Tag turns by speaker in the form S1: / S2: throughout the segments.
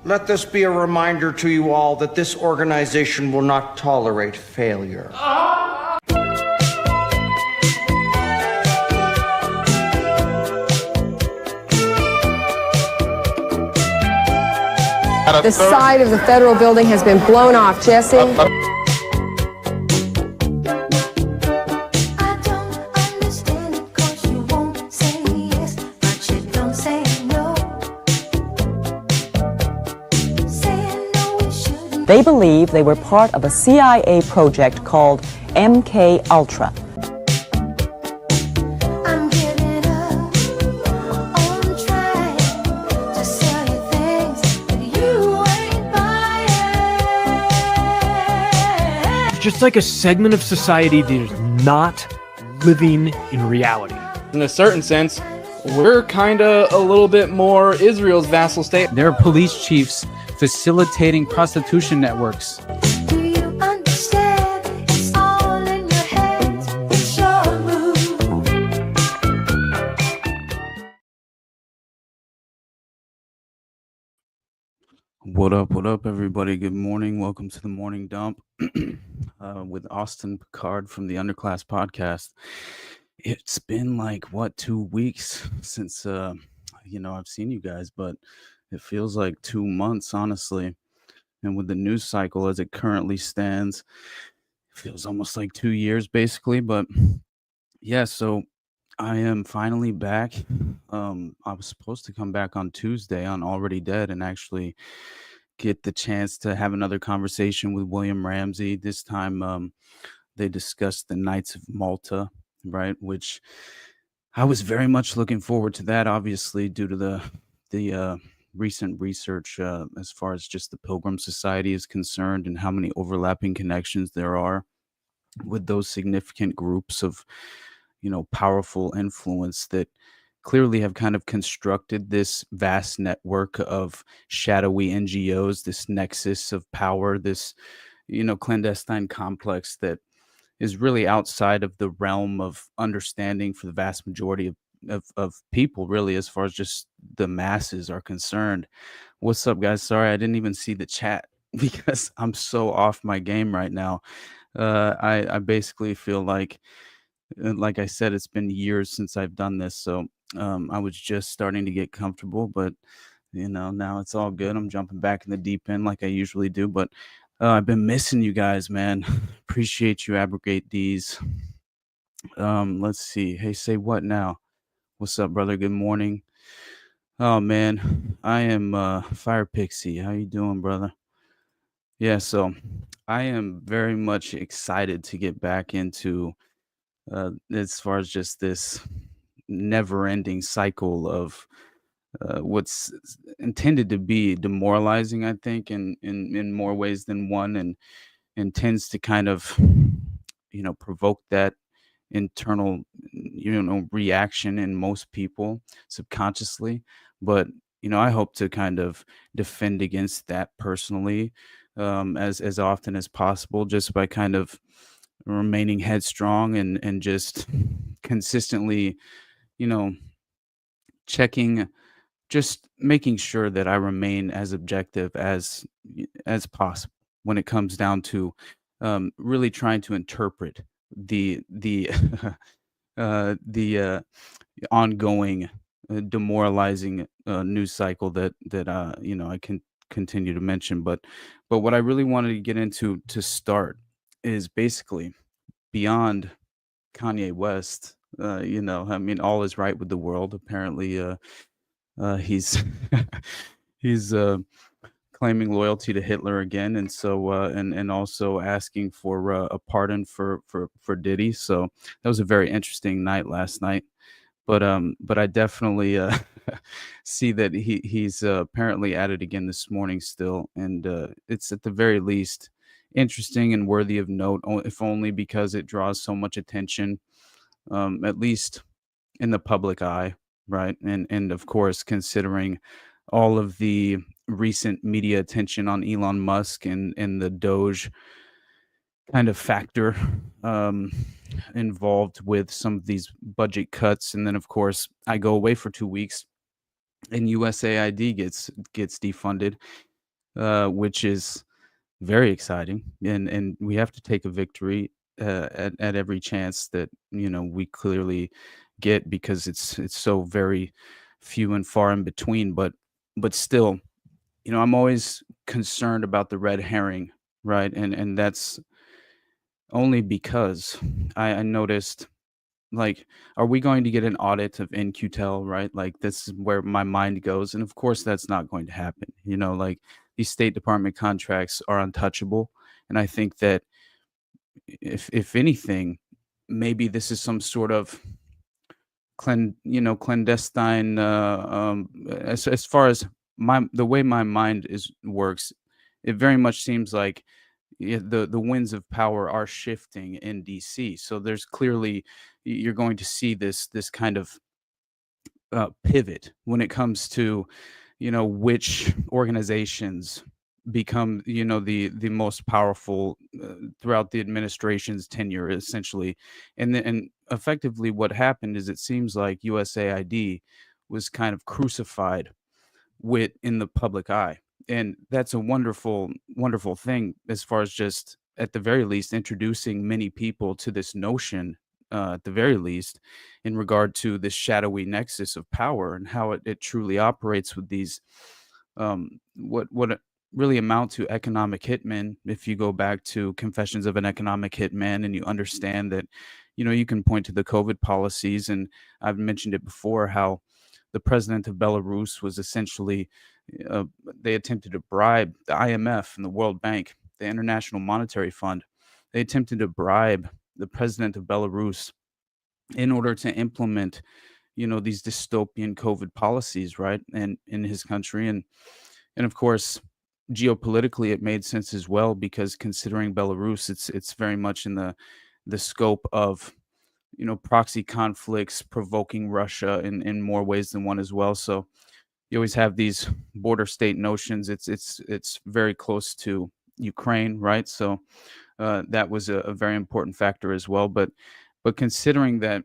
S1: Let this be a reminder to you all that this organization will not tolerate failure.
S2: The side of the federal building has been blown off, Jesse.
S3: They believe they were part of a CIA project called MK Ultra.
S4: Just like a segment of society that is not living in reality.
S5: In a certain sense, we're kind of a little bit more Israel's vassal state.
S6: There are police chiefs facilitating prostitution networks.
S2: Do you understand? It's all in your head. It's your move.
S7: What up, everybody? Good morning. Welcome to the Morning Dump with Austin Picard from the Underclass podcast. It's been like, 2 weeks since, I've seen you guys, but it feels like 2 months, honestly. And with the news cycle as it currently stands, it feels almost like 2 years, basically. But yeah, so I am finally back. I was supposed to come back on Tuesday on Already Dead and actually get the chance to have another conversation with William Ramsey. This time, they discussed the Knights of Malta, right? Which I was very much looking forward to that, obviously, due to the recent research as far as just the Pilgrim Society is concerned and how many overlapping connections there are with those significant groups of, powerful influence that clearly have kind of constructed this vast network of shadowy NGOs, this nexus of power, this, clandestine complex that is really outside of the realm of understanding for the vast majority of people, really, as far as just the masses are concerned. What's up, guys? Sorry, I didn't even see the chat because I'm so off my game right now. I basically feel like I said, it's been years since I've done this, so I was just starting to get comfortable, but now it's all good. I'm jumping back in the deep end like I usually do, but I've been missing you guys, man. Appreciate you, Abrogate D's. Let's see. Hey, say what now? What's up, brother? Good morning. Oh man, I am Fire Pixie. How you doing, brother? Yeah, so I am very much excited to get back into as far as just this never-ending cycle of what's intended to be demoralizing, I think, in more ways than one, and tends to kind of, provoke that internal, reaction in most people subconsciously. But, I hope to kind of defend against that personally as often as possible, just by kind of remaining headstrong and just consistently, checking, just making sure that I remain as objective as possible when it comes down to really trying to interpret the the ongoing demoralizing news cycle that I can continue to mention. But what I really wanted to get into to start is basically beyond Kanye West. All is right with the world. Apparently, he's he's claiming loyalty to Hitler again, and so and also asking for a pardon for Diddy. So that was a very interesting night last night. But I definitely see that he's apparently at it again this morning still, and it's at the very least interesting and worthy of note, if only because it draws so much attention, at least in the public eye, right? And of course, considering all of the recent media attention on Elon Musk and the DOGE kind of factor involved with some of these budget cuts. And then, of course, I go away for 2 weeks and USAID gets defunded. which is very exciting, and we have to take a victory at every chance that we clearly get, because it's so very few and far in between. But still, I'm always concerned about the red herring, right? And that's only because I noticed, like, are we going to get an audit of NQTEL, right? Like, this is where my mind goes. And of course, that's not going to happen. Like, these State Department contracts are untouchable. And I think that if anything, maybe this is some sort of clandestine, as far as the way my mind is works, it very much seems like, yeah, the winds of power are shifting in DC. So there's clearly, you're going to see this kind of pivot when it comes to which organizations become the most powerful throughout the administration's tenure, essentially. And effectively what happened is, it seems like USAID was kind of crucified in the public eye. And that's a wonderful, wonderful thing, as far as just at the very least introducing many people to this notion, at the very least, in regard to this shadowy nexus of power and how it truly operates with these, what really amount to economic hitmen. If you go back to Confessions of an Economic Hitman, and you understand that, you can point to the COVID policies, and I've mentioned it before, how the president of Belarus was essentially, they attempted to bribe the IMF and the World Bank, the International Monetary Fund. They attempted to bribe the president of Belarus in order to implement, these dystopian COVID policies, right? And in his country. And of course, geopolitically, it made sense as well, because considering Belarus, it's very much in the scope of proxy conflicts provoking Russia in more ways than one as well. So you always have these border state notions. It's very close to Ukraine, right? So that was a very important factor as well. But considering that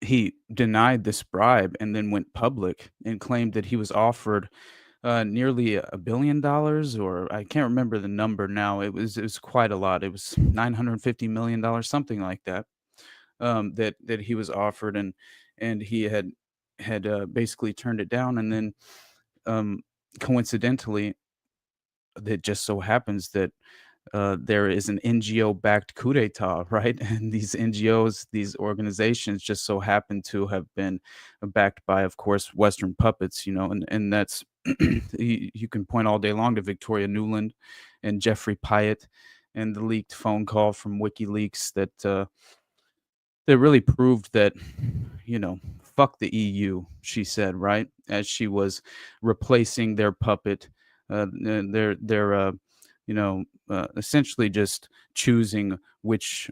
S7: he denied this bribe and then went public and claimed that he was offered nearly $1 billion, or I can't remember the number now. It was quite a lot. It was $950 million, something like that. That he was offered, and he had basically turned it down. And then, coincidentally, it just so happens that there is an NGO-backed coup d'état, right? And these NGOs, these organizations, just so happen to have been backed by, of course, Western puppets, and that's you can point all day long to Victoria Nuland and Jeffrey Pyatt, and the leaked phone call from WikiLeaks that really proved that, fuck the EU, she said, right? As she was replacing their puppet, their essentially just choosing which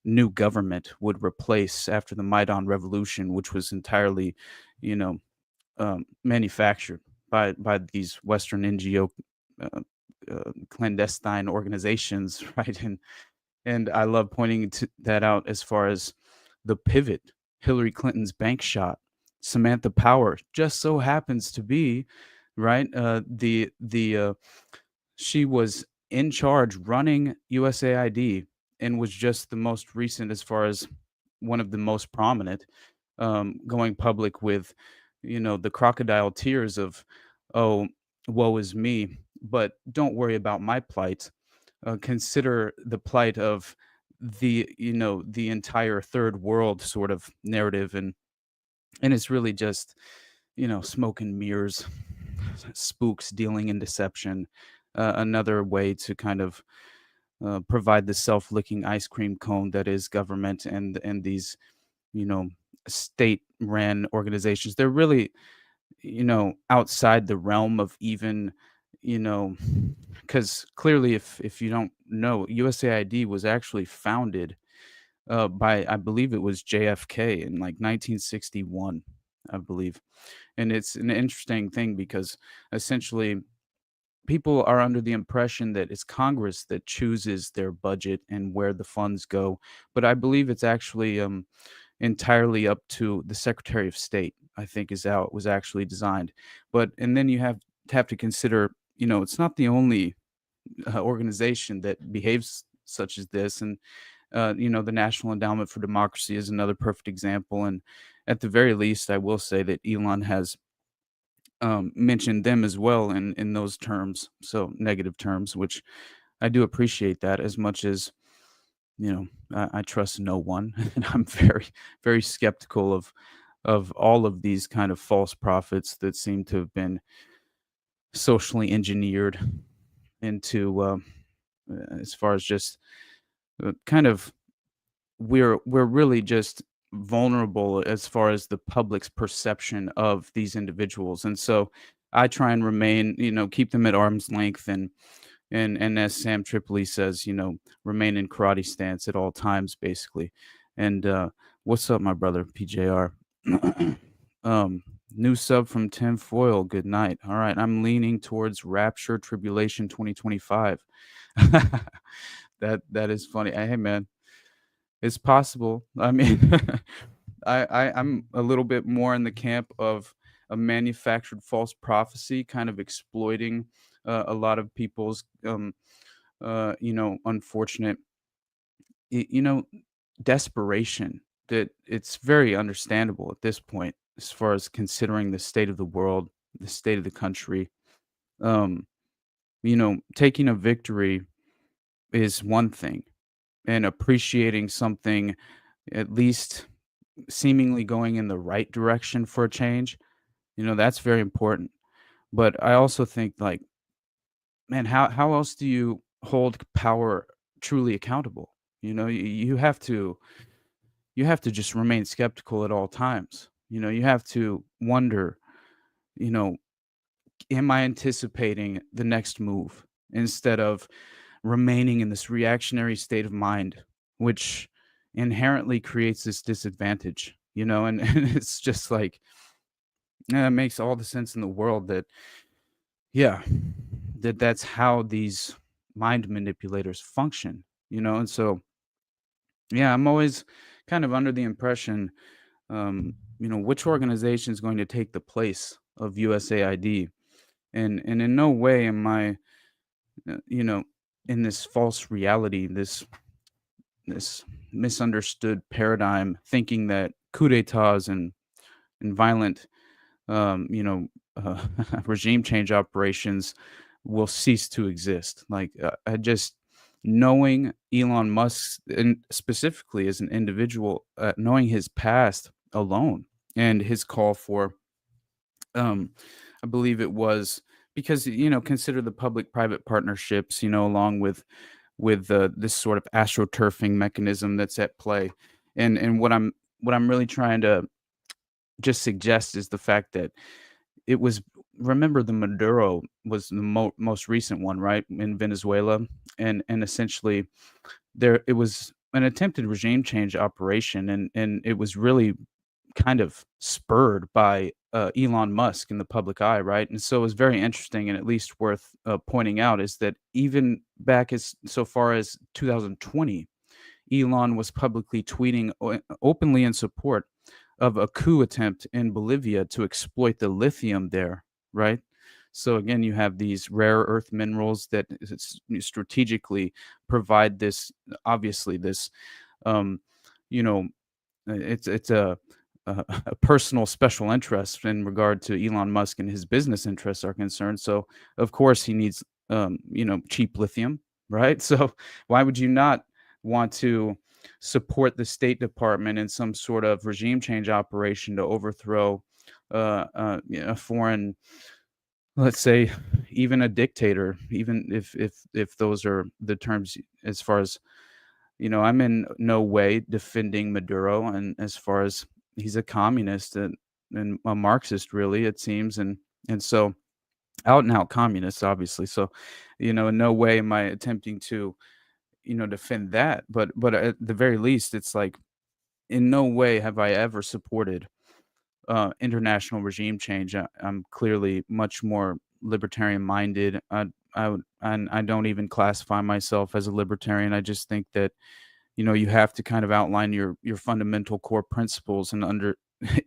S7: new government would replace after the Maidan Revolution, which was entirely, you know, manufactured by these Western NGO clandestine organizations, right? And I love pointing that out, as far as the pivot. Hillary Clinton's bank shot, Samantha Power, just so happens to be, right. She was in charge running USAID, and was just the most recent, as far as one of the most prominent, going public with, the crocodile tears of, oh, woe is me, but don't worry about my plight. Consider the plight of the entire third world sort of narrative. And it's really just, smoke and mirrors, spooks dealing in deception, another way to kind of provide the self-licking ice cream cone that is government, and these, you know state ran organizations. They're really, outside the realm of even, because clearly, if you don't know, USAID was actually founded by, I believe it was JFK in like 1961, I believe. And it's an interesting thing, because essentially people are under the impression that it's Congress that chooses their budget and where the funds go. But I believe it's actually entirely up to the Secretary of State, I think, is how it was actually designed. And then you have have to consider, it's not the only organization that behaves such as this. And the National Endowment for Democracy is another perfect example. And at the very least, I will say that Elon has mentioned them as well in those terms, so negative terms, which I do appreciate that as much as I trust no one, and I'm very very skeptical of all of these kind of false prophets that seem to have been socially engineered into as far as just kind of we're really just vulnerable as far as the public's perception of these individuals. And so I try and remain, keep them at arm's length, and as Sam Tripoli says, remain in karate stance at all times, basically. And what's up, my brother PJR? New sub from Tim Foyle. Good night. All right, I'm leaning towards Rapture Tribulation 2025. That is funny. Hey man, it's possible. I mean, I'm a little bit more in the camp of a manufactured false prophecy, kind of exploiting a lot of people's, unfortunate, you know, desperation. That it's very understandable at this point, as far as considering the state of the world, the state of the country. Um, Taking a victory is one thing, and appreciating something, at least seemingly going in the right direction for a change, that's very important. But I also think, like, man, how else do you hold power truly accountable? You have to just remain skeptical at all times. You have to wonder, you know, am I anticipating the next move instead of remaining in this reactionary state of mind, which inherently creates this disadvantage, and it's just like, it makes all the sense in the world that, yeah, that's how these mind manipulators function, and so, yeah, I'm always kind of under the impression, which organization is going to take the place of USAID, and in no way am I, uh, you know, in this false reality, this misunderstood paradigm, thinking that coup d'états and violent, regime change operations will cease to exist. Like, I just knowing Elon Musk, and specifically as an individual, knowing his past alone and his call for, um, I believe it was because, consider the public-private partnerships, along with this sort of astroturfing mechanism that's at play, and what I'm really trying to just suggest is the fact that it was, remember, the Maduro was the most recent one, right, in Venezuela, and essentially there it was an attempted regime change operation, and it was really kind of spurred by Elon Musk in the public eye, right? And so it was very interesting, and at least worth pointing out, is that even back as so far as 2020, Elon was publicly tweeting openly in support of a coup attempt in Bolivia to exploit the lithium there, right? So again, you have these rare earth minerals that strategically provide this, obviously this, um, you know, it's a personal special interest in regard to Elon Musk, and his business interests are concerned. So of course he needs, cheap lithium, right? So why would you not want to support the State Department in some sort of regime change operation to overthrow a foreign, let's say, even a dictator, even if those are the terms, as far as, I'm in no way defending Maduro, and as far as he's a communist and a Marxist, really, it seems, and so out and out communist, obviously. So, in no way am I attempting to, defend that. But at the very least, it's like, in no way have I ever supported international regime change. I'm clearly much more libertarian minded. And I don't even classify myself as a libertarian. I just think that, you have to kind of outline your fundamental core principles and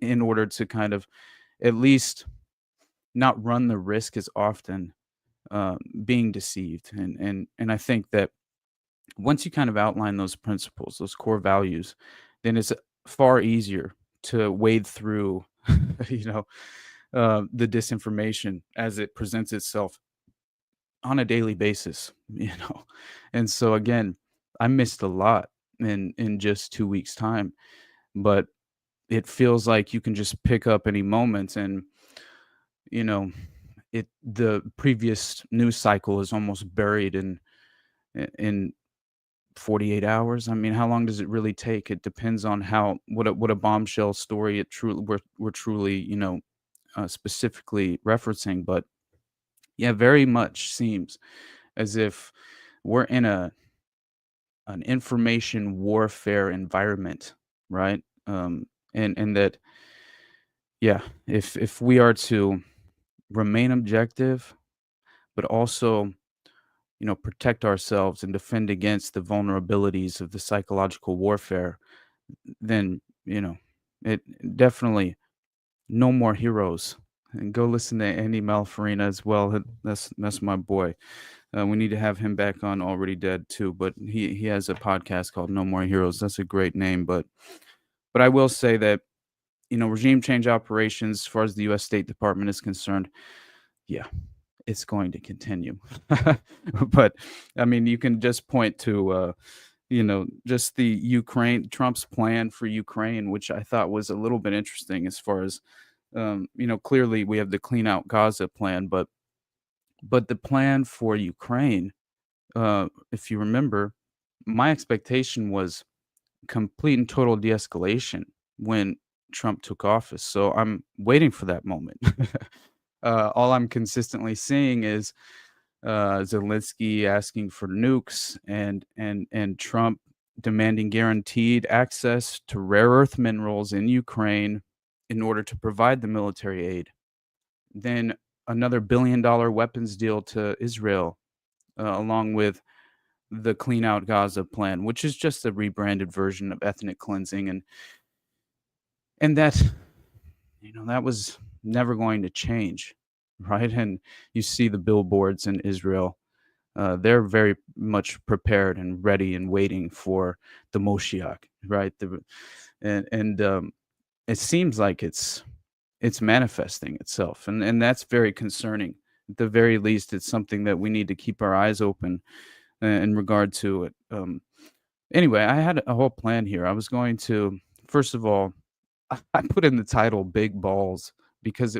S7: in order to kind of at least not run the risk as often being deceived. And I think that once you kind of outline those principles, those core values, then it's far easier to wade through, you know, the disinformation as it presents itself on a daily basis, you know. And so again, I missed a lot in just 2 weeks time, but it feels like you can just pick up any moment, and you know, the previous news cycle is almost buried in 48 hours. I mean, how long does it really take? It depends on how what a bombshell story it truly we're truly, you know, specifically referencing. But yeah, very much seems as if we're in an information warfare environment, right? And that, yeah, if we are to remain objective, but also, you know, protect ourselves and defend against the vulnerabilities of the psychological warfare, then, you know, it definitely no more heroes. And go listen to Andy Malfarina as well. That's my boy. We need to have him back on Already Dead too, but he has a podcast called No More Heroes. That's a great name, but I will say that, you know, regime change operations, as far as the U.S. State Department is concerned, yeah, it's going to continue. But I mean, you can just point to, you know, just the Trump's plan for Ukraine, which I thought was a little bit interesting as far as, you know, clearly we have the clean out Gaza plan, but the plan for Ukraine, if you remember, my expectation was complete and total de-escalation when Trump took office. So I'm waiting for that moment. All I'm consistently seeing is Zelensky asking for nukes and Trump demanding guaranteed access to rare earth minerals in Ukraine in order to provide the military aid. Then another $1 billion weapons deal to Israel, along with the Clean Out Gaza plan, which is just a rebranded version of ethnic cleansing, and that, you know, that was never going to change, right? And you see the billboards in Israel; they're very much prepared and ready and waiting for the Moshiach, right? And it seems like it's manifesting itself, and that's very concerning. At the very least, it's something that we need to keep our eyes open in regard to it. Anyway, I had a whole plan here. I was going to, first of all, I put in the title "Big Balls" because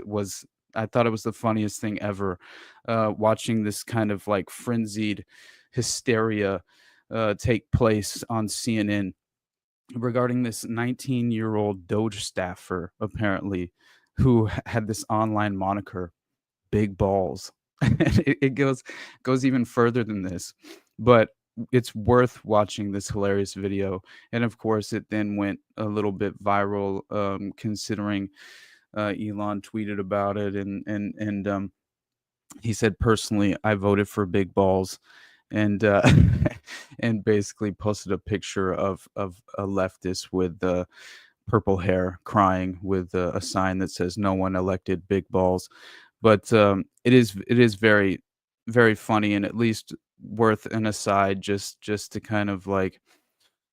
S7: I thought it was the funniest thing ever, watching this kind of like frenzied hysteria take place on CNN regarding this 19-year-old DOGE staffer, apparently, who had this online moniker, Big Balls. And it goes even further than this, but it's worth watching this hilarious video. And of course, it then went a little bit viral, considering Elon tweeted about it, and he said, personally, I voted for Big Balls, and and basically posted a picture of a leftist with purple hair crying with a sign that says "No one elected Big Balls." But it is very, very funny, and at least worth an aside, just to kind of like,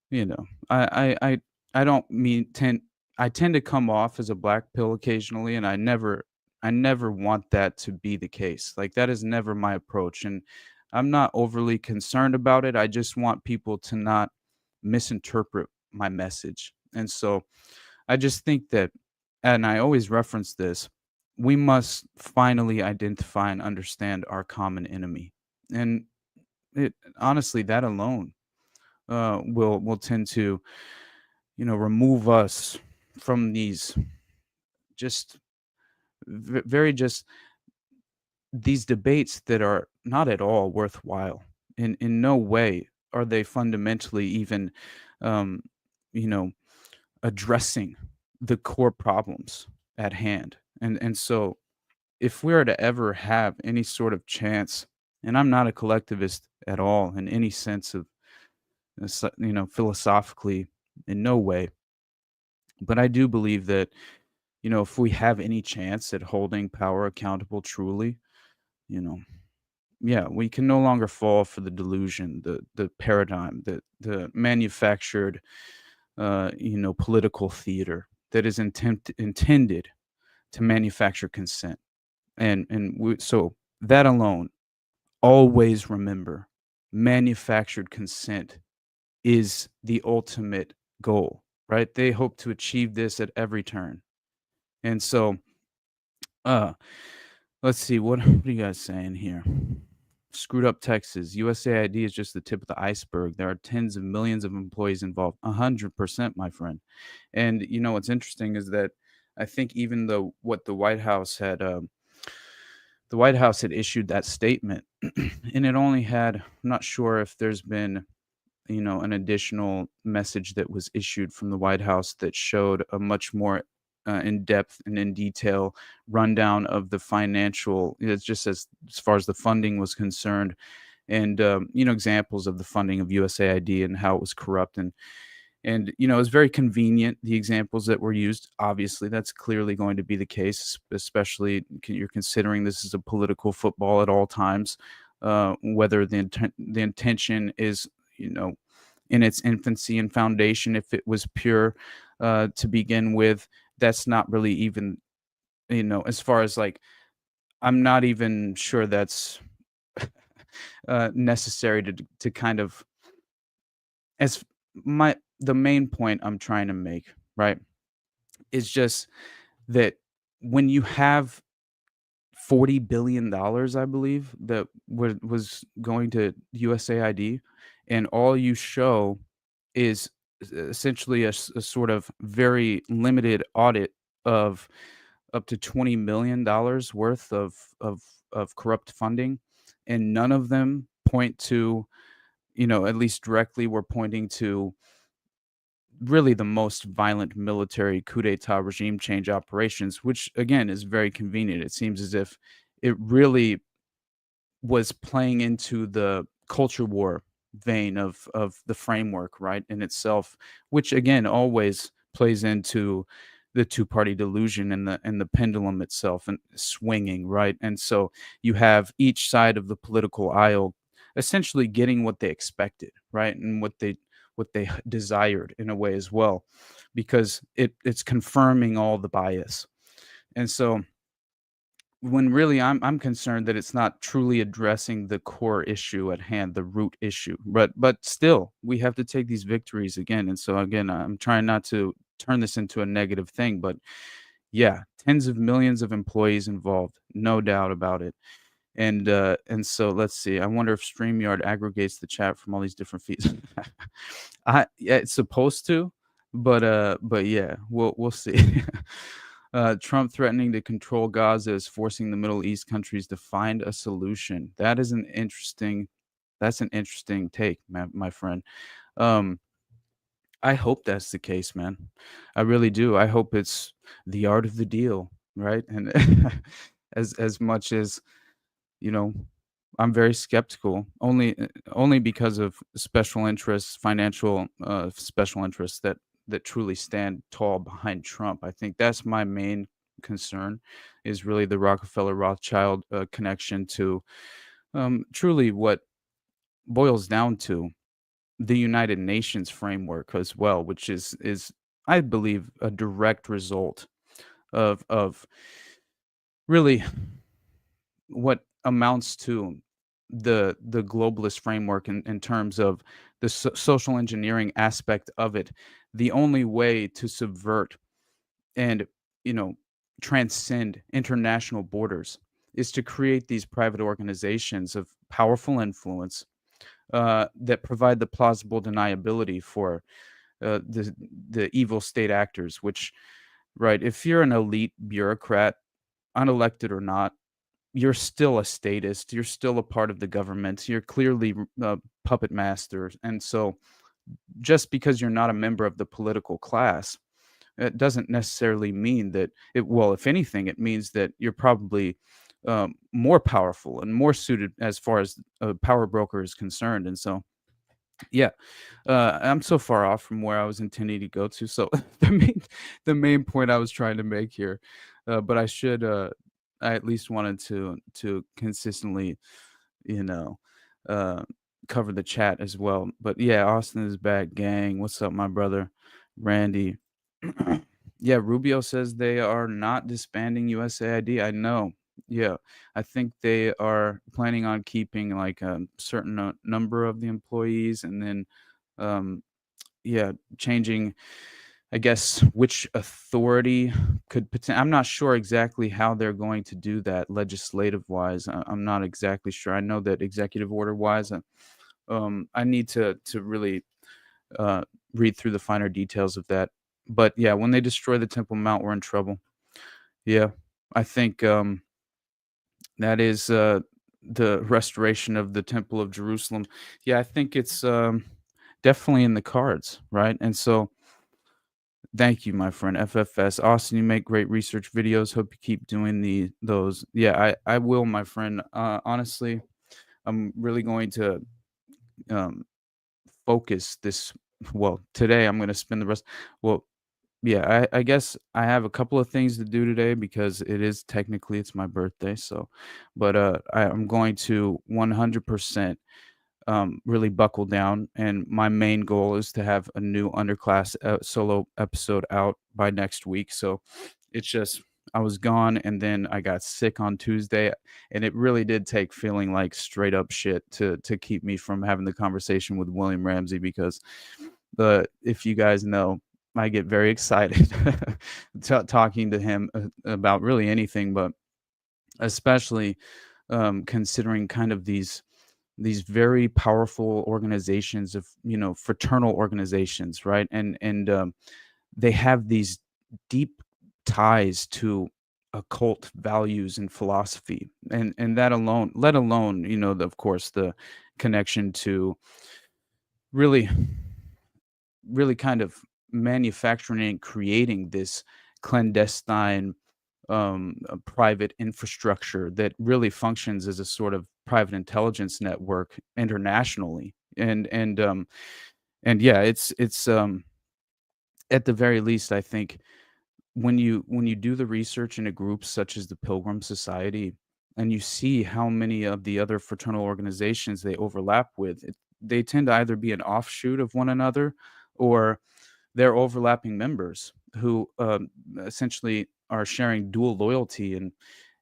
S7: you know, I don't mean tend I tend to come off as a black pill occasionally, and I never want that to be the case. Like, that is never my approach, and I'm not overly concerned about it. I just want people to not misinterpret my message. And so I just think that, and I always reference this, we must finally identify and understand our common enemy. And it honestly, that alone will tend to, you know, remove us from these just very just these debates that are not at all worthwhile. In no way are they fundamentally even, um, you know, addressing the core problems at hand. And so if we are to ever have any sort of chance, and I'm not a collectivist at all in any sense of, you know, philosophically, in no way, but I do believe that if we have any chance at holding power accountable truly, you know, yeah, we can no longer fall for the delusion, the paradigm, the manufactured, political theater that is intended to manufacture consent. So that alone, always remember, manufactured consent is the ultimate goal, right? They hope to achieve this at every turn. And so, uh, let's see, what are you guys saying here? Screwed up Texas. USAID is just the tip of the iceberg. There are tens of millions of employees involved. 100%, my friend. And what's interesting is that I think even though what the White House had issued that statement, and it only had, I'm not sure if there's been, an additional message that was issued from the White House that showed a much more in depth and in detail rundown of the financial, it's just as far as the funding was concerned, and examples of the funding of USAID and how it was corrupt, and it was very convenient, the examples that were used. Obviously, that's clearly going to be the case, especially you're considering this is a political football at all times, whether the intention is, in its infancy and foundation, if it was pure to begin with, that's not really even, as far as like, I'm not even sure that's necessary to kind of, as the main point I'm trying to make, right, is just that when you have $40 billion, I believe, that was going to USAID, and all you show is essentially a sort of very limited audit of up to $20 million worth of corrupt funding, and none of them point to, at least directly, we're pointing to really the most violent military coup d'etat regime change operations, which again is very convenient. It seems as if it really was playing into the culture war vein of the framework, right, in itself, which again always plays into the two-party delusion and the pendulum itself and swinging, right? And so you have each side of the political aisle essentially getting what they expected, right? And what they desired in a way as well, because it's confirming all the bias. And so when really I'm concerned that it's not truly addressing the core issue at hand, the root issue. But still, we have to take these victories again. And so again, I'm trying not to turn this into a negative thing, but yeah, tens of millions of employees involved, no doubt about it. And so let's see. I wonder if StreamYard aggregates the chat from all these different feeds. Yeah, it's supposed to, but yeah, we'll see. Trump threatening to control Gaza is forcing the Middle East countries to find a solution. That's an interesting take, my friend. Um, I hope that's the case, man. I really do. I hope it's the art of the deal, right? And as much as, you know, I'm very skeptical, only because of special interests, financial special interests that truly stand tall behind Trump. I think that's my main concern, is really the Rockefeller Rothschild connection to truly what boils down to the United Nations framework as well, which is I believe a direct result of really what amounts to the globalist framework in terms of the social engineering aspect of it. The only way to subvert and, you know, transcend international borders is to create these private organizations of powerful influence that provide the plausible deniability for the evil state actors. Which, right, if you're an elite bureaucrat, unelected or not, you're still a statist. You're still a part of the government. You're clearly puppet masters. And so just because you're not a member of the political class, it doesn't necessarily mean that well, if anything, it means that you're probably more powerful and more suited as far as a power broker is concerned. And so Yeah, I'm so far off from where I was intending to go to. So the main point I was trying to make here, but I at least wanted to consistently, you know, uh, cover the chat as well. But yeah, Austin is back, gang. What's up, my brother, Randy? Yeah, Rubio says they are not disbanding USAID. I know. Yeah, I think they are planning on keeping like a certain number of the employees, and then um, yeah, changing, I guess, which authority I'm not sure exactly how they're going to do that legislative wise. I'm not exactly sure. I know that executive order wise, I need to really uh, read through the finer details of that. But yeah, when they destroy the Temple Mount, we're in trouble. Yeah, I think that is the restoration of the Temple of Jerusalem. Yeah, I think it's definitely in the cards, right? And so, thank you, my friend FFS Austin. You make great research videos. Hope you keep doing those. Yeah, I will, my friend. Honestly, I'm really going to um, focus this. Well, today I'm going to spend the rest. Well, yeah, I guess I have a couple of things to do today because it's my birthday. So, but I'm going to 100% really buckle down. And my main goal is to have a new Underclass solo episode out by next week. So it's just, I was gone and then I got sick on Tuesday, and it really did take feeling like straight up shit to keep me from having the conversation with William Ramsey, because if you guys know, I get very excited talking to him about really anything, but especially considering kind of these very powerful organizations of, fraternal organizations, right? And they have these deep ties to occult values and philosophy, and that alone, let alone, of course, the connection to really really kind of manufacturing and creating this clandestine private infrastructure that really functions as a sort of private intelligence network internationally. And yeah, it's at the very least, I think, when you do the research in a group such as the Pilgrim Society, and you see how many of the other fraternal organizations they overlap with, they tend to either be an offshoot of one another, or they're overlapping members who essentially are sharing dual loyalty,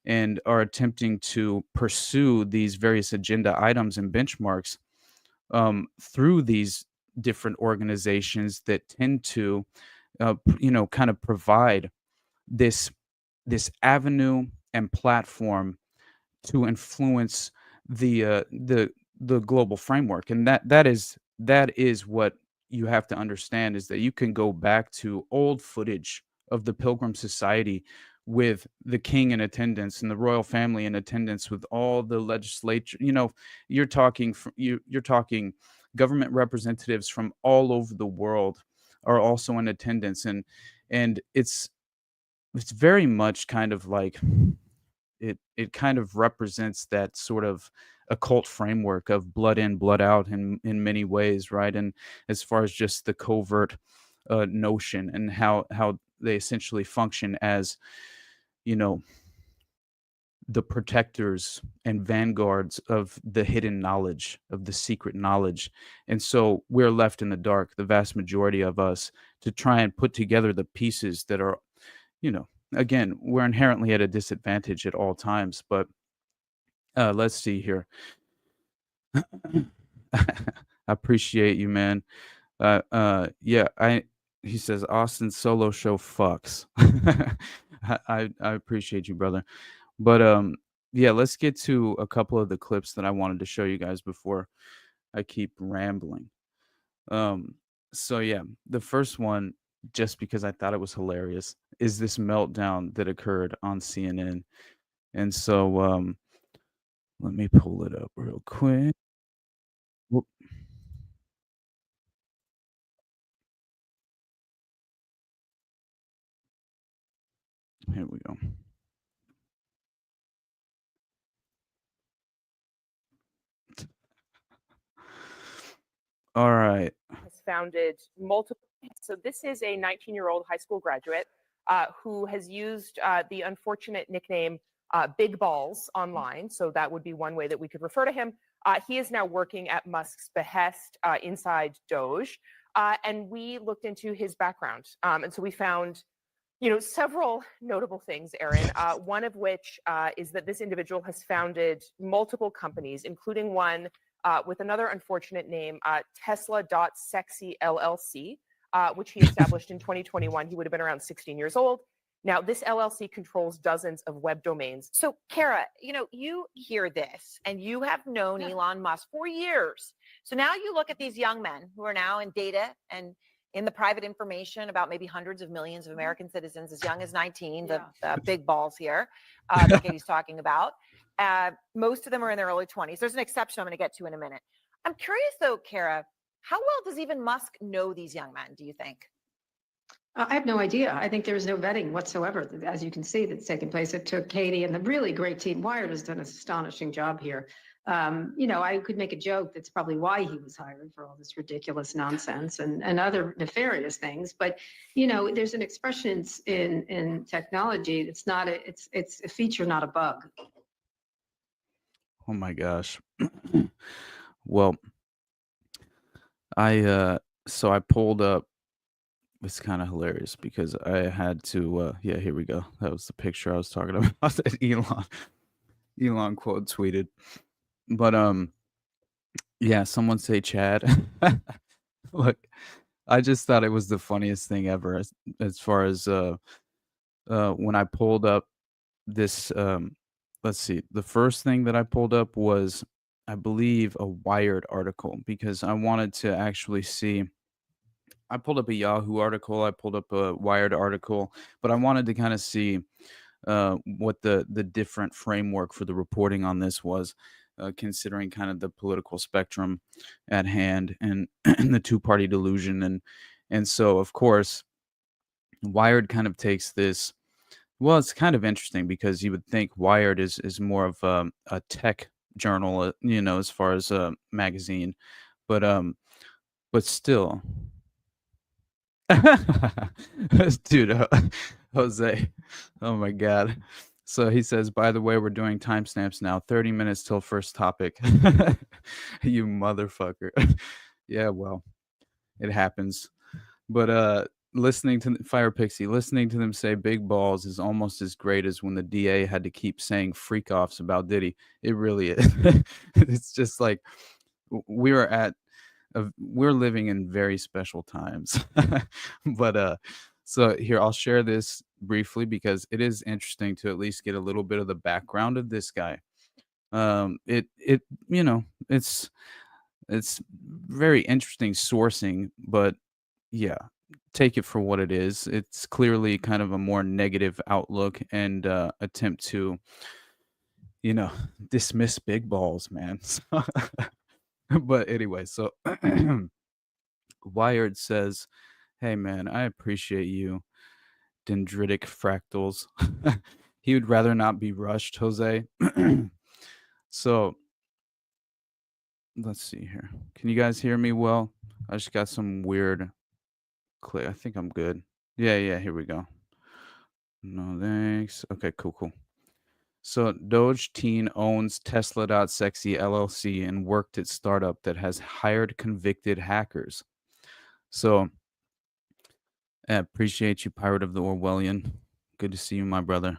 S7: and are attempting to pursue these various agenda items and benchmarks through these different organizations that tend to kind of provide this avenue and platform to influence the global framework. And that is what you have to understand, is that you can go back to old footage of the Pilgrim Society with the king in attendance and the royal family in attendance, with all the legislature. You're talking government representatives from all over the world are also in attendance, and it's very much kind of like, it kind of represents that sort of occult framework of blood in, blood out in many ways, right? And as far as just the covert notion, and how they essentially function as, you know the protectors and vanguards of the hidden knowledge, of the secret knowledge. And so we're left in the dark, the vast majority of us, to try and put together the pieces that are, again, we're inherently at a disadvantage at all times. But let's see here. I appreciate you, man. Yeah, he says Austin's solo show fucks. I appreciate you, brother. But yeah, let's get to a couple of the clips that I wanted to show you guys before I keep rambling. So yeah, the first one, just because I thought it was hilarious, is this meltdown that occurred on CNN. And so let me pull it up real quick. Whoop. Here we go. All right.
S8: Has founded multiple. So this is a 19-year-old high school graduate who has used the unfortunate nickname Big Balls online. So that would be one way that we could refer to him. He is now working at Musk's behest inside DOGE. And we looked into his background. And so we found several notable things, Aaron, one of which is that this individual has founded multiple companies, including one with another unfortunate name, Tesla.Sexy LLC, which he established in 2021. He would have been around 16 years old. Now, this LLC controls dozens of web domains.
S9: So, Kara, you hear this and you have known Elon Musk for years. So now you look at these young men who are now in data and in the private information about maybe hundreds of millions of American citizens as young as 19, the big balls here that Katie's talking about. Most of them are in their early 20s. There's an exception I'm going to get to in a minute. I'm curious, though, Kara, how well does even Musk know these young men, do you think?
S10: I have no idea. I think there's no vetting whatsoever, as you can see, that's taking place. It took Katie and the really great team. Wired has done an astonishing job here. I could make a joke that's probably why he was hired for all this ridiculous nonsense and other nefarious things. But, there's an expression in technology. It's it's a feature, not a bug.
S7: Oh my gosh. Well, I pulled up. It's kind of hilarious because I had to. Here we go. That was the picture I was talking about that Elon quote tweeted. But someone say Chad. Look, I just thought it was the funniest thing ever as far as when I pulled up this. Let's see. The first thing that I pulled up was, I believe, a Wired article because I wanted to actually see. I pulled up a Yahoo article. I pulled up a Wired article, but I wanted to kind of see what the different framework for the reporting on this was, considering kind of the political spectrum at hand and, and the two-party delusion. And so, of course, Wired kind of takes this. Well, it's kind of interesting because you would think Wired is more of a tech journal, as far as a magazine, but still. Dude, Jose, oh my God. So he says, by the way, we're doing timestamps now, 30 minutes till first topic. You motherfucker. Yeah, well, it happens. But listening to Fire Pixie, listening to them say big balls is almost as great as when the DA had to keep saying freak offs about Diddy. It really is. It's just like we're living in very special times. But so here, I'll share this briefly because it is interesting to at least get a little bit of the background of this guy. It's very interesting sourcing, but yeah, take it for what it is. It's clearly kind of a more negative outlook and attempt to, dismiss big balls, man. But anyway, so Wired says, hey, man, I appreciate you, dendritic fractals. He would rather not be rushed, Jose. So let's see here. Can you guys hear me well? I just got some weird click. I think I'm good. Yeah, here we go. No, thanks. Okay, cool. So Doge teen owns Tesla.Sexy LLC and worked at startup that has hired convicted hackers. So I appreciate you, Pirate of the Orwellian. Good to see you, my brother.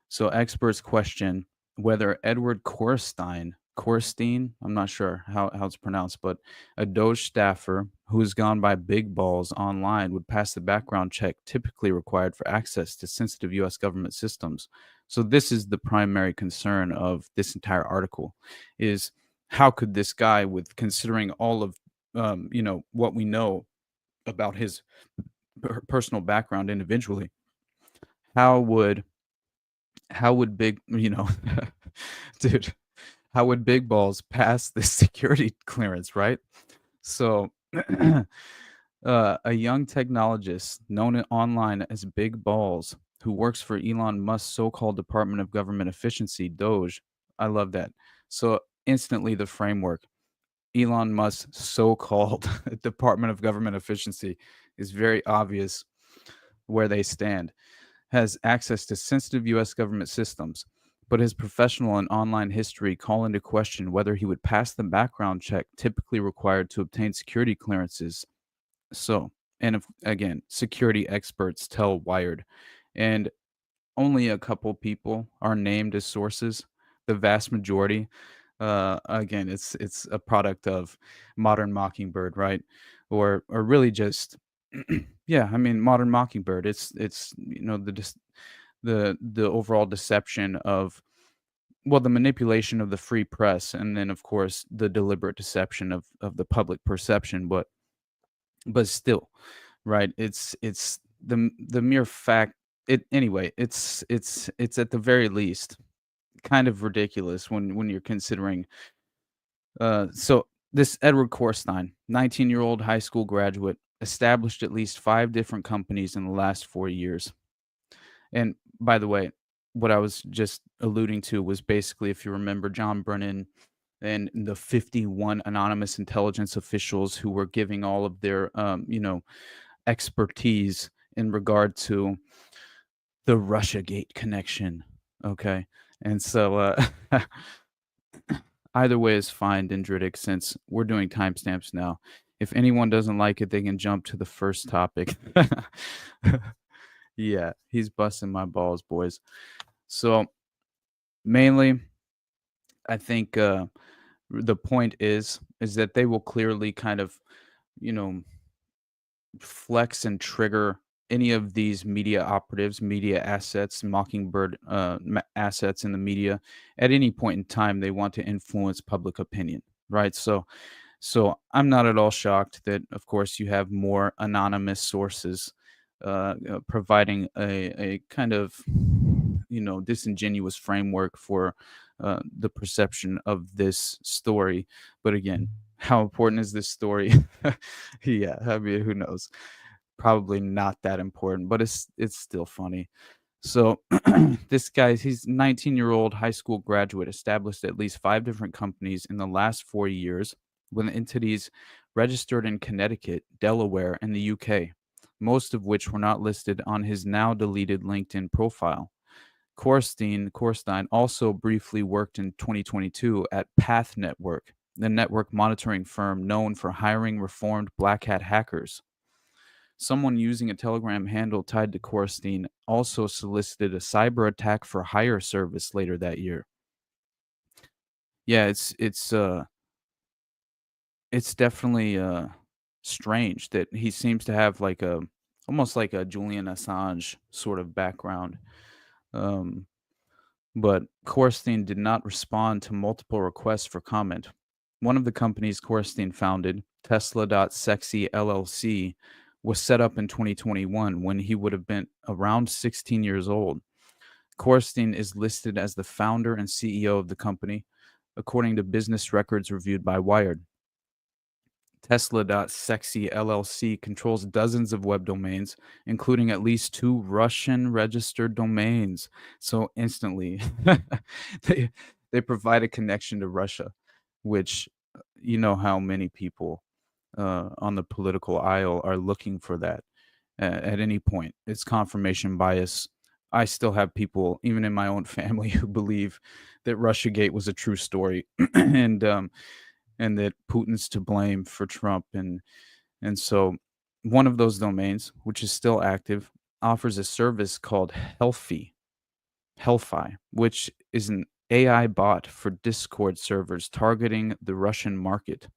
S7: So experts question whether Edward Korstein, I'm not sure how it's pronounced, but a Doge staffer who has gone by Big Balls online would pass the background check typically required for access to sensitive U.S. government systems. So this is the primary concern of this entire article, is how could this guy, with considering all of what we know about his personal background individually, how would big dude, how would Big Balls pass this security clearance, right? So a young technologist known online as Big Balls, who works for Elon Musk's so-called Department of Government Efficiency, DOGE. I love that. So instantly the framework. Elon Musk's so-called Department of Government Efficiency is very obvious where they stand, has access to sensitive U.S. government systems, but his professional and online history call into question whether he would pass the background check typically required to obtain security clearances. So, and again, security experts tell Wired, and only a couple people are named as sources. The vast majority, again, it's a product of Modern Mockingbird, right? Or really just, yeah. I mean, Modern Mockingbird. It's the overall deception of, well, the manipulation of the free press, and then of course the deliberate deception of the public perception. But still, right? It's the mere fact. It anyway. It's at the very least kind of ridiculous when you're considering. So this Edward Korstein, 19-year-old high school graduate, established at least 5 different companies in the last 4 years. And by the way, what I was just alluding to was basically, if you remember, John Brennan and the 51 anonymous intelligence officials who were giving all of their, expertise in regard to the Russiagate connection. Okay. And so, either way is fine, Dendritic, since we're doing timestamps now. If anyone doesn't like it, they can jump to the first topic. Yeah, he's busting my balls, boys. So, mainly, I think the point is that they will clearly kind of, you know, flex and trigger any of these media operatives, media assets, Mockingbird assets in the media at any point in time they want to influence public opinion, right? So I'm not at all shocked that, of course, you have more anonymous sources providing a kind of, disingenuous framework for the perception of this story. But again, how important is this story? Yeah, I mean, who knows? Probably not that important, but it's still funny. So this guy, he's 19-year-old high school graduate, established at least 5 different companies in the last 4 years, with entities registered in Connecticut, Delaware, and the UK, most of which were not listed on his now deleted LinkedIn profile. Korstein also briefly worked in 2022 at Path Network, the network monitoring firm known for hiring reformed black hat hackers. Someone using a Telegram handle tied to Korstein also solicited a cyber attack for hire service later that year. Yeah, it's definitely strange that he seems to have like almost like a Julian Assange sort of background. But Korstein did not respond to multiple requests for comment. One of the companies Korstein founded, Tesla.sexy LLC, was set up in 2021 when he would have been around 16 years old. Korstein is listed as the founder and CEO of the company, according to business records reviewed by Wired. Tesla.sexy LLC controls dozens of web domains, including at least 2 Russian registered domains. So instantly, they provide a connection to Russia, which you know how many people on the political aisle are looking for that at any point. It's confirmation bias. I still have people, even in my own family, who believe that Russiagate was a true story, and that Putin's to blame for Trump. And so one of those domains, which is still active, offers a service called Helfi, which is an AI bot for Discord servers targeting the Russian market.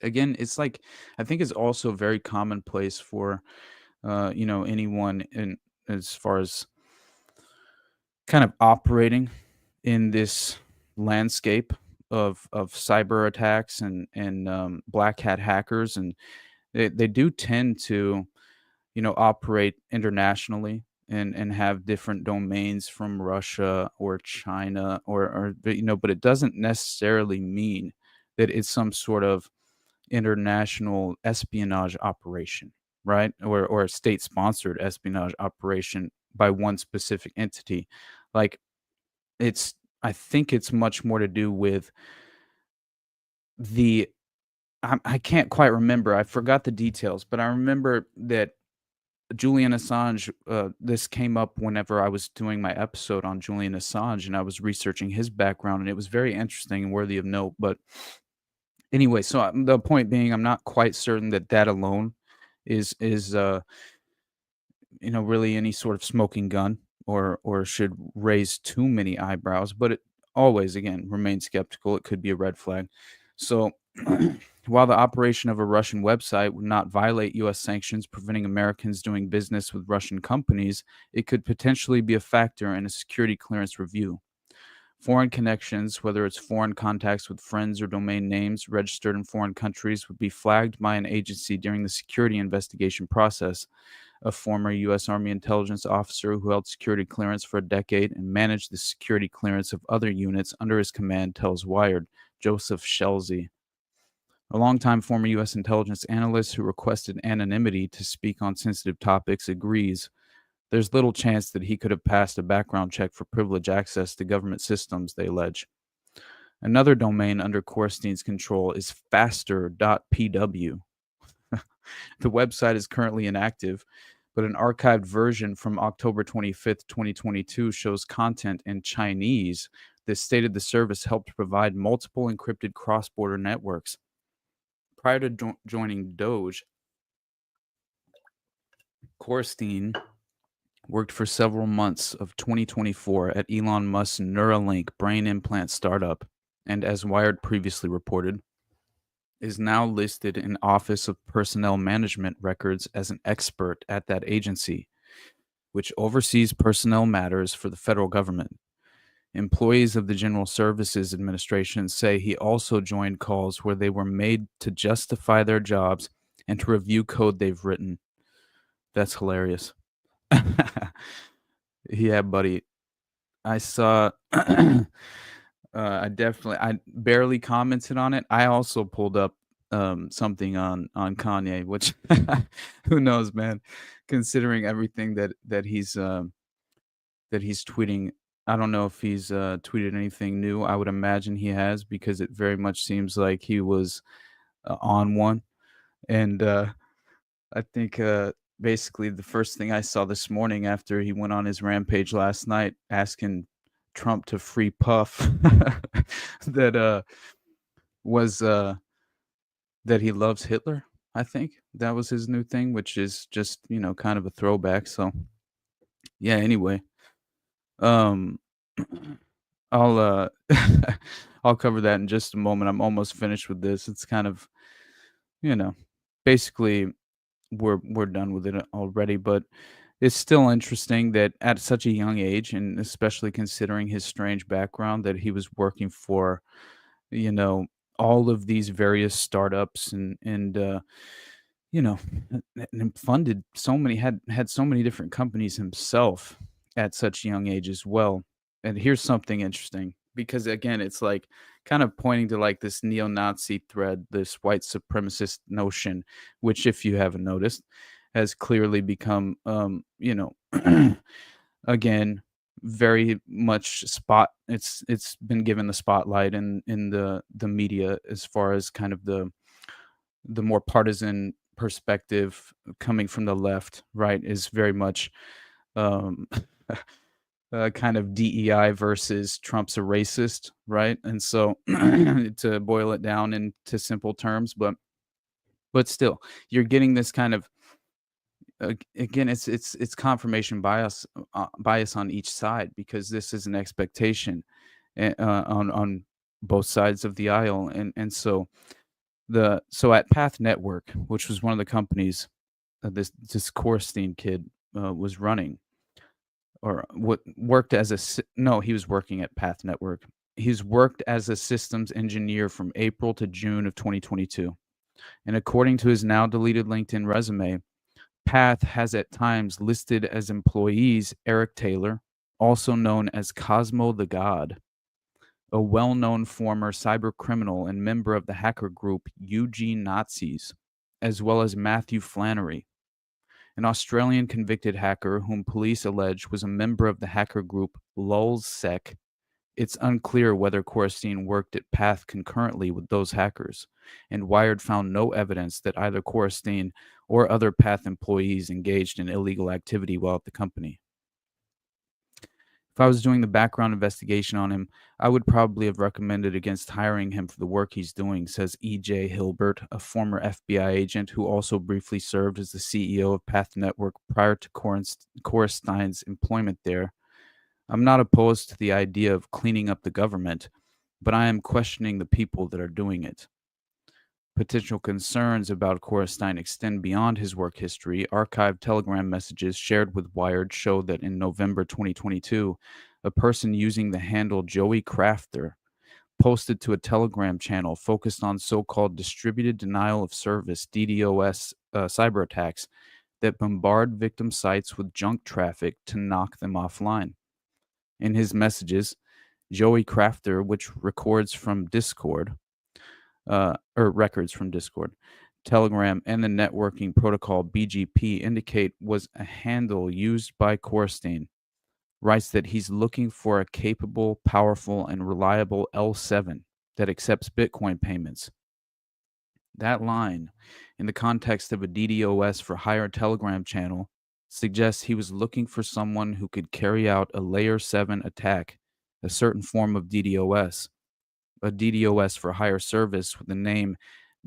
S7: Again, it's like, I think it's also very commonplace for anyone in, as far as kind of operating in this landscape of cyber attacks and black hat hackers, and they do tend to operate internationally and have different domains from Russia or China or but it doesn't necessarily mean that it's some sort of international espionage operation, right? Or a state sponsored espionage operation by one specific entity. Like, I think it's much more to do with the I can't quite remember. I forgot the details, but I remember that Julian Assange, this came up whenever I was doing my episode on Julian Assange, and I was researching his background, and it was very interesting and worthy of note. But anyway, so the point being, I'm not quite certain that that alone is really any sort of smoking gun or should raise too many eyebrows, but it always, again, remain skeptical. It could be a red flag. So while the operation of a Russian website would not violate U.S. sanctions preventing Americans doing business with Russian companies, it could potentially be a factor in a security clearance review. Foreign connections, whether it's foreign contacts with friends or domain names registered in foreign countries, would be flagged by an agency during the security investigation process. A former U.S. Army intelligence officer who held security clearance for a decade and managed the security clearance of other units under his command tells Wired, Joseph Schelsey. A longtime former U.S. intelligence analyst who requested anonymity to speak on sensitive topics agrees. There's little chance that he could have passed a background check for privileged access to government systems, they allege. Another domain under Korstein's control is faster.pw. The website is currently inactive, but an archived version from October 25th, 2022 shows content in Chinese that stated the service helped provide multiple encrypted cross-border networks. Prior to joining DOGE, Korstein worked for several months of 2024 at Elon Musk's Neuralink brain implant startup, and as Wired previously reported, is now listed in Office of Personnel Management records as an expert at that agency, which oversees personnel matters for the federal government. Employees of the General Services Administration say he also joined calls where they were made to justify their jobs and to review code they've written. That's hilarious. Yeah, buddy. I saw I barely commented on it. I also pulled up something on Kanye, which who knows, man, considering everything that he's tweeting. I don't know if he's tweeted anything new. I would imagine he has, because it very much seems like he was on one. And I think basically the first thing I saw this morning after he went on his rampage last night asking Trump to free Puff that was that he loves Hitler. I think that was his new thing, which is just, kind of a throwback. So yeah, anyway, um I'll I'll cover that in just a moment. I'm almost finished with this. It's kind of, basically we're done with it already, but it's still interesting that at such a young age, and especially considering his strange background, that he was working for, you know, all of these various startups and you know, and funded so many had so many different companies himself at such a young age as well. And here's something interesting, because again, it's like kind of pointing to like this neo-Nazi thread, this white supremacist notion, which, if you haven't noticed, has clearly become again, very much it's been given the spotlight in the media, as far as kind of the more partisan perspective coming from the left, right, is very much um kind of DEI versus Trump's a racist, right? And so to boil it down into simple terms, but still, you're getting this kind of again, it's confirmation bias on each side, because this is an expectation on both sides of the aisle. And so at Path Network, which was one of the companies this Korstein kid was running, or what worked as he was working at Path Network. He's worked as a systems engineer from April to June of 2022. And according to his now deleted LinkedIn resume, Path has at times listed as employees Eric Taylor, also known as Cosmo the God, a well-known former cyber criminal and member of the hacker group UG Nazis, as well as Matthew Flannery, an Australian convicted hacker whom police allege was a member of the hacker group LulzSec, It's unclear whether Korstein worked at Path concurrently with those hackers, and Wired found no evidence that either Korstein or other Path employees engaged in illegal activity while at the company. If I was doing the background investigation on him, I would probably have recommended against hiring him for the work he's doing, says E.J. Hilbert, a former FBI agent who also briefly served as the CEO of Path Network prior to Korstein's employment there. I'm not opposed to the idea of cleaning up the government, but I am questioning the people that are doing it. Potential concerns about Korstein extend beyond his work history. Archived Telegram messages shared with Wired show that in November 2022, a person using the handle Joey Crafter posted to a Telegram channel focused on so-called distributed denial of service (DDoS) cyber attacks that bombard victim sites with junk traffic to knock them offline. In his messages, Joey Crafter, which records from Discord, records from Discord, Telegram, and the networking protocol BGP indicate was a handle used by Korstein, writes that he's looking for a capable, powerful, and reliable L7 that accepts Bitcoin payments. That line, in the context of a DDoS for hire Telegram channel, suggests he was looking for someone who could carry out a layer 7 attack, a certain form of DDoS. A DDoS for hire service with the name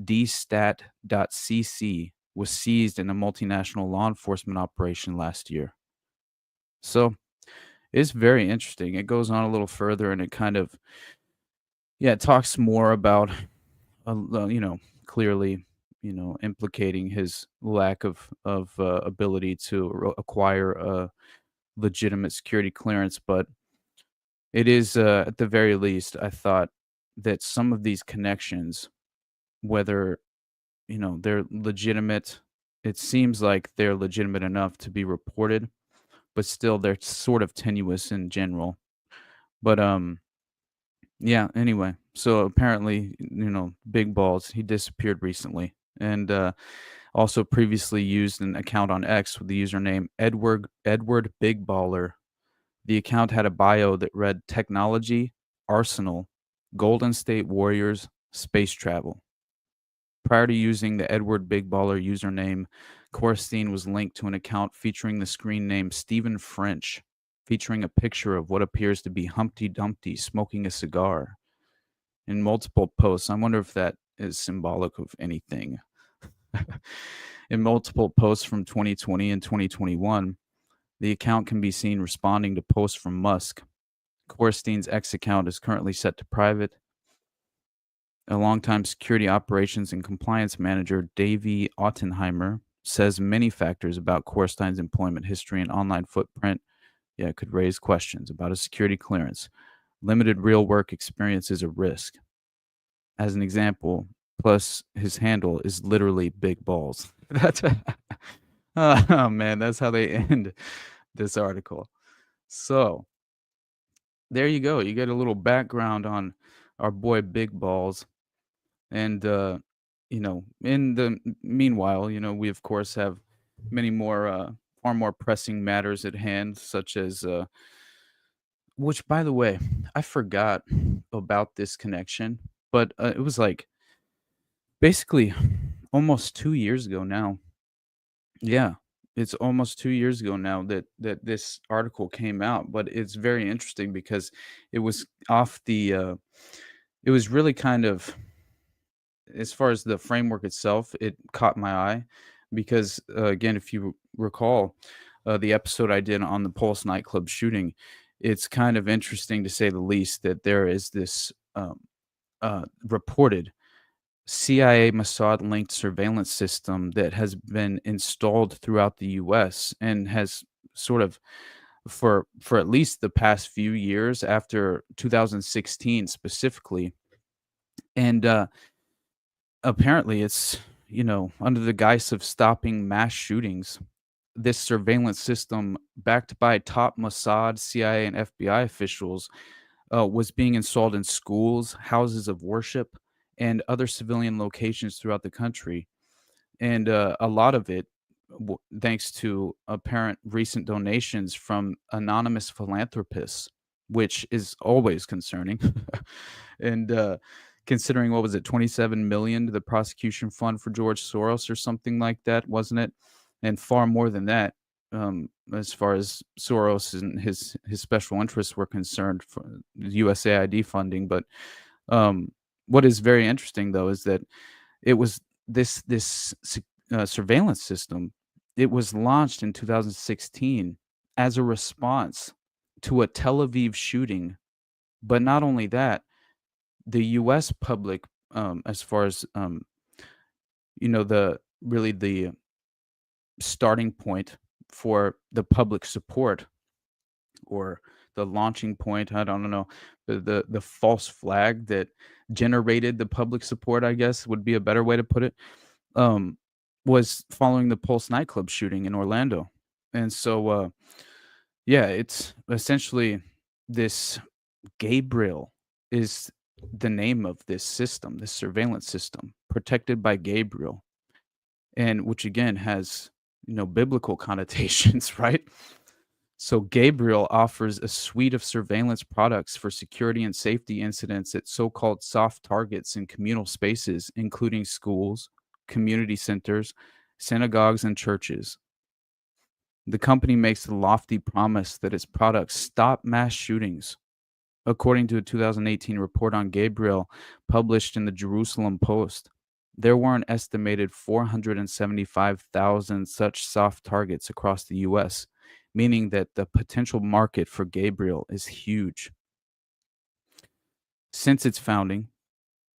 S7: dstat.cc was seized in a multinational law enforcement operation last year. So it's very interesting. It goes on a little further and it kind of, it talks more about, clearly, implicating his lack of ability to acquire a legitimate security clearance. But it is, at the very least, I thought that some of these connections, whether, they're legitimate, it seems like they're legitimate enough to be reported, but still they're sort of tenuous in general. But anyway, so apparently, Big Balls, he disappeared recently, and also previously used an account on X with the username Edward Big Baller. The account had a bio that read technology, arsenal, Golden State Warriors, space travel. Prior to using the Edward Big Baller username, Korstein was linked to an account featuring the screen name Stephen French, featuring a picture of what appears to be Humpty Dumpty smoking a cigar. In multiple posts, I wonder if that is symbolic of anything. In multiple posts from 2020 and 2021, the account can be seen responding to posts from Musk. Korstein's X account is currently set to private. A longtime security operations and compliance manager, Davey Ottenheimer, says many factors about Korstein's employment history and online footprint could raise questions about his security clearance. Limited real work experience is a risk. As an example, plus his handle is literally Big Balls. That's oh man, that's how they end this article. So there you go. You get a little background on our boy Big Balls. And, in the meanwhile, we, of course, have many more, far more pressing matters at hand, such as, which, by the way, I forgot about this connection, but it was like basically almost 2 years ago now. Yeah, it's almost 2 years ago now that this article came out, but it's very interesting because it was off the, it was really kind of, as far as the framework itself, it caught my eye because, again, if you recall the episode I did on the Pulse nightclub shooting, it's kind of interesting to say the least that there is this reported CIA Mossad linked surveillance system that has been installed throughout the U.S. and has sort of for at least the past few years after 2016 specifically. And apparently it's, under the guise of stopping mass shootings, this surveillance system backed by top Mossad, CIA, and FBI officials was being installed in schools, houses of worship, and other civilian locations throughout the country. And a lot of it, thanks to apparent recent donations from anonymous philanthropists which is always concerning. And considering, what was it, 27 million to the prosecution fund for George Soros or something like that, wasn't it? And far more than that, as far as Soros and his special interests were concerned, for USAID funding. But what is very interesting, though, is that it was this surveillance system. It was launched in 2016 as a response to a Tel Aviv shooting. But not only that, the U.S. public, as far as the starting point for the public support, or the launching point, I don't know, the false flag that generated the public support, I guess would be a better way to put it, was following the Pulse nightclub shooting in Orlando. And so yeah, it's essentially this Gabriel is the name of this system, this surveillance system, protected by Gabriel, and which again has biblical connotations, right? So Gabriel offers a suite of surveillance products for security and safety incidents at so-called soft targets in communal spaces, including schools, community centers, synagogues, and churches. The company makes the lofty promise that its products stop mass shootings. According to a 2018 report on Gabriel published in the Jerusalem Post, there were an estimated 475,000 such soft targets across the U.S., meaning that the potential market for Gabriel is huge. Since its founding,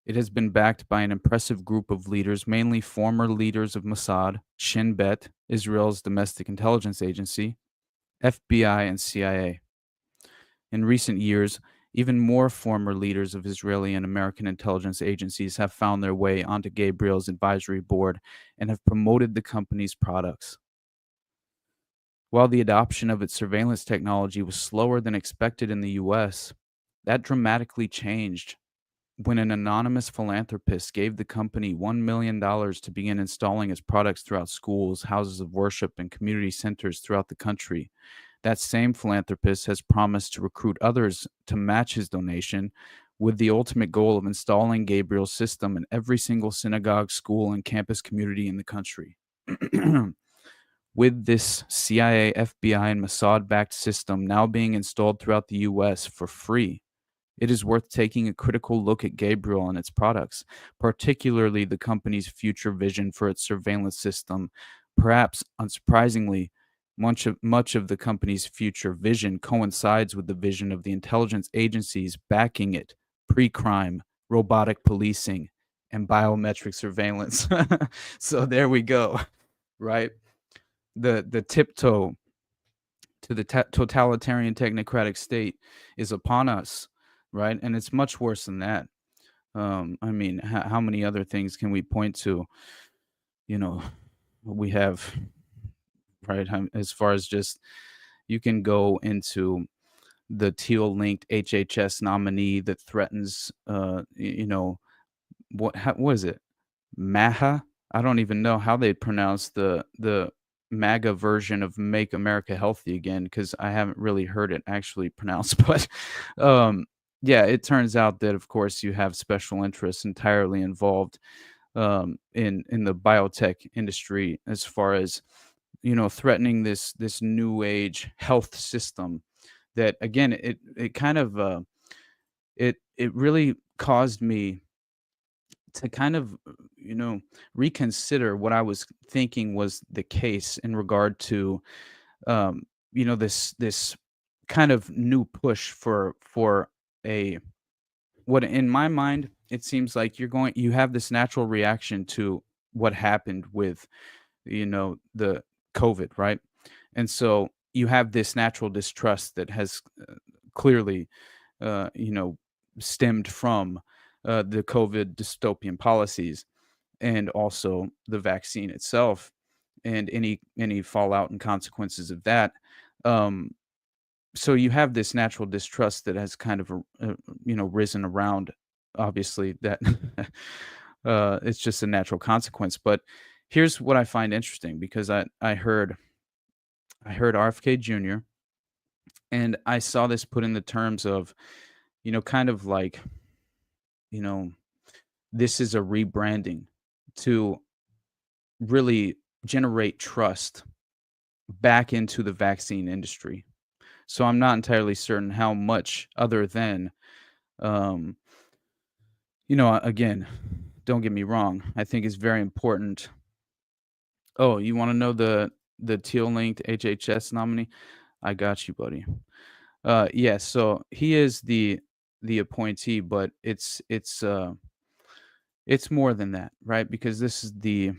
S7: it has been backed by an impressive group of leaders, mainly former leaders of Mossad, Shin Bet, Israel's domestic intelligence agency, FBI, and CIA. In recent years, even more former leaders of Israeli and American intelligence agencies have found their way onto Gabriel's advisory board and have promoted the company's products. While the adoption of its surveillance technology was slower than expected in the US, that dramatically changed when an anonymous philanthropist gave the company $1 million to begin installing its products throughout schools, houses of worship, and community centers throughout the country. That same philanthropist has promised to recruit others to match his donation, with the ultimate goal of installing Gabriel's system in every single synagogue, school, and campus community in the country. With this CIA, FBI, and Mossad-backed system now being installed throughout the U.S. for free, it is worth taking a critical look at Gabriel and its products, particularly the company's future vision for its surveillance system. Perhaps unsurprisingly, much of the company's future vision coincides with the vision of the intelligence agencies backing it: pre-crime, robotic policing, and biometric surveillance. So there we go, right? The tiptoe to the totalitarian technocratic state is upon us, right? And it's much worse than that. I mean, how many other things can we point to? We have, right, as far as just, you can go into the teal-linked HHS nominee that threatens, what is it? MAHA? I don't even know how they pronounce the MAGA version of Make America Healthy Again, because I haven't really heard it actually pronounced. But yeah, it turns out that, of course, you have special interests entirely involved in the biotech industry, as far as threatening this new age health system. That, again, it kind of it really caused me to kind of reconsider what I was thinking was the case in regard to this kind of new push for what, in my mind, it seems like you have this natural reaction to what happened with the COVID, right? And so you have this natural distrust that has clearly stemmed from the COVID dystopian policies, and also the vaccine itself, and any fallout and consequences of that. So you have this natural distrust that has kind of risen around. Obviously, that it's just a natural consequence. But here's what I find interesting, because I heard RFK Jr. And I saw this put in the terms of, kind of like, you know, this is a rebranding to really generate trust back into the vaccine industry. So I'm not entirely certain how much, other than, um, again, don't get me wrong. I think it's very important. Oh, you want to know the teal linked HHS nominee? I got you, buddy. Yeah. So he is the appointee, but it's more than that, right? Because this is the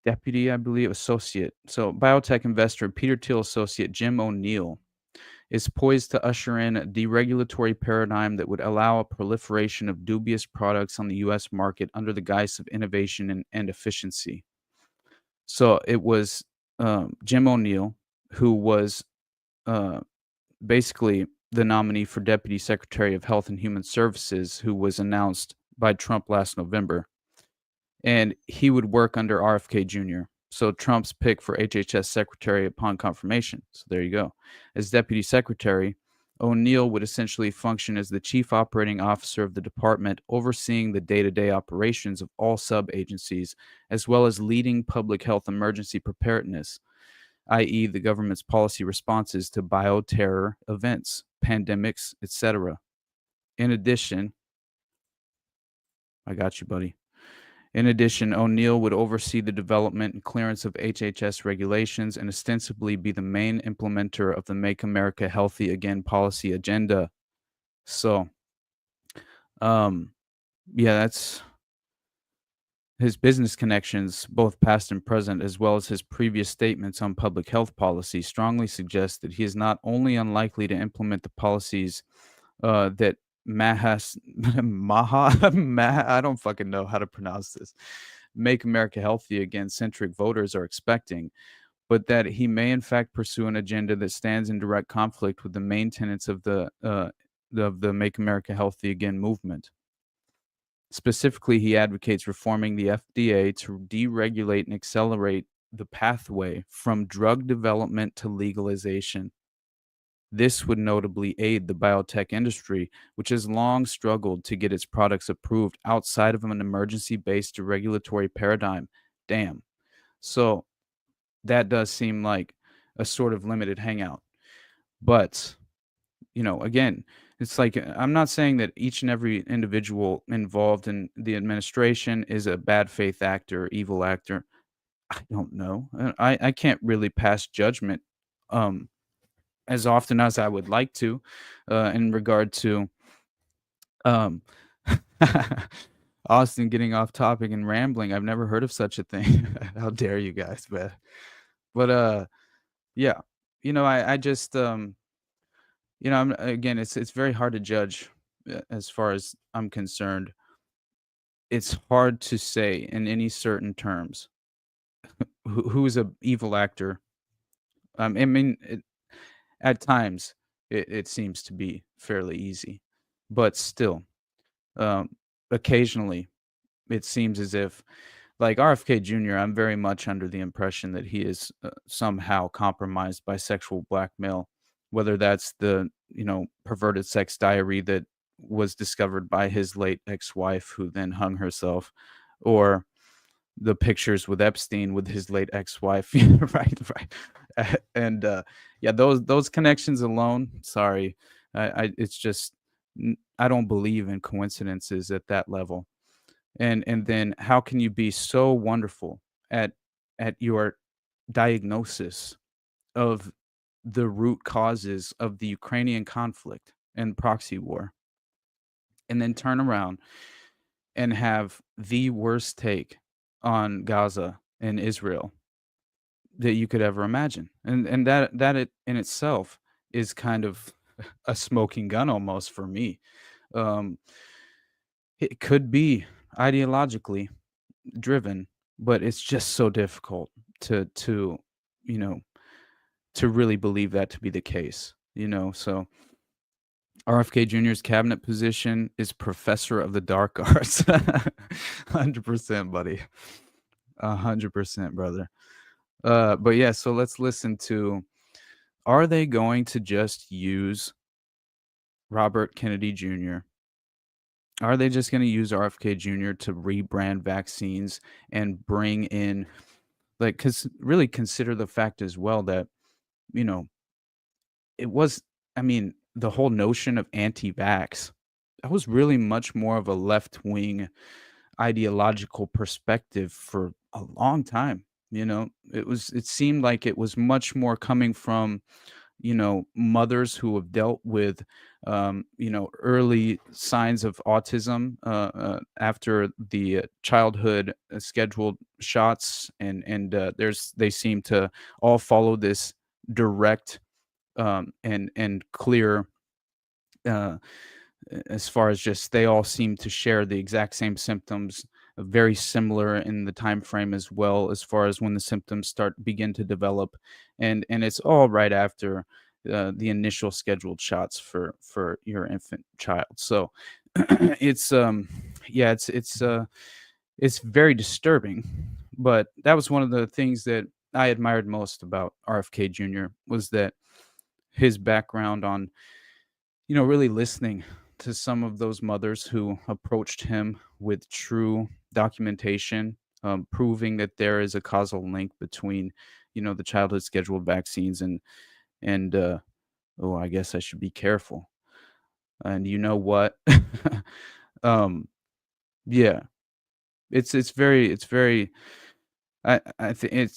S7: deputy, I believe, associate. So biotech investor Peter Thiel associate Jim O'Neill is poised to usher in a deregulatory paradigm that would allow a proliferation of dubious products on the U.S. market under the guise of innovation and efficiency. So it was Jim O'Neill, who was uh, basically the nominee for Deputy Secretary of Health and Human Services, who was announced by Trump last November. And he would work under RFK Jr. So Trump's pick for HHS secretary upon confirmation. So there you go. As deputy secretary, O'Neill would essentially function as the chief operating officer of the department, overseeing the day-to-day operations of all sub-agencies, as well as leading public health emergency preparedness, i.e. the government's policy responses to bioterror events, pandemics, etc. In addition, I got you, buddy. In addition, O'Neill would oversee the development and clearance of HHS regulations and ostensibly be the main implementer of the Make America Healthy Again policy agenda. So, yeah, that's his business connections, both past and present, as well as his previous statements on public health policy, strongly suggest that he is not only unlikely to implement the policies that MAHA, I don't fucking know how to pronounce this, Make America Healthy Again centric voters are expecting, but that he may in fact pursue an agenda that stands in direct conflict with the main tenets of the Make America Healthy Again movement. Specifically, he advocates reforming the FDA to deregulate and accelerate the pathway from drug development to legalization. This would notably aid the biotech industry, which has long struggled to get its products approved outside of an emergency-based regulatory paradigm. Damn. So that does seem like a sort of limited hangout. But, again, it's like, I'm not saying that each and every individual involved in the administration is a bad faith actor, evil actor. I don't know. I can't really pass judgment as often as I would like to in regard to Austin getting off topic and rambling. I've never heard of such a thing. How dare you guys, man. But yeah, I just again, it's very hard to judge as far as I'm concerned. It's hard to say in any certain terms who is a evil actor. I mean, at times it seems to be fairly easy, but still, occasionally it seems as if, like RFK Jr., I'm very much under the impression that he is somehow compromised by sexual blackmail, whether that's the perverted sex diary that was discovered by his late ex-wife who then hung herself, or the pictures with Epstein with his late ex-wife. Right. And yeah, those connections alone, sorry, it's just, I don't believe in coincidences at that level. And then how can you be so wonderful at your diagnosis of the root causes of the Ukrainian conflict and proxy war, and then turn around and have the worst take on Gaza and Israel that you could ever imagine? And that it in itself is kind of a smoking gun almost for me. It could be ideologically driven, but it's just so difficult to really believe that to be the case. So RFK Jr.'s cabinet position is professor of the dark arts. 100%, buddy. 100%, brother. But yeah, so let's listen to are they going to just use Robert Kennedy Jr.? Are they just going to use RFK Jr. to rebrand vaccines and bring in, like, because really consider the fact as well that, you know, it was, I mean, the whole notion of anti-vax, that was really much more of a left-wing ideological perspective for a long time. It seemed like it was much more coming from, mothers who have dealt with, early signs of autism after the childhood scheduled shots, and they seem to all follow this direct and clear, uh, as far as just they all seem to share the exact same symptoms, very similar in the time frame as well, as far as when the symptoms begin to develop, and it's all right after the initial scheduled shots for your infant child. So it's yeah, it's very disturbing. But that was one of the things that I admired most about RFK Jr. was that his background on, really listening to some of those mothers who approached him with true documentation, proving that there is a causal link between, the childhood scheduled vaccines and oh, I guess I should be careful. And you know what? um, yeah, it's very. I think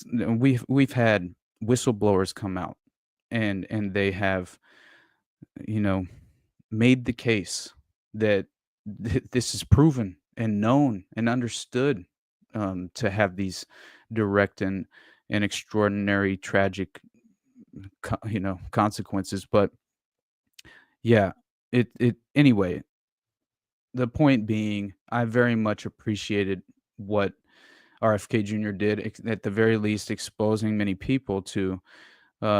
S7: we've had whistleblowers come out and they have, you know made the case that this is proven and known and understood, to have these direct and extraordinary tragic consequences. But yeah, it anyway, the point being, I very much appreciated what RFK Jr. did, at the very least exposing many people to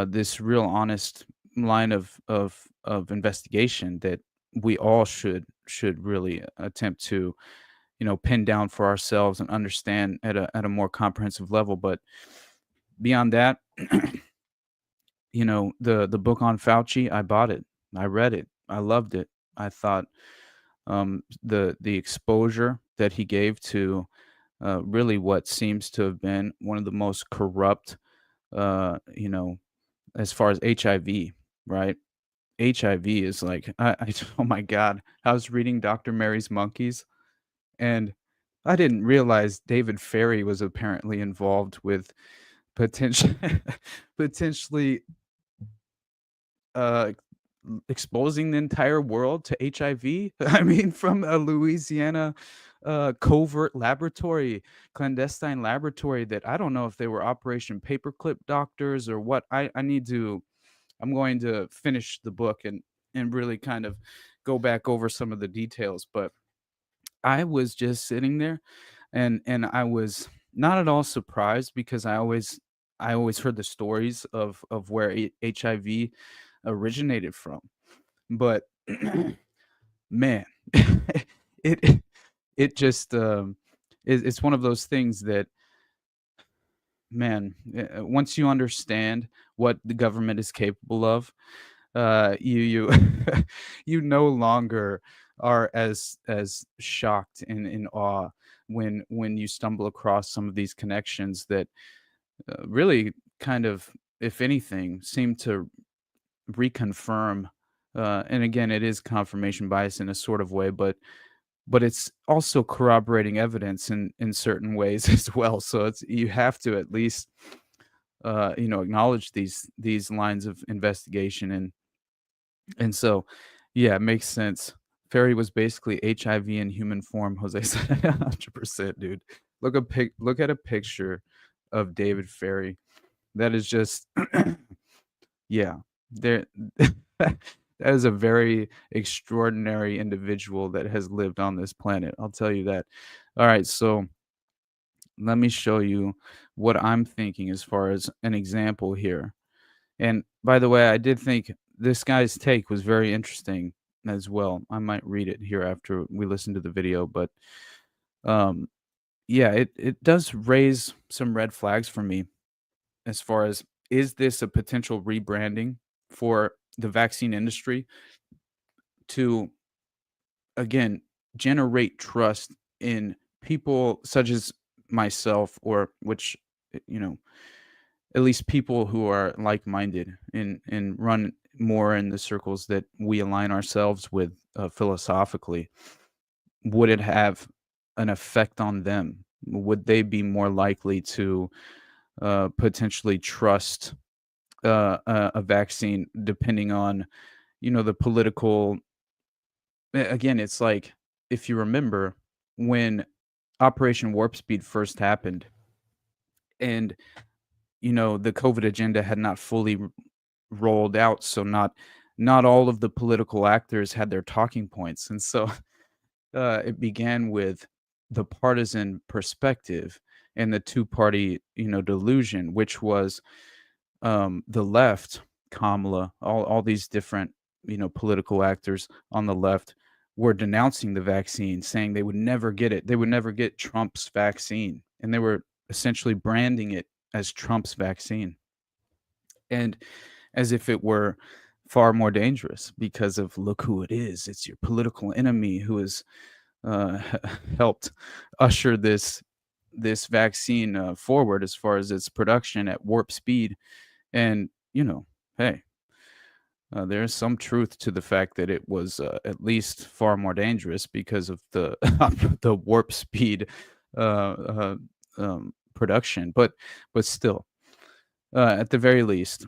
S7: this real honest line of investigation that we all should really attempt to, pin down for ourselves and understand at a more comprehensive level. But beyond that, the book on Fauci, I bought it, I read it, I loved it. I thought, the exposure that he gave to really what seems to have been one of the most corrupt, as far as HIV, right? HIV is like, oh my God, I was reading Dr. Mary's Monkeys, and I didn't realize David Ferry was apparently involved with potential potentially uh exposing the entire world to HIV. I mean, from a Louisiana covert laboratory, clandestine laboratory, that I don't know if they were Operation Paperclip doctors or what. I'm going to finish the book and really kind of go back over some of the details. But I was just sitting there, and I was not at all surprised, because I always heard the stories of where HIV originated from. But man, it it just it's one of those things that, man, once you understand what the government is capable of, you you no longer are as shocked and in awe when you stumble across some of these connections that really kind of, if anything, seem to reconfirm. And again, it is confirmation bias in a sort of way, but it's also corroborating evidence in certain ways as well. So you have to at least acknowledge these lines of investigation, and so yeah, it makes sense. Ferry was basically HIV in human form. Jose said 100%, dude. Look at a picture of David Ferry. That is just yeah. There that is a very extraordinary individual that has lived on this planet. I'll tell you that. All right, so let me show you what I'm thinking as far as an example here. And by the way, I did think this guy's take was very interesting as well. I might read it here after we listen to the video, but yeah, it does raise some red flags for me, as far as is this a potential rebranding for the vaccine industry to, again, generate trust in people such as myself, or which, you know, at least people who are like-minded and run more in the circles that we align ourselves with philosophically? Would it have an effect on them? Would they be more likely to potentially trust a vaccine, depending on, the political? Again, it's like, if you remember when Operation Warp Speed first happened, and the COVID agenda had not fully rolled out, so not all of the political actors had their talking points, and so it began with the partisan perspective and the two-party, delusion, which was the left, Kamala, all these different, political actors on the left were denouncing the vaccine, saying they would never get it. They would never get Trump's vaccine, and they were essentially branding it as Trump's vaccine, and as if it were far more dangerous because of, look who it is. It's your political enemy who has uh, helped usher this vaccine forward as far as its production at warp speed. And hey, there is some truth to the fact that it was at least far more dangerous because of the the warp speed production. But still, at the very least,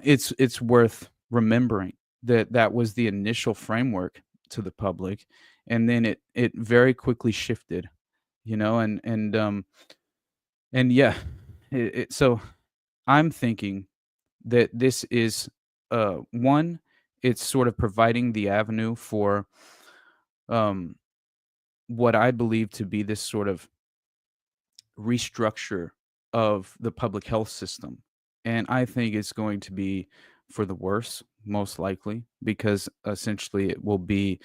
S7: it's worth remembering that that was the initial framework to the public, and then it very quickly shifted, and yeah, so I'm thinking that this is one, it's sort of providing the avenue for um what I believe to be this sort of restructure of the public health system. And I think it's going to be for the worse, most likely, because essentially it will be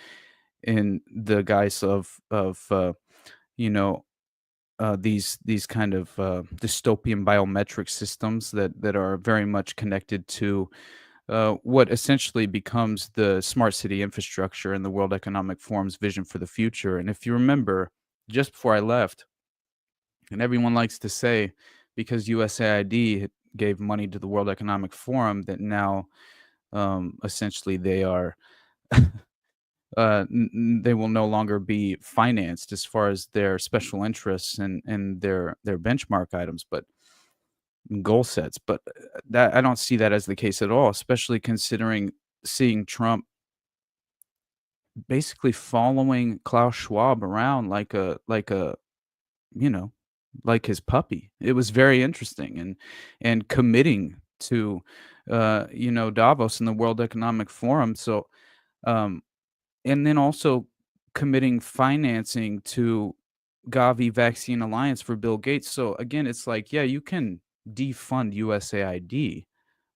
S7: in the guise of you know these kind of dystopian biometric systems that are very much connected to what essentially becomes the smart city infrastructure and the World Economic Forum's vision for the future. And if you remember, just before I left, and everyone likes to say, because USAID gave money to the World Economic Forum, that now essentially they are they will no longer be financed as far as their special interests and their benchmark items, but goal sets. But that, I don't see that as the case at all, especially considering seeing Trump basically following Klaus Schwab around like a you know like his puppy. It was very interesting, and committing to Davos and the World Economic Forum. So um and then also committing financing to Gavi Vaccine Alliance for Bill Gates. So again, it's like, yeah, you can defund USAID,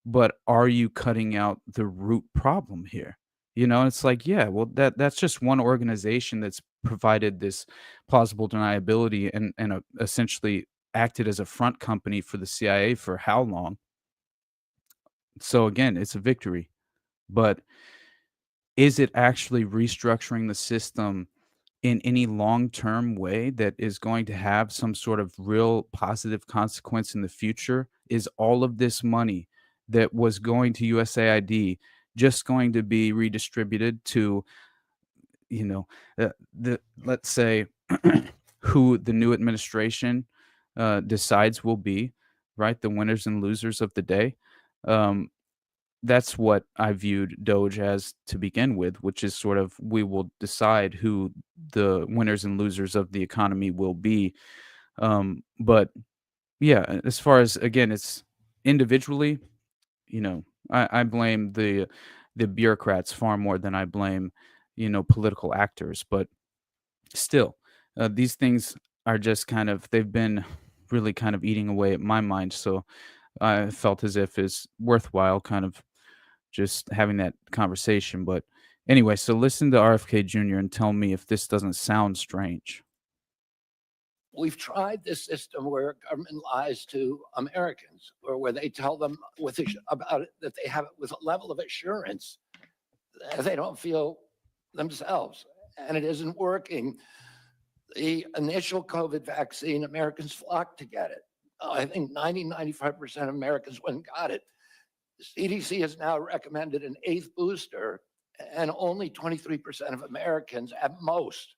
S7: but are you cutting out the root problem here? It's like, yeah, well, that's just one organization that's provided this plausible deniability and essentially acted as a front company for the CIA for how long? So again, it's a victory, but is it actually restructuring the system in any long-term way that is going to have some sort of real positive consequence in the future? Is all of this money that was going to USAID just going to be redistributed to, the let's say, who the new administration decides will be, right? The winners and losers of the day. Um, that's what I viewed Doge as to begin with, which is sort of, we will decide who the winners and losers of the economy will be. But yeah, as far as, again, it's individually, I blame the bureaucrats far more than I blame, political actors. But still, these things are just kind of, they've been really kind of eating away at my mind. So I felt as if it's worthwhile kind of just having that conversation. But anyway, so listen to RFK Jr. and tell me if this doesn't sound strange.
S11: We've tried this system where government lies to Americans, or where they tell them about it, that they have it with a level of assurance that they don't feel themselves, and it isn't working. The initial COVID vaccine, Americans flocked to get it. I think 95% of Americans went and got it. The CDC has now recommended an 8th booster, and only 23% of Americans at most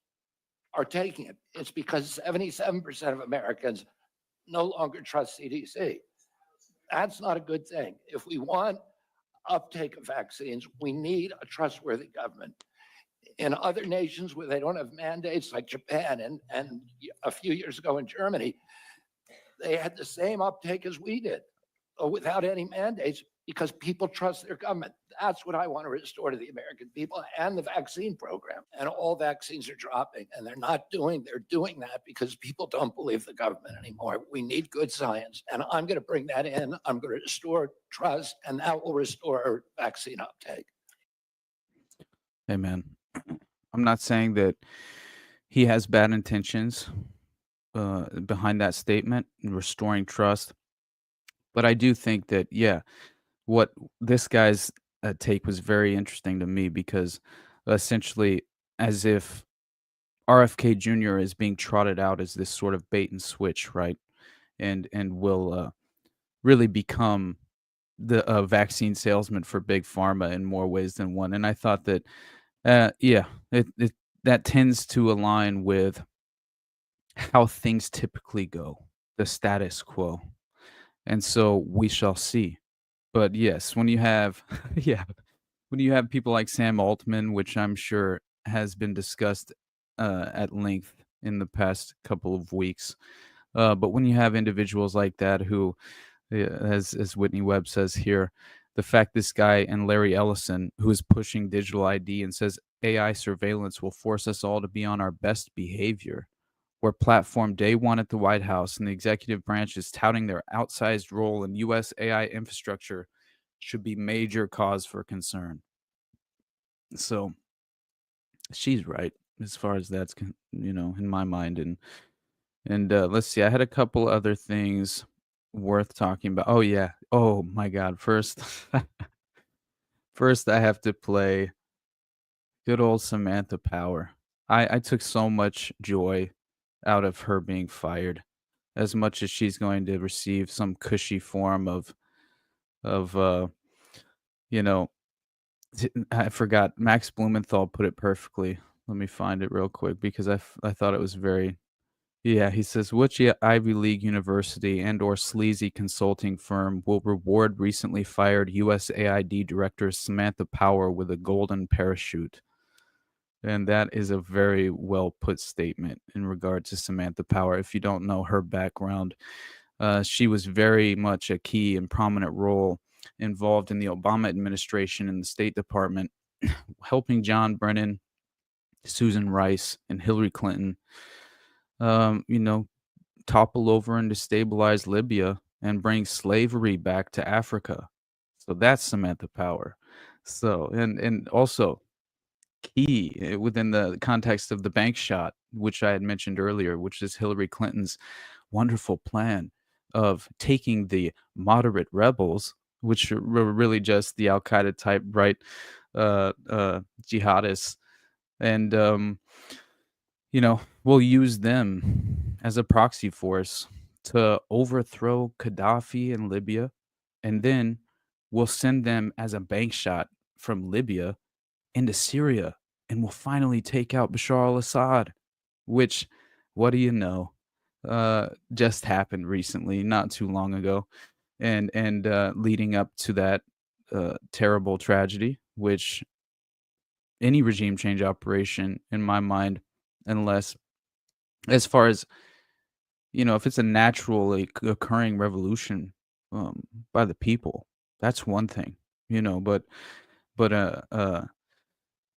S11: are taking it. It's because 77% of Americans no longer trust CDC. That's not a good thing. If we want uptake of vaccines, we need a trustworthy government. In other nations where they don't have mandates, like Japan and a few years ago in Germany, they had the same uptake as we did, without any mandates, because people trust their government. That's what I want to restore to the American people, and the vaccine program. And all vaccines are dropping, and they're doing that because people don't believe the government anymore. We need good science, and I'm going to bring that in. I'm going to restore trust, and that will restore vaccine uptake.
S7: Hey, man, I'm not saying that he has bad intentions behind that statement and restoring trust, but I do think that, yeah, what this guy's take was very interesting to me, because essentially, as if RFK Jr. is being trotted out as this sort of bait and switch, right? And will really become the vaccine salesman for big pharma in more ways than one. And I thought that, that tends to align with how things typically go, the status quo. And so we shall see. But yes, when you have when you have people like Sam Altman, which I'm sure has been discussed at length in the past couple of weeks, but when you have individuals like that who, as Whitney Webb says here, the fact this guy and Larry Ellison, who is pushing digital ID and says AI surveillance will force us all to be on our best behavior, were platformed day one at the White House, and the executive branch is touting their outsized role in U.S. AI infrastructure, should be major cause for concern. So she's right as far as that's, in my mind. And let's see, I had a couple other things worth talking about. Oh yeah. Oh my God. First, I have to play good old Samantha Power. I took so much joy out of her being fired, as much as she's going to receive some cushy form of you know, I forgot, Max Blumenthal put it perfectly. Let me find it real quick, because I thought it was very, yeah, he says, which Ivy League university and or sleazy consulting firm will reward recently fired USAID director Samantha Power with a golden parachute? And that is a very well put statement in regard to Samantha Power. If you don't know her background, she was very much a key and prominent role involved in the Obama administration in the State Department, helping John Brennan, Susan Rice, and Hillary Clinton, topple over and destabilize Libya and bring slavery back to Africa. So that's Samantha Power. So, and also key within the context of the bank shot, which I had mentioned earlier, which is Hillary Clinton's wonderful plan of taking the moderate rebels, which were really just the Al Qaeda type, right, jihadists, and we'll use them as a proxy force to overthrow Gaddafi in Libya, and then we'll send them as a bank shot from Libya into Syria, and we'll finally take out Bashar al-Assad, which, what do you know, just happened recently, not too long ago, and leading up to that terrible tragedy, which any regime change operation, in my mind, unless, as far as, if it's a naturally occurring revolution by the people, that's one thing,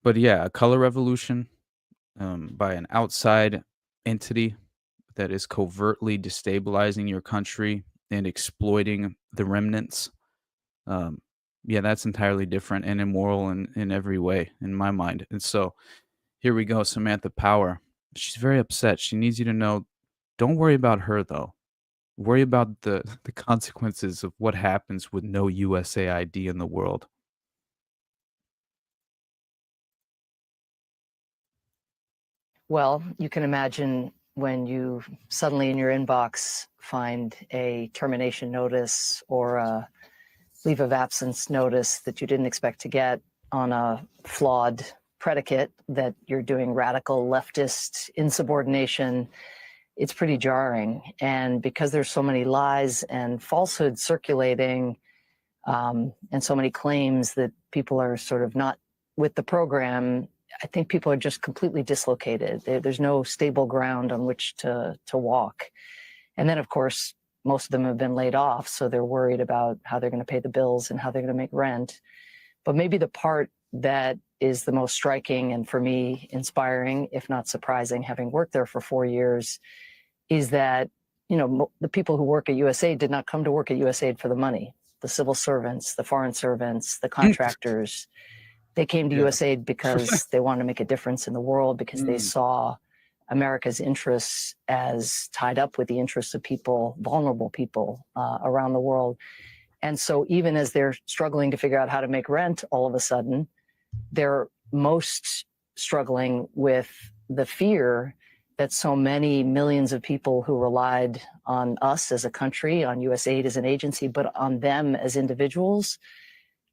S7: but yeah, a color revolution by an outside entity that is covertly destabilizing your country and exploiting the remnants, yeah, that's entirely different and immoral in every way, in my mind. And so here we go, Samantha Power. She's very upset. She needs you to know Don't worry about her though. Worry about the consequences of what happens with no USAID in the world.
S3: Well, you can imagine when you suddenly in your inbox find a termination notice or a leave of absence notice that you didn't expect to get on a flawed predicate that you're doing radical leftist insubordination. It's pretty jarring. And because there's so many lies and falsehoods circulating, and so many claims that people are sort of not with the program, I think people are just completely dislocated. There's no stable ground on which to walk. And then, of course, most of them have been laid off, so they're worried about how they're going to pay the bills and how they're going to make rent. But maybe the part that is the most striking and for me inspiring, if not surprising, having worked there for 4 years, is that, you know, the people who work at USAID did not come to work at USAID for the money. The civil servants, the foreign servants, the contractors, they came to USAID because they wanted to make a difference in the world, because they saw America's interests as tied up with the interests of people, vulnerable people around the world. And so even as they're struggling to figure out how to make rent, all of a sudden, they're most struggling with the fear that so many millions of people who relied on us as a country, on USAID as an agency, but on them as individuals,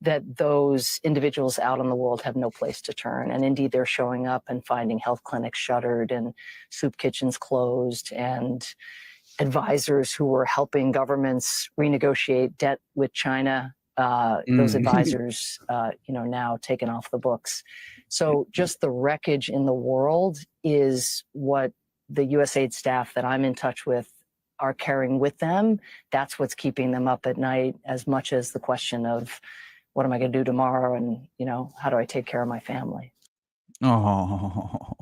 S3: that those individuals out in the world have no place to turn. And indeed, they're showing up and finding health clinics shuttered and soup kitchens closed and advisors who were helping governments renegotiate debt with China. Those advisors, now taken off the books. So just the wreckage in the world is what the USAID staff that I'm in touch with are carrying with them. That's what's keeping them up at night, as much as the question of what am I going to do tomorrow, and how do I take care of my family?
S7: Oh,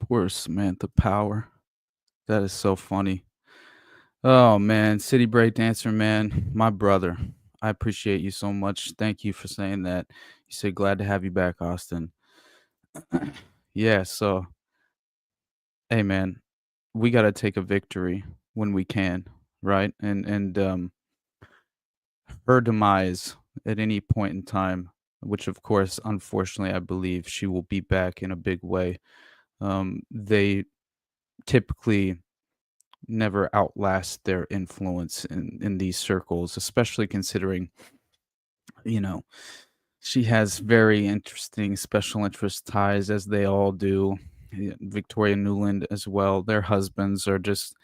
S7: poor Samantha Power. That is so funny. Oh man, City Break Dancer, man, my brother. I appreciate you so much. Thank you for saying that. You said glad to have you back, Austin. Yeah, so hey man, we gotta take a victory when we can, right? And her demise at any point in time, which of course, unfortunately, I believe she will be back in a big way. They typically never outlast their influence in these circles, especially considering, you know, she has very interesting special interest ties, as they all do. Victoria Nuland as well. Their husbands are just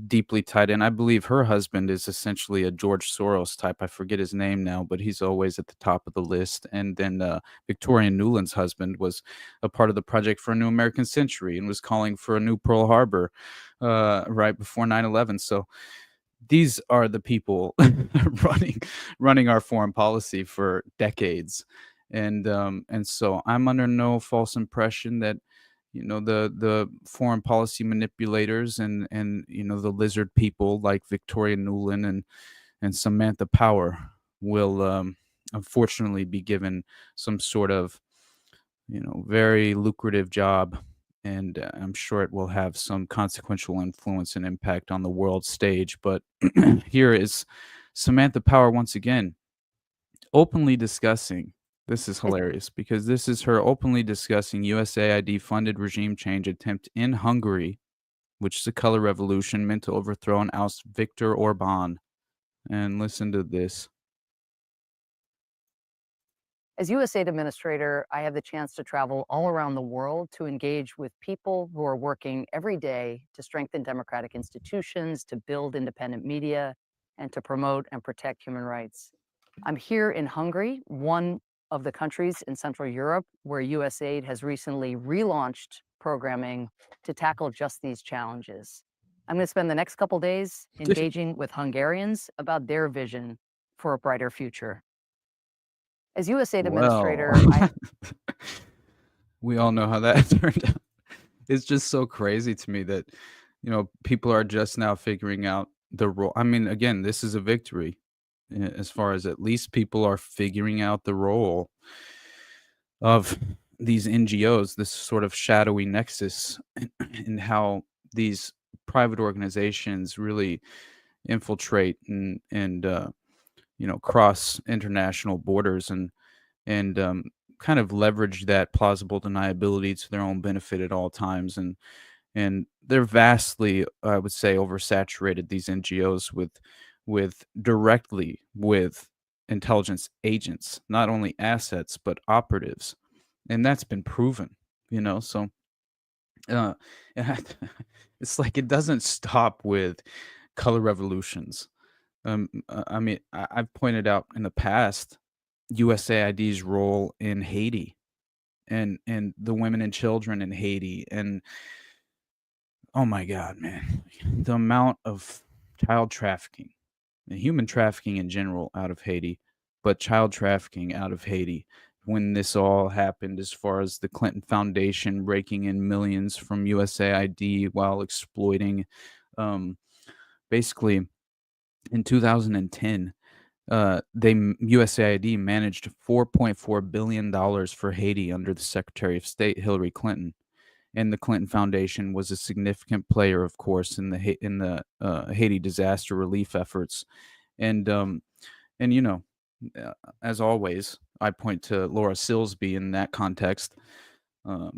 S7: deeply tied in. I believe her husband is essentially a George Soros type. I forget his name now, but he's always at the top of the list. And then Victoria Nuland's husband was a part of the Project for a New American Century and was calling for a new Pearl Harbor right before 9/11. So these are the people running our foreign policy for decades. And so I'm under no false impression that the foreign policy manipulators and the lizard people like Victoria Nuland and Samantha Power will unfortunately be given some sort of very lucrative job, and I'm sure it will have some consequential influence and impact on the world stage. But here is Samantha Power once again openly discussing. This is hilarious because this is her openly discussing USAID funded regime change attempt in Hungary, which is a color revolution meant to overthrow and oust Viktor Orban. And listen to this.
S3: As USAID administrator, I have the chance to travel all around the world to engage with people who are working every day to strengthen democratic institutions, to build independent media, and to promote and protect human rights. I'm here in Hungary, one of the countries in Central Europe where USAID has recently relaunched programming to tackle just these challenges. I'm going to spend the next couple days engaging with Hungarians about their vision for a brighter future. As USAID administrator,
S7: we all know how that turned out. It's just so crazy to me that, people are just now figuring out the role. I mean, again, this is a victory as far as at least people are figuring out the role of these NGOs, this sort of shadowy nexus, and how these private organizations really infiltrate and cross international borders and kind of leverage that plausible deniability to their own benefit at all times. And they're vastly, I would say, oversaturated, these NGOs, with directly with intelligence agents, not only assets but operatives, and that's been proven. So uh, it's like it doesn't stop with color revolutions. I mean, I've pointed out in the past USAID's role in Haiti and the women and children in Haiti. And oh my God, man, the amount of child trafficking and human trafficking in general out of Haiti, but child trafficking out of Haiti when this all happened, as far as the Clinton Foundation raking in millions from USAID while exploiting, um, basically in 2010, USAID managed $4.4 billion for Haiti under the Secretary of State Hillary Clinton, and the Clinton Foundation was a significant player, of course, in the Haiti disaster relief efforts. And as always, I point to Laura Silsby in that context,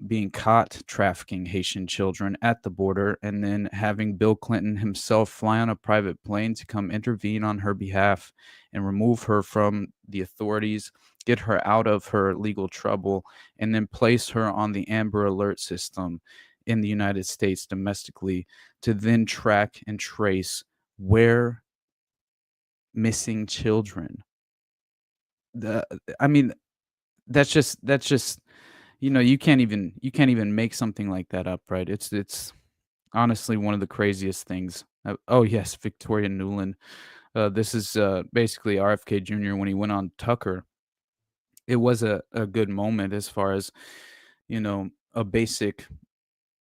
S7: being caught trafficking Haitian children at the border, and then having Bill Clinton himself fly on a private plane to come intervene on her behalf and remove her from the authorities, get her out of her legal trouble, and then place her on the Amber Alert system in the United States domestically to then track and trace where missing children. I mean, that's just you can't even make something like that up, right? It's honestly one of the craziest things. Oh yes, Victoria Nuland. This is basically RFK Jr. when he went on Tucker. It was a good moment, as far as a basic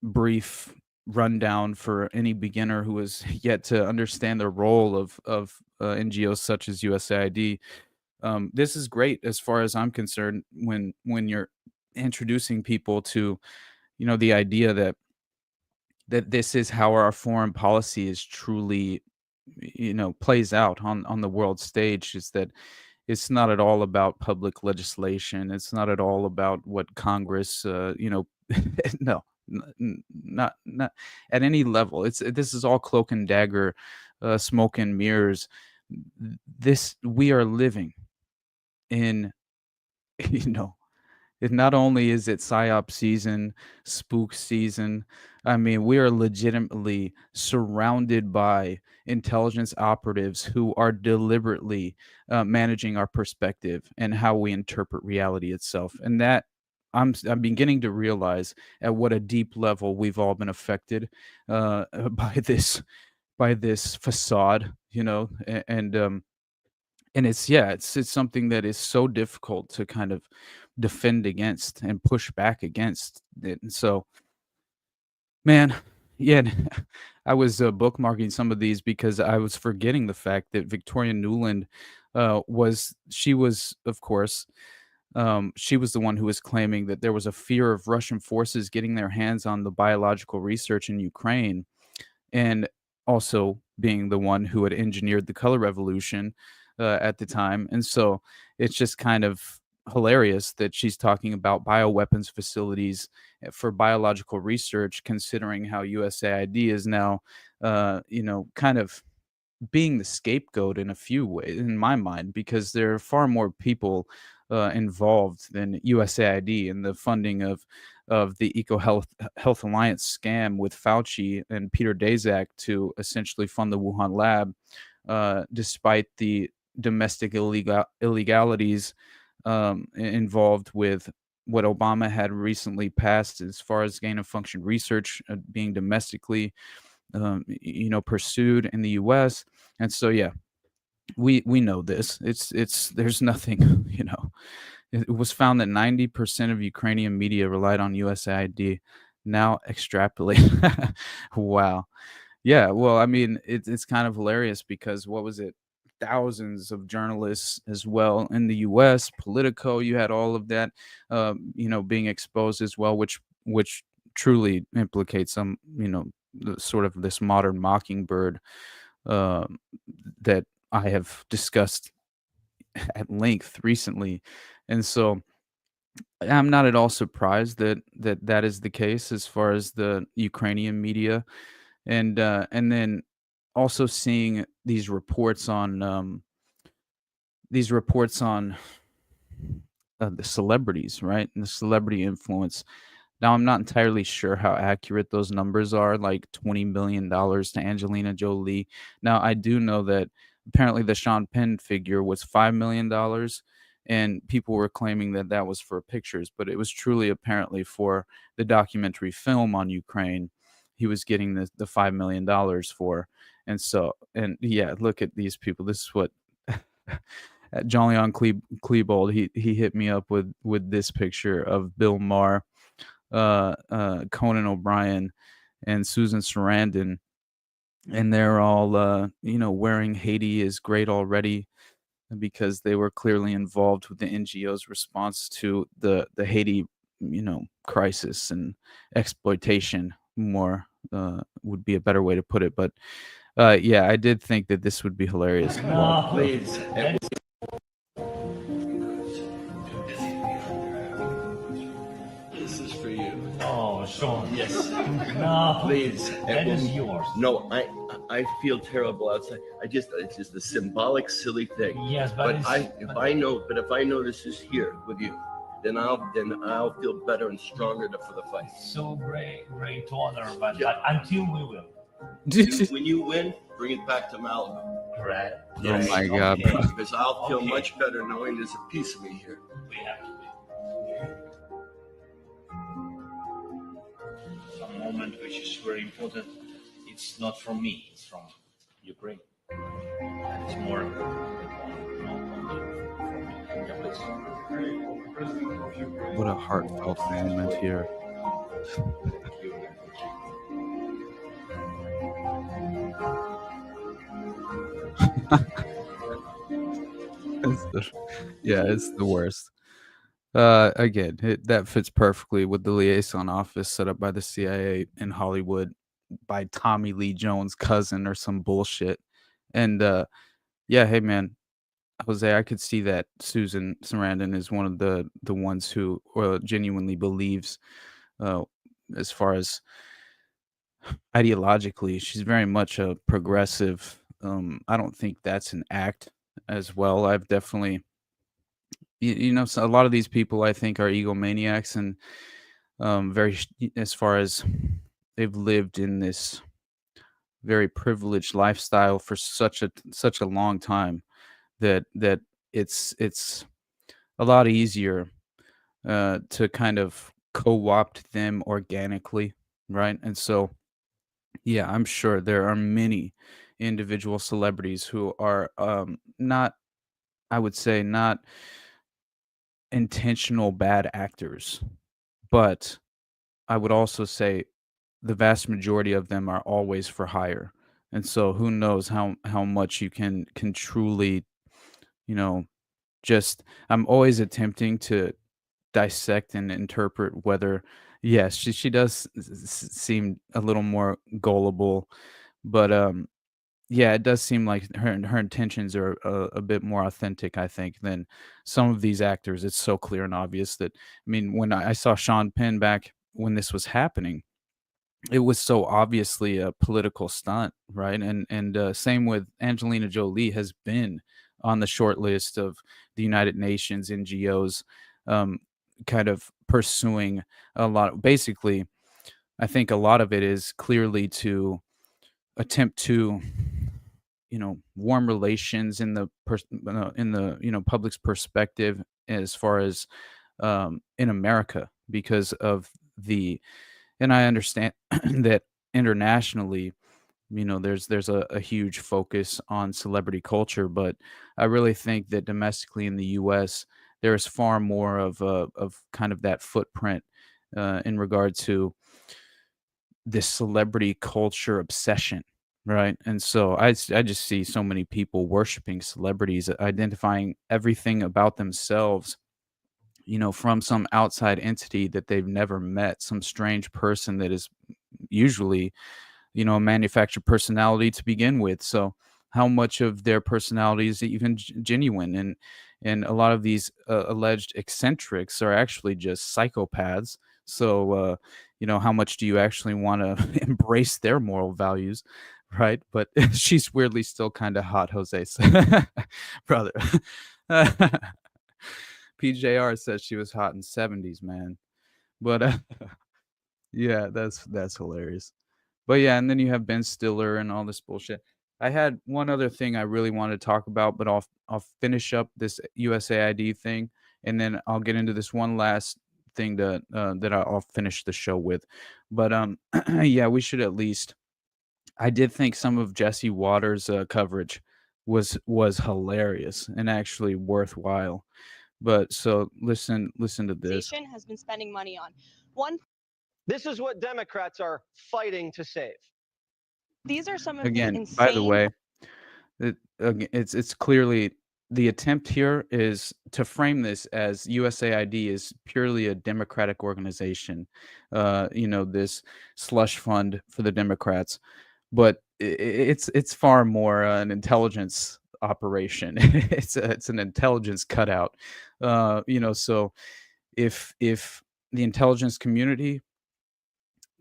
S7: brief rundown for any beginner who has yet to understand the role of NGOs such as USAID. This is great as far as I'm concerned, when you're introducing people to the idea that this is how our foreign policy is truly plays out on the world stage. Is that it's not at all about public legislation. It's not at all about what Congress no, not at any level. This is all cloak and dagger, smoke and mirrors. This We are living in not only is it psyop season, spook season. I mean, we are legitimately surrounded by intelligence operatives who are deliberately managing our perspective and how we interpret reality itself. And that I'm beginning to realize at what a deep level we've all been affected by this facade, and it's something that is so difficult to kind of defend against and push back against it. And so, man, yeah, I was bookmarking some of these because I was forgetting the fact that Victoria Nuland was, of course, she was the one who was claiming that there was a fear of Russian forces getting their hands on the biological research in Ukraine, and also being the one who had engineered the color revolution at the time. And so it's just kind of hilarious that she's talking about bioweapons facilities for biological research, considering how USAID is now, kind of being the scapegoat in a few ways, in my mind, because there are far more people involved than USAID in the funding of the Health Alliance scam with Fauci and Peter Daszak to essentially fund the Wuhan lab, despite the domestic illegalities involved with what Obama had recently passed as far as gain of function research being domestically pursued in the US. And so we know this. It's there's nothing, it was found that 90% of Ukrainian media relied on USAID. Now extrapolate. Wow. Yeah, well, I mean, it's kind of hilarious because what was it? Thousands of journalists as well in the U.S. Politico, you had all of that, being exposed as well, which truly implicates some, sort of this modern mockingbird uh, that I have discussed at length recently. And so I'm not at all surprised that that is the case as far as the Ukrainian media, and then also seeing these reports on the celebrities, right, and the celebrity influence. Now, I'm not entirely sure how accurate those numbers are, like $20 million to Angelina Jolie. Now, I do know that apparently the Sean Penn figure was $5 million, and people were claiming that that was for pictures, but it was truly apparently for the documentary film on Ukraine. He was getting the $5 million for, and so, and yeah, look at these people. This is what Jolyon Klebold, he hit me up with this picture of Bill Maher, Conan O'Brien, and Susan Sarandon, and they're all wearing Haiti is great already, because they were clearly involved with the NGO's response to the Haiti crisis and exploitation. More would be a better way to put it, but yeah, I did think that this would be hilarious.
S12: No, please. This is for you.
S13: Oh, Sean.
S12: Yes.
S13: No,
S12: Please.
S13: that is yours.
S12: No, I feel terrible outside. It's just a symbolic, silly thing.
S13: Yes, but
S12: if I know this is here with you, then I'll feel better and stronger for the fight.
S13: So great to honor, but until we will.
S12: When you win, bring it back to Malibu.
S13: Right.
S7: Oh my God.
S12: Because I'll feel much better knowing there's a piece of me here.
S13: We have to be. Some moment which is very important. It's not from me, it's from Ukraine. And it's more
S7: What a heartfelt moment here. It's the worst. Again, that fits perfectly with the liaison office set up by the CIA in Hollywood by Tommy Lee Jones' cousin or some bullshit. And yeah, hey man, Jose, I could see that Susan Sarandon is one of the ones who genuinely believes, as far as ideologically, she's very much a progressive. I don't think that's an act as well. I've definitely, so a lot of these people I think are egomaniacs and very, as far as they've lived in this very privileged lifestyle for such a long time that it's a lot easier to kind of co-opt them organically, right? And so, yeah, I'm sure there are many individual celebrities who are not, I would say, not intentional bad actors, but I would also say the vast majority of them are always for hire. And so who knows how much you can truly, just, I'm always attempting to dissect and interpret whether, yes, she does seem a little more gullible, but yeah, it does seem like her intentions are a bit more authentic, I think, than some of these actors. It's so clear and obvious that, I mean, when I saw Sean Penn back when this was happening, it was so obviously a political stunt, right? And same with Angelina Jolie, has been on the short list of the United Nations NGOs, kind of pursuing a lot. Basically, I think a lot of it is clearly to attempt to, warm relations in the public's perspective, as far as in America, because of and I understand that internationally, there's a huge focus on celebrity culture, but I really think that domestically in the U.S. there's far more of kind of that footprint in regard to this celebrity culture obsession, right? And so I just see so many people worshiping celebrities, identifying everything about themselves, from some outside entity that they've never met, some strange person that is usually a manufactured personality to begin with. So how much of their personality is even genuine? And a lot of these alleged eccentrics are actually just psychopaths. So how much do you actually want to embrace their moral values, right? But she's weirdly still kind of hot, Jose. Brother. PJR says she was hot in 70s, man. But yeah, that's hilarious. But yeah, and then you have Ben Stiller and all this bullshit. I had one other thing I really wanted to talk about, but I'll finish up this USAID thing, and then I'll get into this one last thing that I'll finish the show with. But yeah, we should at least. I did think some of Jesse Waters' coverage was hilarious and actually worthwhile. But so listen to this.
S14: Has been spending money on one.
S15: This is what Democrats are fighting to save.
S14: These are some of
S7: Again,
S14: the insane.
S7: by the way, it's clearly the attempt here is to frame this as USAID is purely a Democratic organization, this slush fund for the Democrats, but it's far more an intelligence operation. it's an intelligence cutout, So if the intelligence community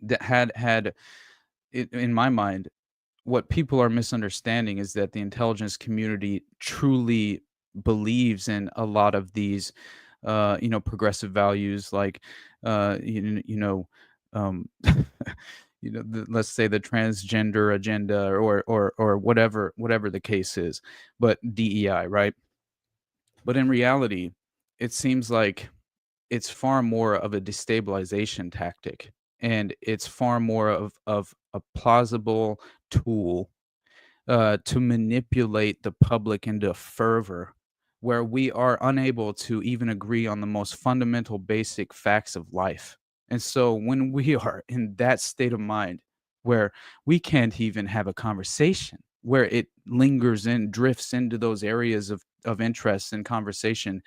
S7: that had in my mind, what people are misunderstanding is that the intelligence community truly believes in a lot of these progressive values, like let's say the transgender agenda or whatever the case is, but DEI, right? But in reality, it seems like it's far more of a destabilization tactic, and it's far more of a plausible tool to manipulate the public into fervor, where we are unable to even agree on the most fundamental basic facts of life. And so when we are in that state of mind where we can't even have a conversation, where it lingers and drifts into those areas of interest and conversation,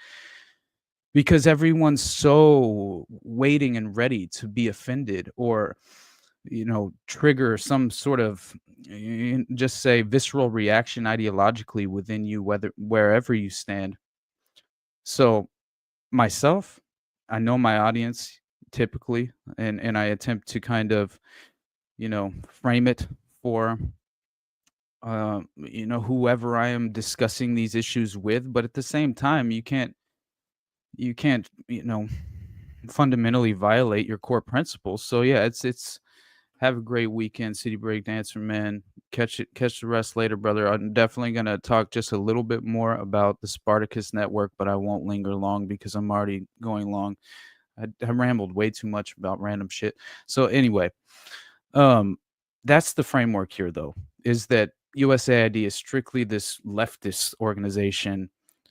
S7: because everyone's so waiting and ready to be offended or trigger some sort of, just say, visceral reaction ideologically within you, wherever you stand. So myself, I know my audience typically, and I attempt to kind of frame it for whoever I am discussing these issues with, but at the same time you can't fundamentally violate your core principles. So yeah, it's have a great weekend, City Break Dancer, man. Catch the rest later, brother. I'm definitely gonna talk just a little bit more about the Spartacus Network, but I won't linger long because I'm already going long. I rambled way too much about random shit. So anyway, that's the framework here, though, is that USAID is strictly this leftist organization.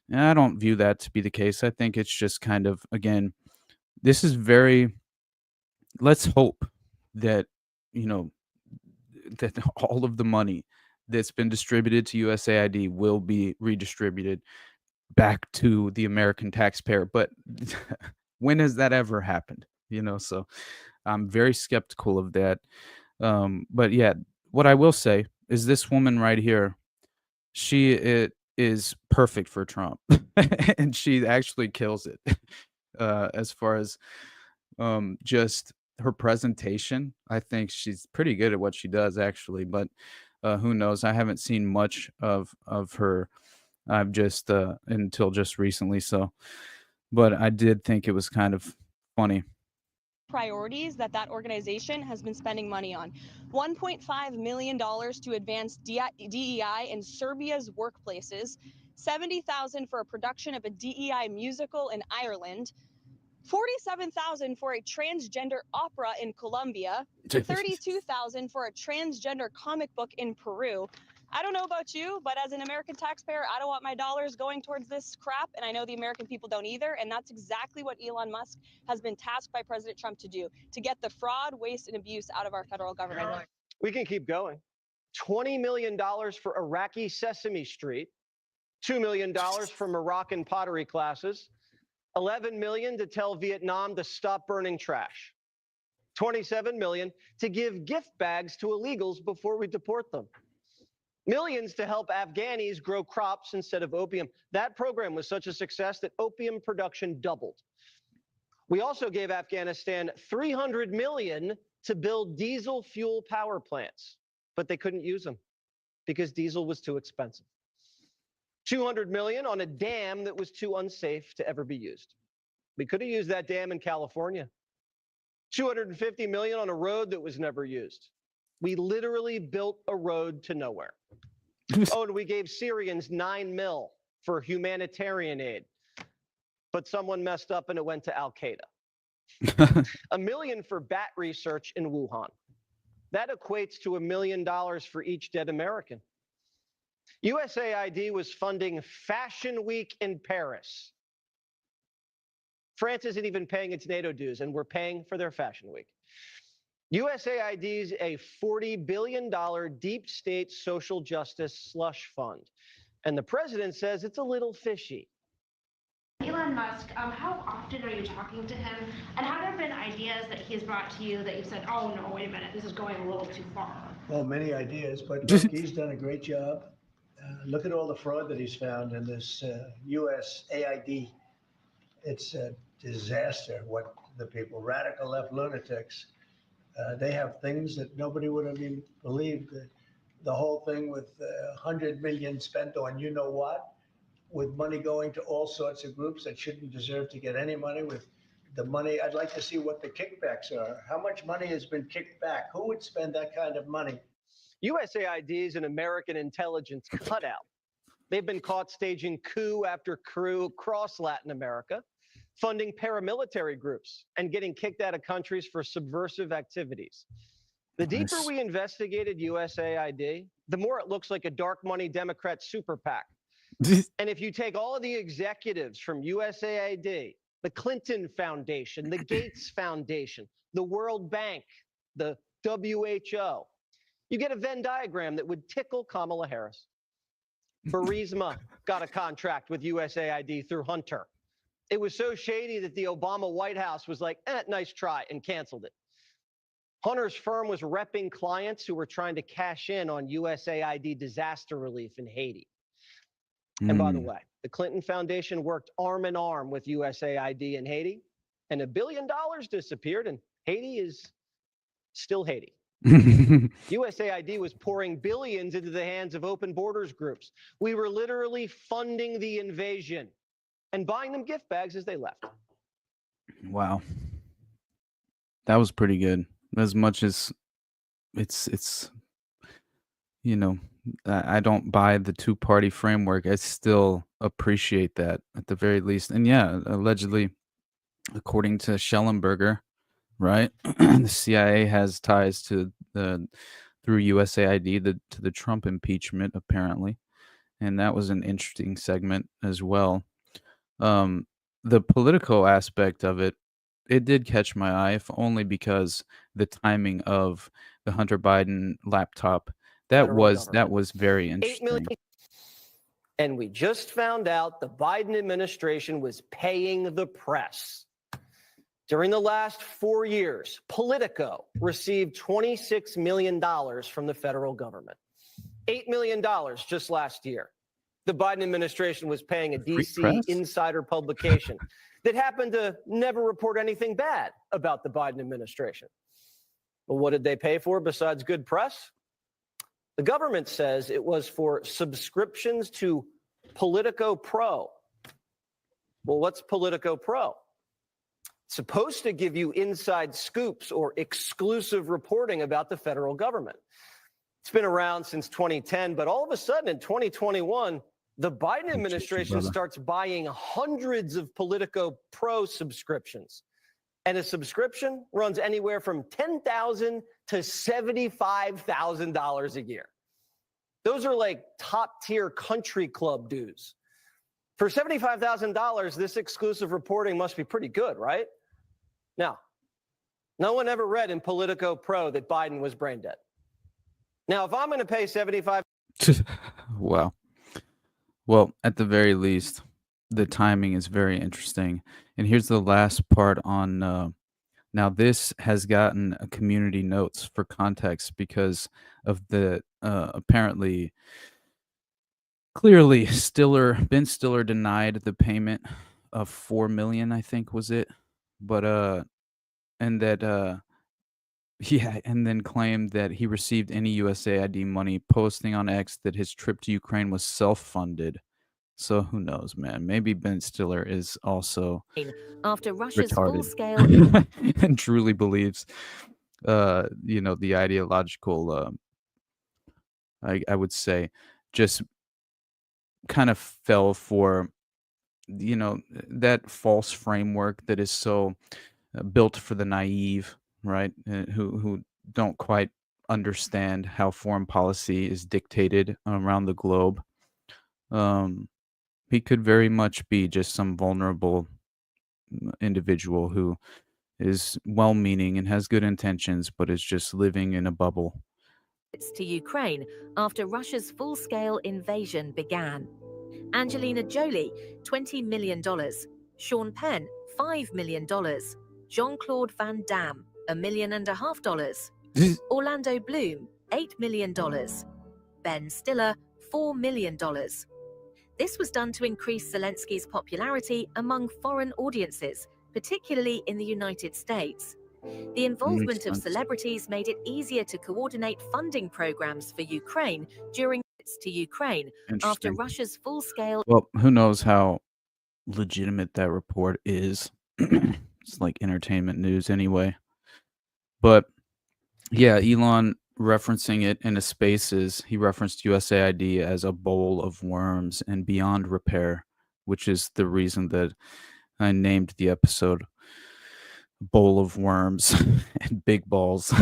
S7: And I don't view that to be the case. I think it's just kind of, again, this is let's hope that, that all of the money that's been distributed to USAID will be redistributed back to the American taxpayer. But when has that ever happened? So I'm very skeptical of that. But yeah, what I will say is this woman right here, she is perfect for Trump. And she actually kills it as far as just her presentation. I think she's pretty good at what she does, actually, but who knows? I haven't seen much of her. I've just until just recently. So, but I did think it was kind of funny.
S14: Priorities that organization has been spending money on. $1.5 million to advance DEI in Serbia's workplaces, $70,000 for a production of a DEI musical in Ireland, $47,000 for a transgender opera in Colombia, $32,000 for a transgender comic book in Peru. I don't know about you, but as an American taxpayer, I don't want my dollars going towards this crap, and I know the American people don't either, and that's exactly what Elon Musk has been tasked by President Trump to do, to get the fraud, waste, and abuse out of our federal government.
S15: We can keep going. $20 million for Iraqi Sesame Street, $2 million for Moroccan pottery classes, $11 million to tell Vietnam to stop burning trash. 27 million to give gift bags to illegals before we deport them. Millions to help Afghanis grow crops instead of opium. That program was such a success that opium production doubled. We also gave Afghanistan 300 million to build diesel fuel power plants, but they couldn't use them because diesel was too expensive. 200 million on a dam that was too unsafe to ever be used. We could have used that dam in California. 250 million on a road that was never used. We literally built a road to nowhere. Oh, and we gave Syrians 9 mil for humanitarian aid, but someone messed up and it went to Al-Qaeda. $1 million for bat research in Wuhan. That equates to $1 million for each dead American. USAID was funding Fashion Week in Paris. France isn't even paying its NATO dues, and we're paying for their Fashion Week. USAID's a $40 billion deep state social justice slush fund. And the president says it's a little fishy.
S16: Elon Musk, how often are you talking to him? And have there been ideas that he has brought to you that you've said, oh, no, wait a minute, this is going a little too far?
S17: Well, many ideas, but look, he's done a great job. Look at all the fraud that he's found in this USAID. It's a disaster what the people, radical left lunatics, they have things that nobody would have even believed. The whole thing with 100 million spent on you know what, with money going to all sorts of groups that shouldn't deserve to get any money. With the money, I'd like to see what the kickbacks are. How much money has been kicked back? Who would spend that kind of money?
S15: USAID is an American intelligence cutout. They've been caught staging coup after coup across Latin America, funding paramilitary groups and getting kicked out of countries for subversive activities. The deeper we investigated USAID, the more it looks like a dark money Democrat super PAC. And if you take all of the executives from USAID, the Clinton Foundation, the Gates Foundation, the World Bank, the WHO, you get a Venn diagram that would tickle Kamala Harris. Burisma got a contract with USAID through Hunter. It was so shady that the Obama White House was like, nice try, and canceled it. Hunter's firm was repping clients who were trying to cash in on USAID disaster relief in Haiti. And by the way, the Clinton Foundation worked arm in arm with USAID in Haiti, and $1 billion disappeared, and Haiti is still Haiti. USAID was pouring billions into the hands of open borders groups. We were literally funding the invasion and buying them gift bags as they left.
S7: Wow. That was pretty good. As much as it's you know, I don't buy the two-party framework. I still appreciate that at the very least. And yeah, allegedly, according to Schellenberger, right, the CIA has ties to through USAID to the Trump impeachment, apparently. And that was an interesting segment as well. The political aspect of it did catch my eye, if only because the timing of the Hunter Biden laptop. That was very interesting.
S15: And we just found out the Biden administration was paying the press. During the last 4 years, Politico received $26 million from the federal government. $8 million just last year. The Biden administration was paying a DC insider publication that happened to never report anything bad about the Biden administration. Well, what did they pay for besides good press? The government says it was for subscriptions to Politico Pro. Well, what's Politico Pro? It's supposed to give you inside scoops or exclusive reporting about the federal government. It's been around since 2010, but all of a sudden in 2021, the Biden administration starts buying hundreds of Politico Pro subscriptions. And a subscription runs anywhere from $10,000 to $75,000 a year. Those are like top tier country club dues. For $75,000, this exclusive reporting must be pretty good, right? Now, no one ever read in Politico Pro that Biden was brain dead. Now, if I'm going to pay $75,000.
S7: Wow. Well, at the very least, the timing is very interesting. And here's the last part on Now, this has gotten a community notes for context because of the apparently clearly Ben Stiller denied the payment of 4 million, I think was it. But and that yeah, and then claimed that he received any USAID money, posting on X that his trip to Ukraine was self-funded. So who knows, man? Maybe Ben Stiller is also
S18: After Russia's
S7: retarded
S18: full-scale
S7: and truly believes, the ideological, I would say, just kind of fell for, that false framework that is so built for the naive, right? Who don't quite understand how foreign policy is dictated around the globe. He could very much be just some vulnerable individual who is well-meaning and has good intentions, but is just living in a bubble.
S18: to Ukraine after Russia's full-scale invasion began. Angelina Jolie, $20 million. Sean Penn, $5 million. Jean-Claude Van Damme, $1.5 million. Orlando Bloom, $8 million. Ben Stiller, $4 million. This was done to increase Zelensky's popularity among foreign audiences, particularly in the United States. The involvement of
S7: sense.
S18: celebrities made it easier to coordinate funding programs for Ukraine during visits to Ukraine after
S7: Interesting.
S18: Russia's full-scale
S7: Well, who knows how legitimate that report is. It's like entertainment news anyway. But yeah, Elon referencing it in his spaces, he referenced USAID as a bowl of worms and beyond repair, which is the reason that I named the episode Bowl of Worms and Big Balls.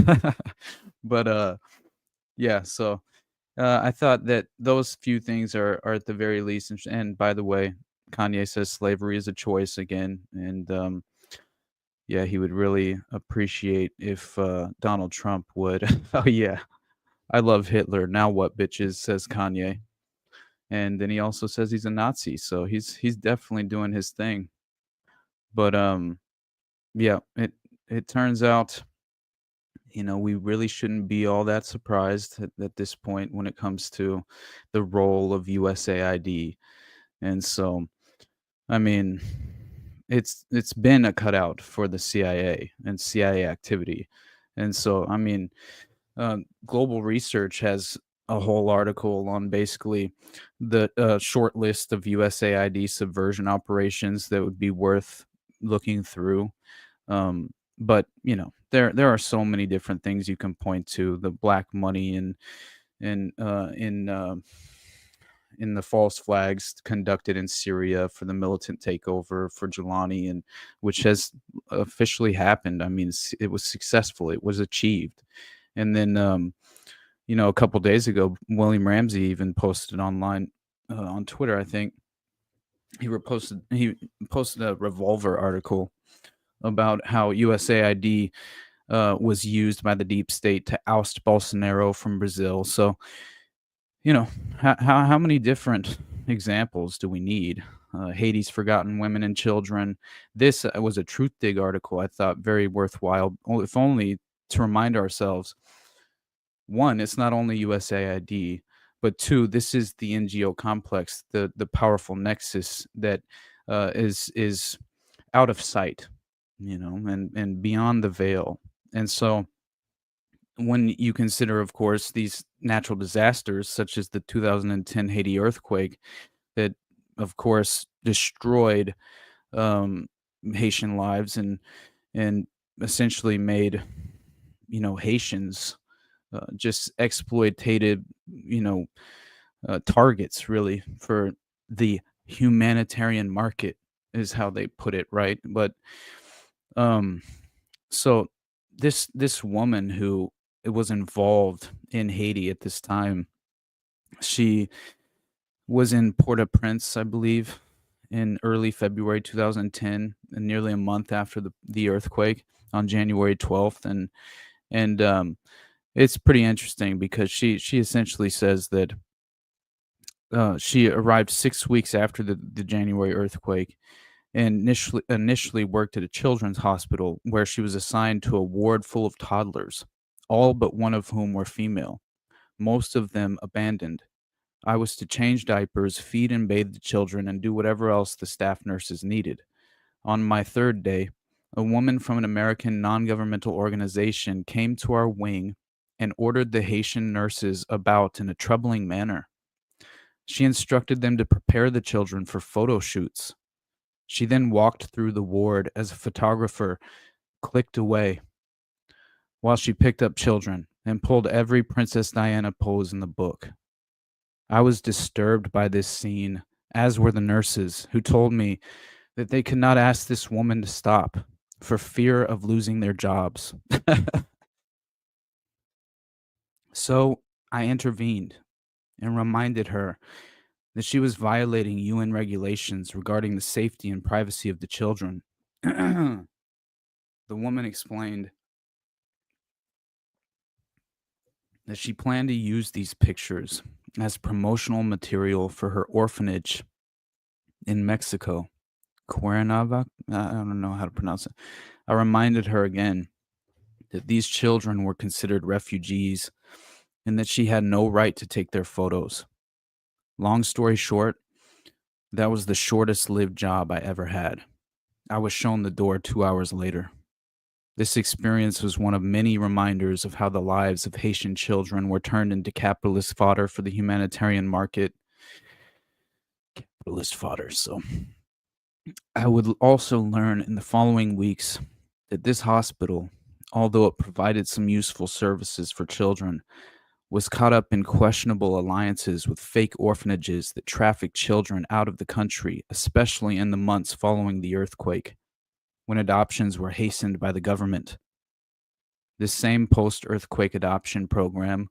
S7: But yeah, so I thought that those few things are at the very least. And by the way, Kanye says slavery is a choice again. And yeah, he would really appreciate if Donald Trump would. Oh, yeah. I love Hitler. Now what, bitches, says Kanye. And then he also says he's a Nazi. So he's definitely doing his thing. But yeah, it turns out, we really shouldn't be all that surprised at this point when it comes to the role of USAID. And so, I mean, it's been a cutout for the CIA and CIA activity. And so, I mean, Global Research has a whole article on basically the short list of USAID subversion operations that would be worth looking through. But there are so many different things you can point to: the black money and in the false flags conducted in Syria for the militant takeover for Jelani, and which has officially happened. I mean, it was successful. It was achieved. And then, a couple days ago, William Ramsey even posted online on Twitter. I think he posted a Revolver article about how USAID was used by the deep state to oust Bolsonaro from Brazil. So, how many different examples do we need? Haiti's forgotten women and children. This was a Truth Dig article I thought very worthwhile, if only to remind ourselves, one, it's not only USAID, but two, this is the NGO complex, the powerful nexus that is out of sight, and beyond the veil. And so when you consider, of course, these natural disasters, such as the 2010 Haiti earthquake, that, of course, destroyed Haitian lives and essentially made, Haitians just exploitated, targets, really, for the humanitarian market, is how they put it, right? But so this woman who was involved in Haiti at this time, she was in Port-au-Prince, I believe, in early February 2010, and nearly a month after the earthquake on January 12th. And it's pretty interesting because she essentially says that she arrived 6 weeks after the January earthquake, and initially worked at a children's hospital where she was assigned to a ward full of toddlers, all but one of whom were female, most of them abandoned. I was to change diapers, feed and bathe the children, and do whatever else the staff nurses needed. On my third day, a woman from an American non-governmental organization came to our wing and ordered the Haitian nurses about in a troubling manner. She instructed them to prepare the children for photo shoots. She then walked through the ward as a photographer clicked away while she picked up children and pulled every Princess Diana pose in the book. I was disturbed by this scene, as were the nurses, who told me that they could not ask this woman to stop for fear of losing their jobs. So I intervened and reminded her that she was violating UN regulations regarding the safety and privacy of the children. The woman explained that she planned to use these pictures as promotional material for her orphanage in Mexico. Cuernavaca? I don't know how to pronounce it. I reminded her again that these children were considered refugees and that she had no right to take their photos. Long story short, that was the shortest lived job I ever had. I was shown the door 2 hours later. This experience was one of many reminders of how the lives of Haitian children were turned into capitalist fodder for the humanitarian market. Capitalist fodder. So I would also learn in the following weeks that this hospital, although it provided some useful services for children, was caught up in questionable alliances with fake orphanages that trafficked children out of the country, especially in the months following the earthquake, when adoptions were hastened by the government. This same post-earthquake adoption program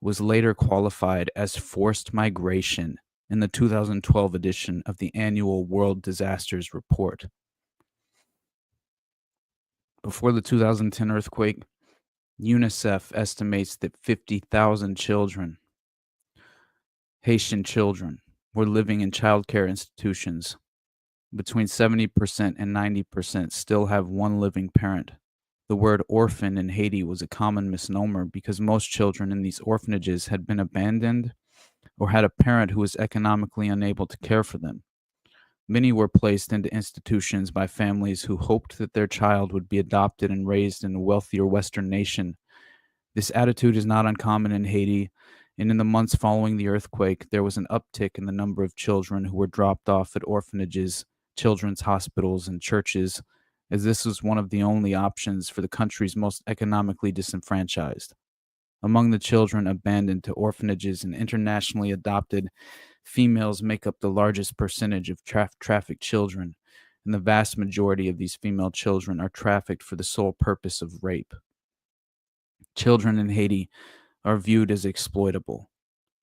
S7: was later qualified as forced migration in the 2012 edition of the annual World Disasters Report. Before the 2010 earthquake, UNICEF estimates that 50,000 children, Haitian children, were living in childcare institutions. Between 70% and 90% still have one living parent. The word orphan in Haiti was a common misnomer because most children in these orphanages had been abandoned or had a parent who was economically unable to care for them. Many were placed into institutions by families who hoped that their child would be adopted and raised in a wealthier Western nation. This attitude is not uncommon in Haiti, and in the months following the earthquake, there was an uptick in the number of children who were dropped off at orphanages, children's hospitals, and churches, as this was one of the only options for the country's most economically disenfranchised. Among the children abandoned to orphanages and internationally adopted, females make up the largest percentage of trafficked children, and the vast majority of these female children are trafficked for the sole purpose of rape. Children in Haiti are viewed as exploitable,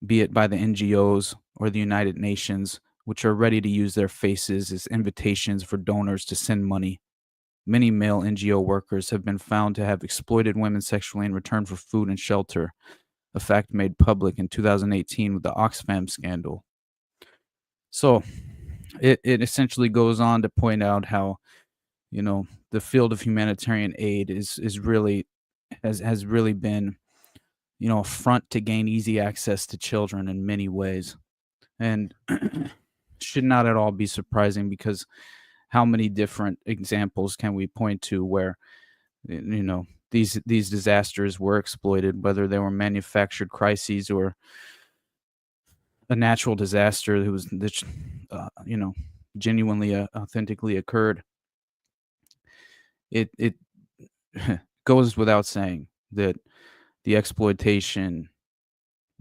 S7: be it by the NGOs or the United Nations, which are ready to use their faces as invitations for donors to send money. Many male NGO workers have been found to have exploited women sexually in return for food and shelter, a fact made public in 2018 with the Oxfam scandal. So it essentially goes on to point out how, the field of humanitarian aid has really been, a front to gain easy access to children in many ways. And should not at all be surprising, because how many different examples can we point to where, these disasters were exploited, whether they were manufactured crises or a natural disaster that was, genuinely, authentically occurred. It goes without saying that the exploitation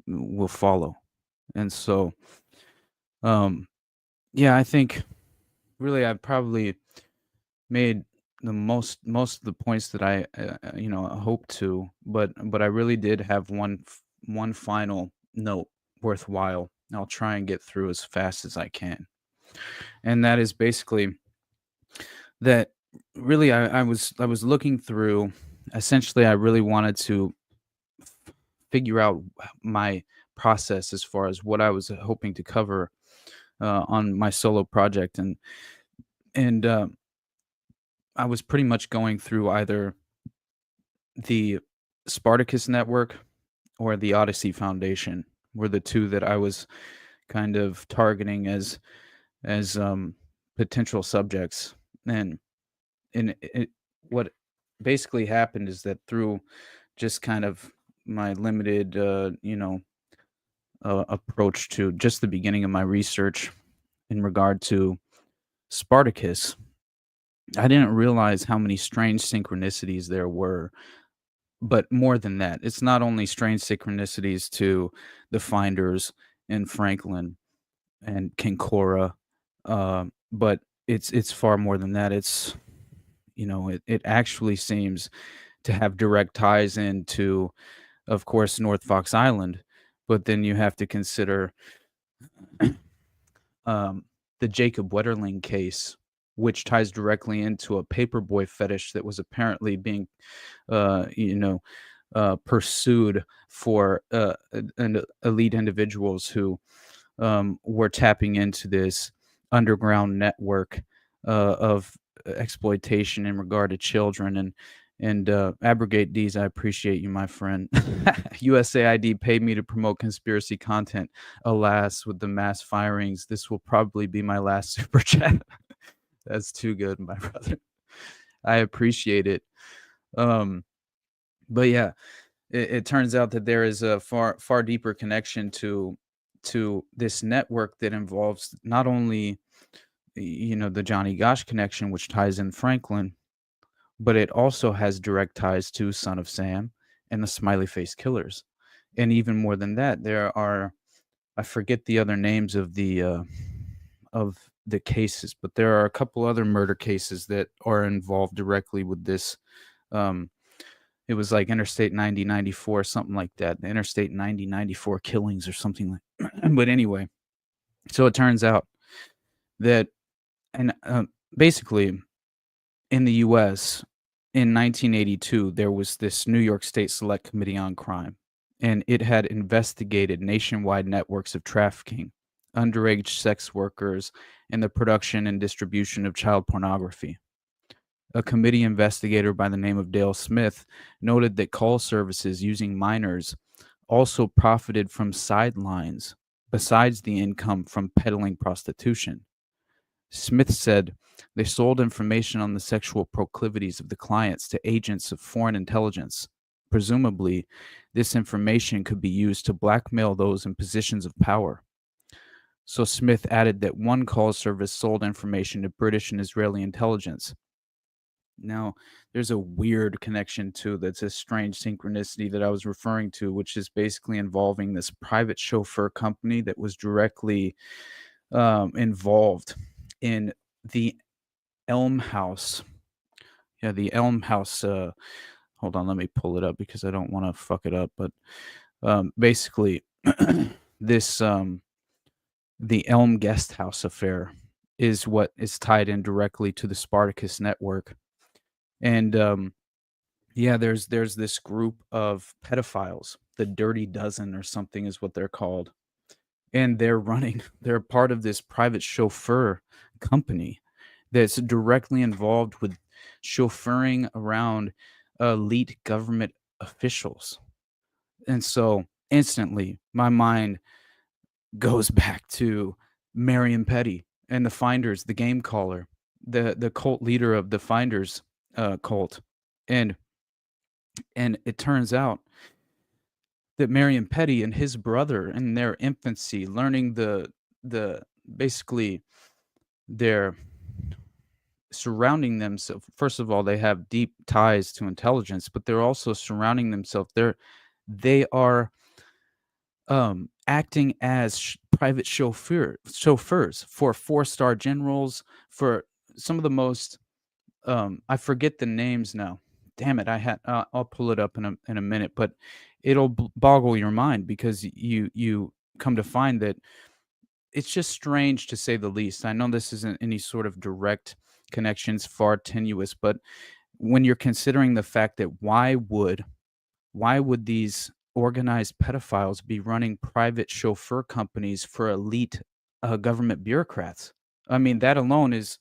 S7: will follow. And so, I think really I've probably made the most of the points that I hope to, but I really did have one final note worthwhile. I'll try and get through as fast as I can. And that is basically that really I was looking through, essentially I really wanted to figure out my process as far as what I was hoping to cover on my solo project. And And I was pretty much going through either the Spartacus Network or the Odyssey Foundation were the two that I was kind of targeting as potential subjects. And what basically happened is that through just kind of my limited, approach to just the beginning of my research in regard to Spartacus, I didn't realize how many strange synchronicities there were. But more than that, it's not only strange synchronicities to the finders in Franklin and Kincora, but it's far more than that. It's it actually seems to have direct ties into, of course, North Fox Island, but then you have to consider the Jacob Wetterling case, which ties directly into a paperboy fetish that was apparently being, pursued for elite individuals who were tapping into this underground network of exploitation in regard to children. And Abrogate D's, I appreciate you, my friend. USAID paid me to promote conspiracy content. Alas, with the mass firings, this will probably be my last super chat. That's too good, my brother. I appreciate it. But yeah, it turns out that there is a far deeper connection to this network that involves not only the Johnny Gosh connection, which ties in Franklin, but it also has direct ties to Son of Sam and the Smiley Face Killers. And even more than that, there are, I forget the other names of the cases, but there are a couple other murder cases that are involved directly with this. It was like Interstate 9094, something like that. The Interstate 9094 killings or something like. But anyway, so it turns out that, and basically, in the U.S. in 1982, there was this New York State Select Committee on Crime, and it had investigated nationwide networks of trafficking, underage sex workers, and the production and distribution of child pornography. A committee investigator by the name of Dale Smith noted that call services using minors also profited from sidelines besides the income from peddling prostitution. Smith said they sold information on the sexual proclivities of the clients to agents of foreign intelligence. Presumably, this information could be used to blackmail those in positions of power. So Smith added that one call service sold information to British and Israeli intelligence. Now, there's a weird connection to that's a strange synchronicity that I was referring to, which is basically involving this private chauffeur company that was directly involved in the Elm House. Yeah, the Elm House. Hold on, let me pull it up because I don't want to fuck it up. But basically, this the Elm Guest House affair is what is tied in directly to the Spartacus Network. And yeah, there's this group of pedophiles, the Dirty Dozen or something is what they're called. And they're part of this private chauffeur company that's directly involved with chauffeuring around elite government officials. And so instantly my mind goes back to Marion Petty and the Finders, the game caller, the cult leader of the Finders cult. And it turns out that Marion Petty and his brother in their infancy, learning the basically their surrounding themselves. First of all, they have deep ties to intelligence, but they're also surrounding themselves. They are acting as private chauffeurs for 4-star generals, for some of the most I forget the names now. Damn it! I'll pull it up in a minute, but it'll boggle your mind because you come to find that it's just strange to say the least. I know this isn't any sort of direct connections, far tenuous, but when you're considering the fact that why would these organized pedophiles be running private chauffeur companies for elite government bureaucrats? I mean, that alone is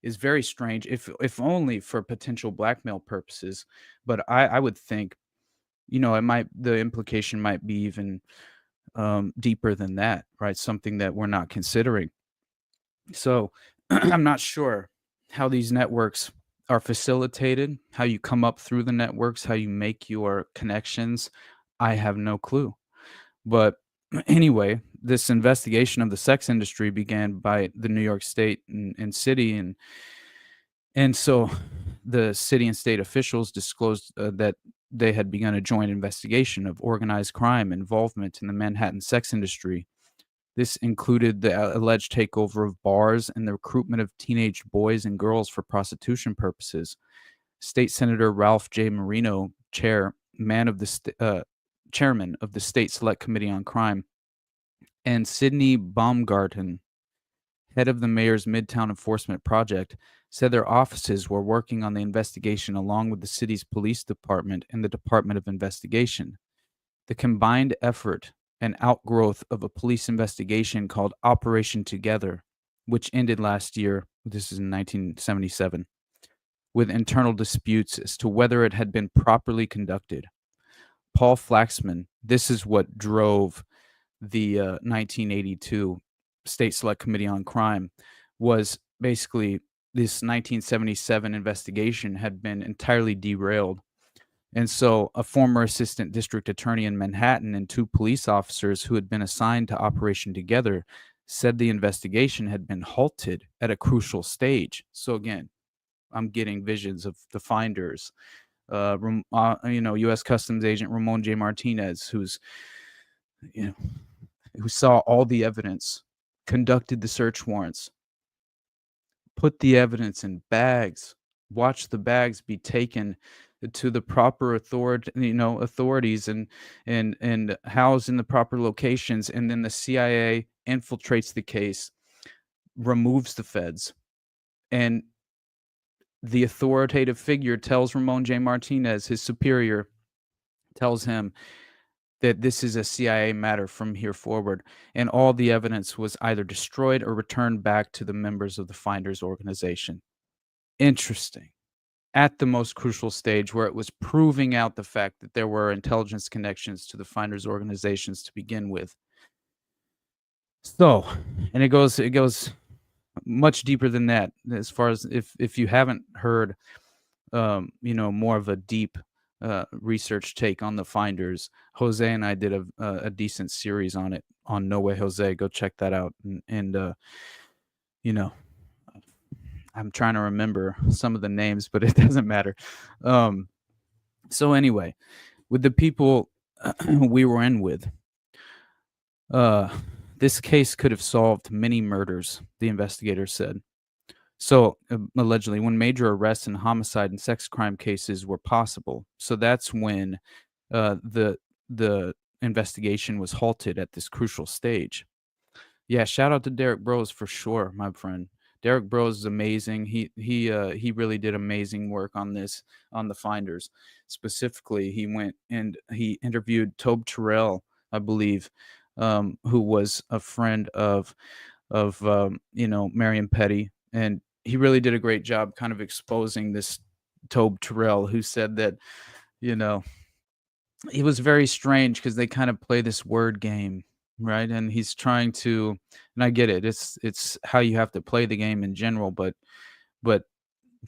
S7: is very strange, if only for potential blackmail purposes. But I would think, the implication might be even deeper than that, right? Something that we're not considering. So I'm not sure how these networks are facilitated, how you come up through the networks, how you make your connections. I have no clue. But anyway, this investigation of the sex industry began by the New York State and city, and so the city and state officials disclosed that they had begun a joint investigation of organized crime involvement in the Manhattan sex industry. This included the alleged takeover of bars and the recruitment of teenage boys and girls for prostitution purposes. State Senator Ralph J. Marino, chairman of the State Select Committee on Crime, and Sidney Baumgarten, head of the mayor's Midtown Enforcement Project, said their offices were working on the investigation along with the city's police department and the Department of Investigation. The combined effort, an outgrowth of a police investigation called Operation Together, which ended last year, this is in 1977, with internal disputes as to whether it had been properly conducted. Paul Flaxman, this is what drove the 1982 State Select Committee on Crime, was basically this 1977 investigation had been entirely derailed. And so a former assistant district attorney in Manhattan and two police officers who had been assigned to Operation Together said the investigation had been halted at a crucial stage. So again, I'm getting visions of the finders, U.S. Customs Agent Ramon J. Martinez, who saw all the evidence, conducted the search warrants, put the evidence in bags, watched the bags be taken to the proper authorities and housed in the proper locations, and then the CIA infiltrates the case, removes the feds, and the authoritative figure tells Ramon J. Martinez, his superior, tells him that this is a CIA matter from here forward, and all the evidence was either destroyed or returned back to the members of the Finders organization. Interesting. At the most crucial stage where it was proving out the fact that there were intelligence connections to the Finders organizations to begin with. So, and it goes much deeper than that, as far as if you haven't heard, more of a deep research take on the Finders. Jose and I did a decent series on it on No Way Jose. Go check that out. And I'm trying to remember some of the names, but it doesn't matter. So anyway, with the people we were in with, this case could have solved many murders, the investigator said. So allegedly, when major arrests and homicide and sex crime cases were possible. So that's when the investigation was halted at this crucial stage. Yeah, shout out to Derek Bros for sure, my friend. Derek Bros is amazing. He really did amazing work on this, on the Finders. Specifically, he went and he interviewed Tobe Terrell, I believe, who was a friend of Marion Petty, and he really did a great job kind of exposing this Tobe Terrell, who said that, it was very strange because they kind of play this word game, right? And he's trying to, and I get it, it's how you have to play the game in general, but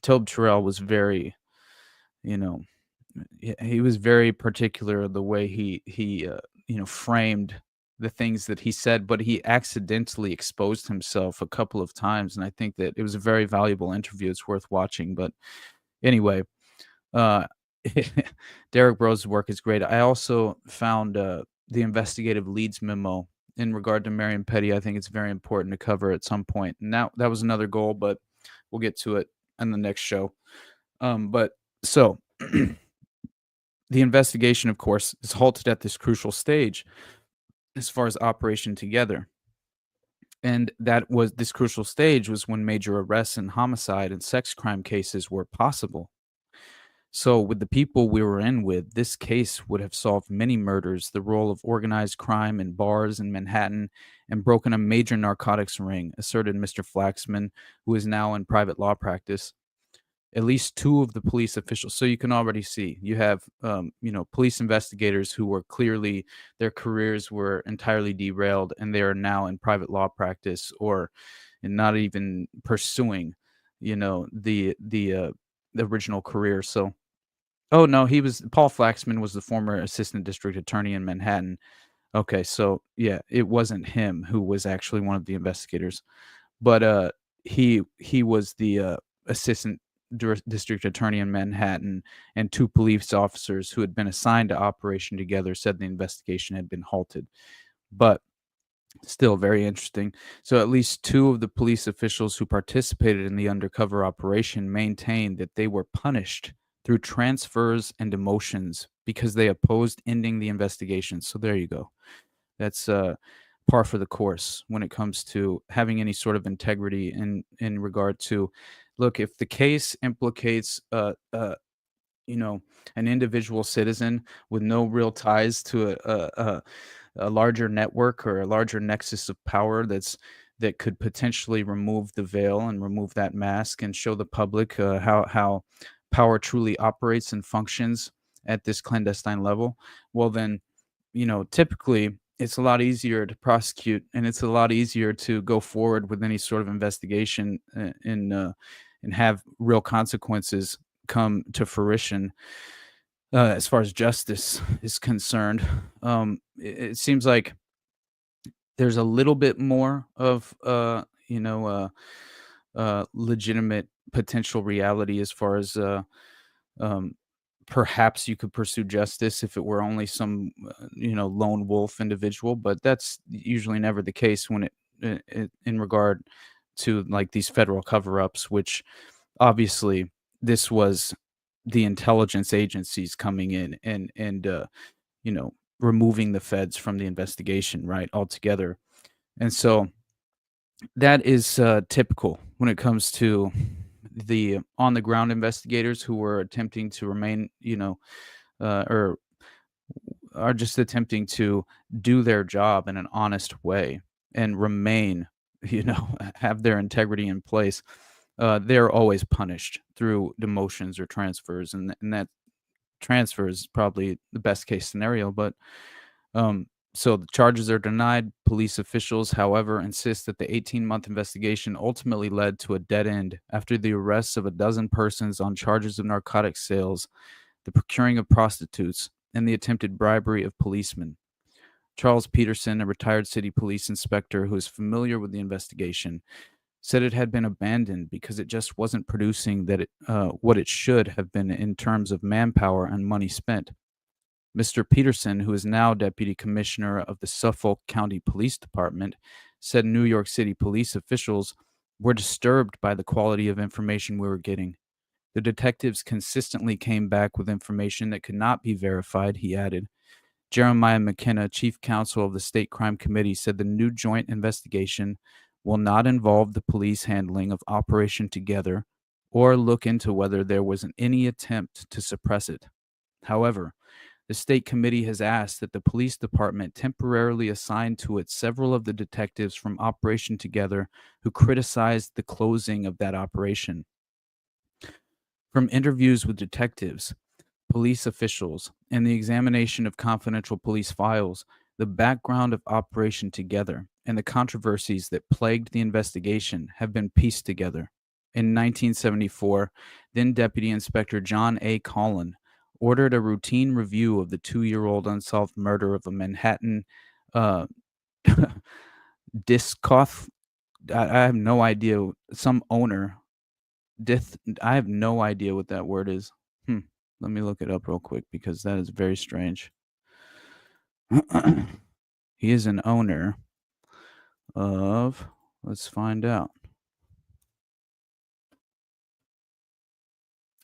S7: Tobe Terrell was very, he was very particular the way he framed the things that he said, but he accidentally exposed himself a couple of times, and I think that it was a very valuable interview. It's worth watching. But anyway, Derek Bros' work is great. I also found the investigative leads memo in regard to Marion Petty. I think it's very important to cover at some point. And that was another goal, but we'll get to it in the next show. But so the investigation, of course, is halted at this crucial stage as far as Operation Together. And this crucial stage was when major arrests and homicide and sex crime cases were possible. So, with the people we were in with, this case would have solved many murders, the role of organized crime in bars in Manhattan, and broken a major narcotics ring, asserted Mr. Flaxman, who is now in private law practice. At least two of the police officials. So you can already see you have, police investigators who were clearly their careers were entirely derailed, and they are now in private law practice or and not even pursuing, the original career. So, oh no, Paul Flaxman was the former assistant district attorney in Manhattan. Okay, so yeah, it wasn't him who was actually one of the investigators, but he was the assistant district attorney in Manhattan, and two police officers who had been assigned to operation together said the investigation had been halted. But still very interesting. So at least two of the police officials who participated in the undercover operation maintained that they were punished through transfers and demotions because they opposed ending the investigation. So there you go. That's par for the course when it comes to having any sort of integrity in regard to, look, if the case implicates an individual citizen with no real ties to a larger network or a larger nexus of power that could potentially remove the veil and remove that mask and show the public how power truly operates and functions at this clandestine level, well then, typically it's a lot easier to prosecute, and it's a lot easier to go forward with any sort of investigation and have real consequences come to fruition as far as justice is concerned. It seems like there's a little bit more of legitimate potential reality as far as um, perhaps you could pursue justice if it were only some lone wolf individual, but that's usually never the case when in regard to like these federal cover-ups, which obviously this was the intelligence agencies coming in and removing the feds from the investigation, right, altogether. And so that is typical when it comes to the on the ground investigators who were attempting to remain, or are just attempting to do their job in an honest way and remain, have their integrity in place. They're always punished through demotions or transfers, and that transfer is probably the best case scenario. But so the charges are denied. Police officials, however, insist that the 18-month investigation ultimately led to a dead end after the arrests of a dozen persons on charges of narcotic sales, the procuring of prostitutes, and the attempted bribery of policemen. Charles Peterson, a retired city police inspector who is familiar with the investigation, said it had been abandoned because it just wasn't producing what it should have been in terms of manpower and money spent. Mr. Peterson, who is now deputy commissioner of the Suffolk County Police Department, said New York City police officials were disturbed by the quality of information we were getting. The detectives consistently came back with information that could not be verified, he added. Jeremiah McKenna, chief counsel of the State Crime Committee, said the new joint investigation will not involve the police handling of Operation Together or look into whether there was any attempt to suppress it. However, the state committee has asked that the police department temporarily assign to it several of the detectives from Operation Together who criticized the closing of that operation. From interviews with detectives, police officials, and the examination of confidential police files, the background of Operation Together and the controversies that plagued the investigation have been pieced together. In 1974, then Deputy Inspector John A. Collin ordered a routine review of the 2-year-old unsolved murder of a Manhattan Discoth. I have no idea. Some owner. I have no idea what that word is. Let me look it up real quick because that is very strange. He is an owner of, let's find out.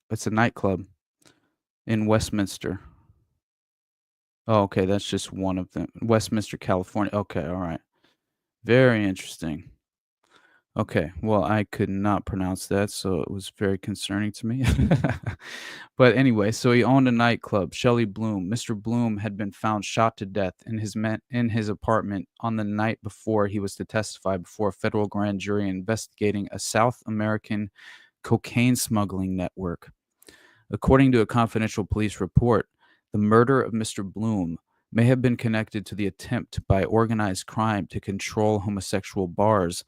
S7: It's a nightclub in Westminster. Oh, okay, that's just one of them. Westminster, California. Okay, all right. Very interesting. Okay, well, I could not pronounce that, so it was very concerning to me. But anyway, so he owned a nightclub, Shelley Bloom. Mr. Bloom had been found shot to death in his apartment on the night before he was to testify before a federal grand jury investigating a South American cocaine smuggling network. According to a confidential police report, the murder of Mr. Bloom may have been connected to the attempt by organized crime to control homosexual bars,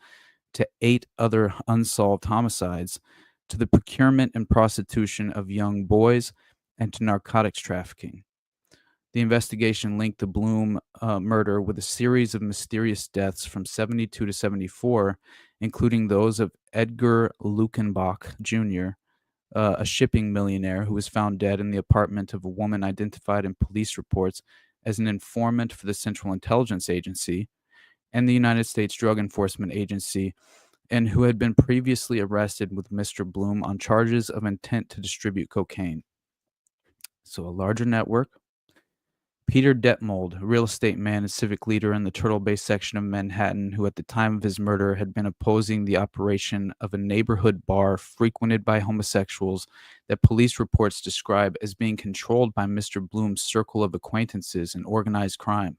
S7: to 8 other unsolved homicides, to the procurement and prostitution of young boys, and to narcotics trafficking. The investigation linked the Bloom murder with a series of mysterious deaths from 72 to 74, including those of Edgar Lukenbach Jr., a shipping millionaire who was found dead in the apartment of a woman identified in police reports as an informant for the Central Intelligence Agency and the United States Drug Enforcement Agency, and who had been previously arrested with Mr. Bloom on charges of intent to distribute cocaine. So a larger network. Peter Detmold, a real estate man and civic leader in the Turtle Bay section of Manhattan, who at the time of his murder had been opposing the operation of a neighborhood bar frequented by homosexuals that police reports describe as being controlled by Mr. Bloom's circle of acquaintances in organized crime.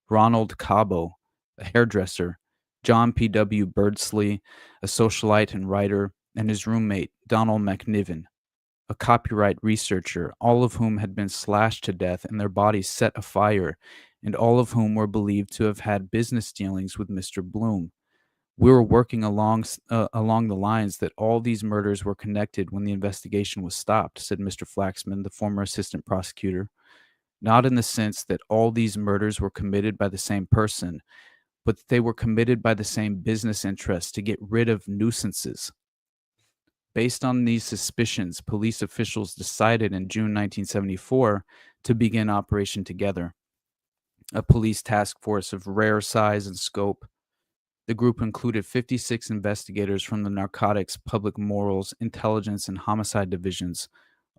S7: Ronald Cabo, a hairdresser, John P.W. Birdsley, a socialite and writer, and his roommate, Donald McNiven, a copyright researcher, all of whom had been slashed to death and their bodies set afire, and all of whom were believed to have had business dealings with Mr. Bloom. We were working along the lines that all these murders were connected when the investigation was stopped, said Mr. Flaxman, the former assistant prosecutor. Not in the sense that all these murders were committed by the same person, but that they were committed by the same business interests to get rid of nuisances. Based on these suspicions, police officials decided in June 1974 to begin Operation Together, a police task force of rare size and scope. The group included 56 investigators from the Narcotics, Public Morals, Intelligence, and Homicide divisions,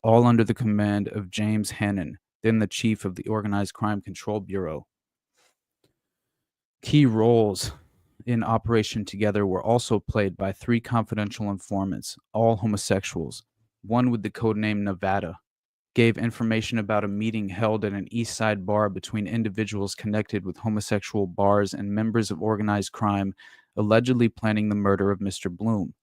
S7: all under the command of James Hannon, then the chief of the Organized Crime Control Bureau. Key roles in Operation Together were also played by 3 confidential informants, all homosexuals. One with the codename Nevada gave information about a meeting held at an East Side bar between individuals connected with homosexual bars and members of organized crime, allegedly planning the murder of Mr. Bloom.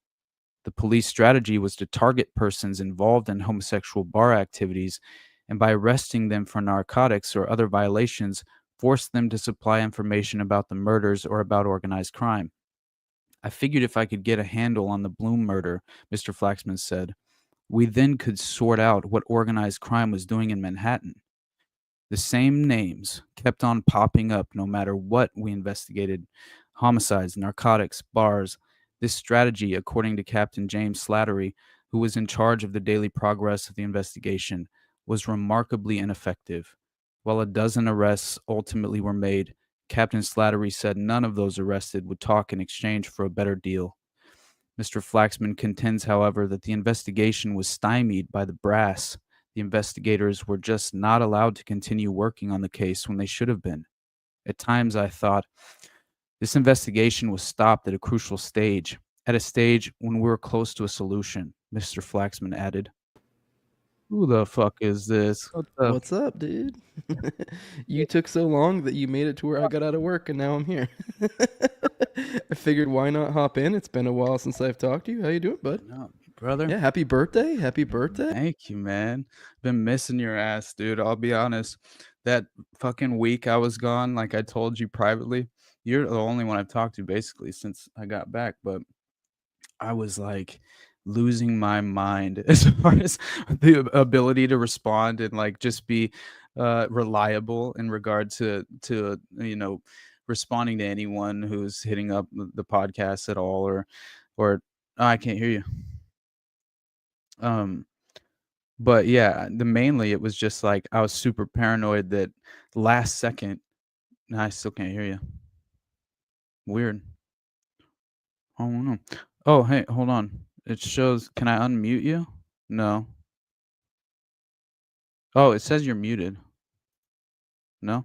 S7: The police strategy was to target persons involved in homosexual bar activities, and by arresting them for narcotics or other violations, force them to supply information about the murders or about organized crime. I figured if I could get a handle on the Bloom murder, Mr. Flaxman said, we then could sort out what organized crime was doing in Manhattan. The same names kept on popping up no matter what we investigated: homicides, narcotics, bars. This strategy, according to Captain James Slattery, who was in charge of the daily progress of the investigation, was remarkably ineffective. While a dozen arrests ultimately were made, Captain Slattery said none of those arrested would talk in exchange for a better deal. Mr. Flaxman contends, however, that the investigation was stymied by the brass. The investigators were just not allowed to continue working on the case when they should have been. At times I thought, this investigation was stopped at a crucial stage, at a stage when we were close to a solution, Mr. Flaxman added. Who the fuck is this?
S5: What's up, dude? You took so long that you made it to where I got out of work, and now I'm here. I figured, why not hop in? It's been a while since I've talked to you. How you doing, bud?
S7: No, brother.
S5: Yeah, happy birthday. Happy birthday.
S7: Thank you, man. Been missing your ass, dude. I'll be honest. That fucking week I was gone, like I told you privately, you're the only one I've talked to basically since I got back, but I was like losing my mind as far as the ability to respond and like just be reliable in regard to responding to anyone who's hitting up the podcast at all, or oh, I can't hear you. But yeah, mainly it was just like I was super paranoid that last second. No, I still can't hear you. Weird. I don't know. Oh, hey, hold on. It shows. Can I unmute you? No. Oh, it says you're muted. No?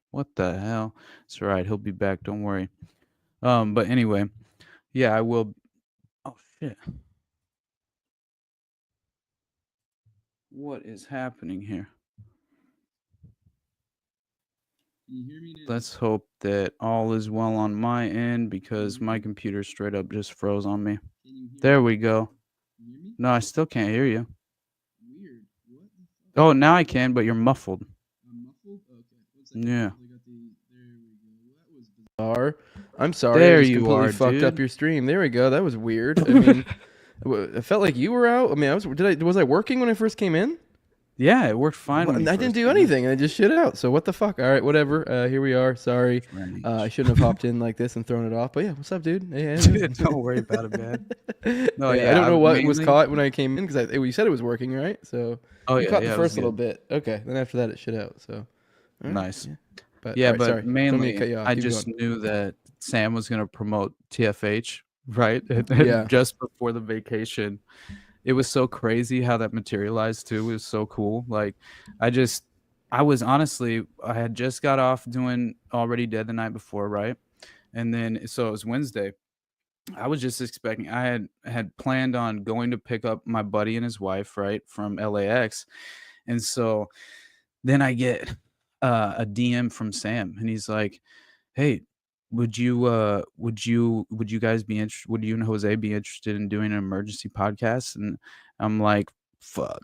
S7: What the hell? It's all right. He'll be back. Don't worry. But anyway, Yeah, I will. Oh shit! What is happening here? Let's hope that all is well on my end because my computer straight up just froze on me. There we go. No, I still can't hear you. Oh, now I can, but you're muffled. Yeah.
S5: I'm sorry.
S7: There
S5: I just
S7: you
S5: completely
S7: are,
S5: fucked up
S7: dude.
S5: your stream. There we go. That was weird. I mean, it felt like you were out. I mean, was I working when I first came in?
S7: Yeah, it worked fine.
S5: Well, I didn't do anything, and I just shit out. So what the fuck? All right, whatever. Here we are. Sorry, I shouldn't have hopped in like this and thrown it off. But yeah, what's up, dude? Hey,
S7: Don't worry about it, man. No,
S5: I don't know what was caught when I came in because you said it was working, right? So you caught the
S7: it was
S5: first little
S7: good.
S5: bit. Okay, then after that it shit out. So all right,
S7: Nice.
S5: Yeah,
S7: Yeah,
S5: all right,
S7: but
S5: sorry. Don't mean to
S7: mainly
S5: cut you off.
S7: I
S5: Keep
S7: just
S5: going.
S7: knew that Sam was going to promote TFH, right? And
S5: Yeah.
S7: just before the vacation. It was so crazy how that materialized too. It was so cool. Like I had just got off doing Already Dead the night before, right? And then so it was Wednesday. I was just expecting I had planned on going to pick up my buddy and his wife, right, from LAX. And so then I get a DM from Sam and he's like, "Hey, would you guys be interested? Would you and Jose be interested in doing an emergency podcast?" And I'm like, "Fuck,"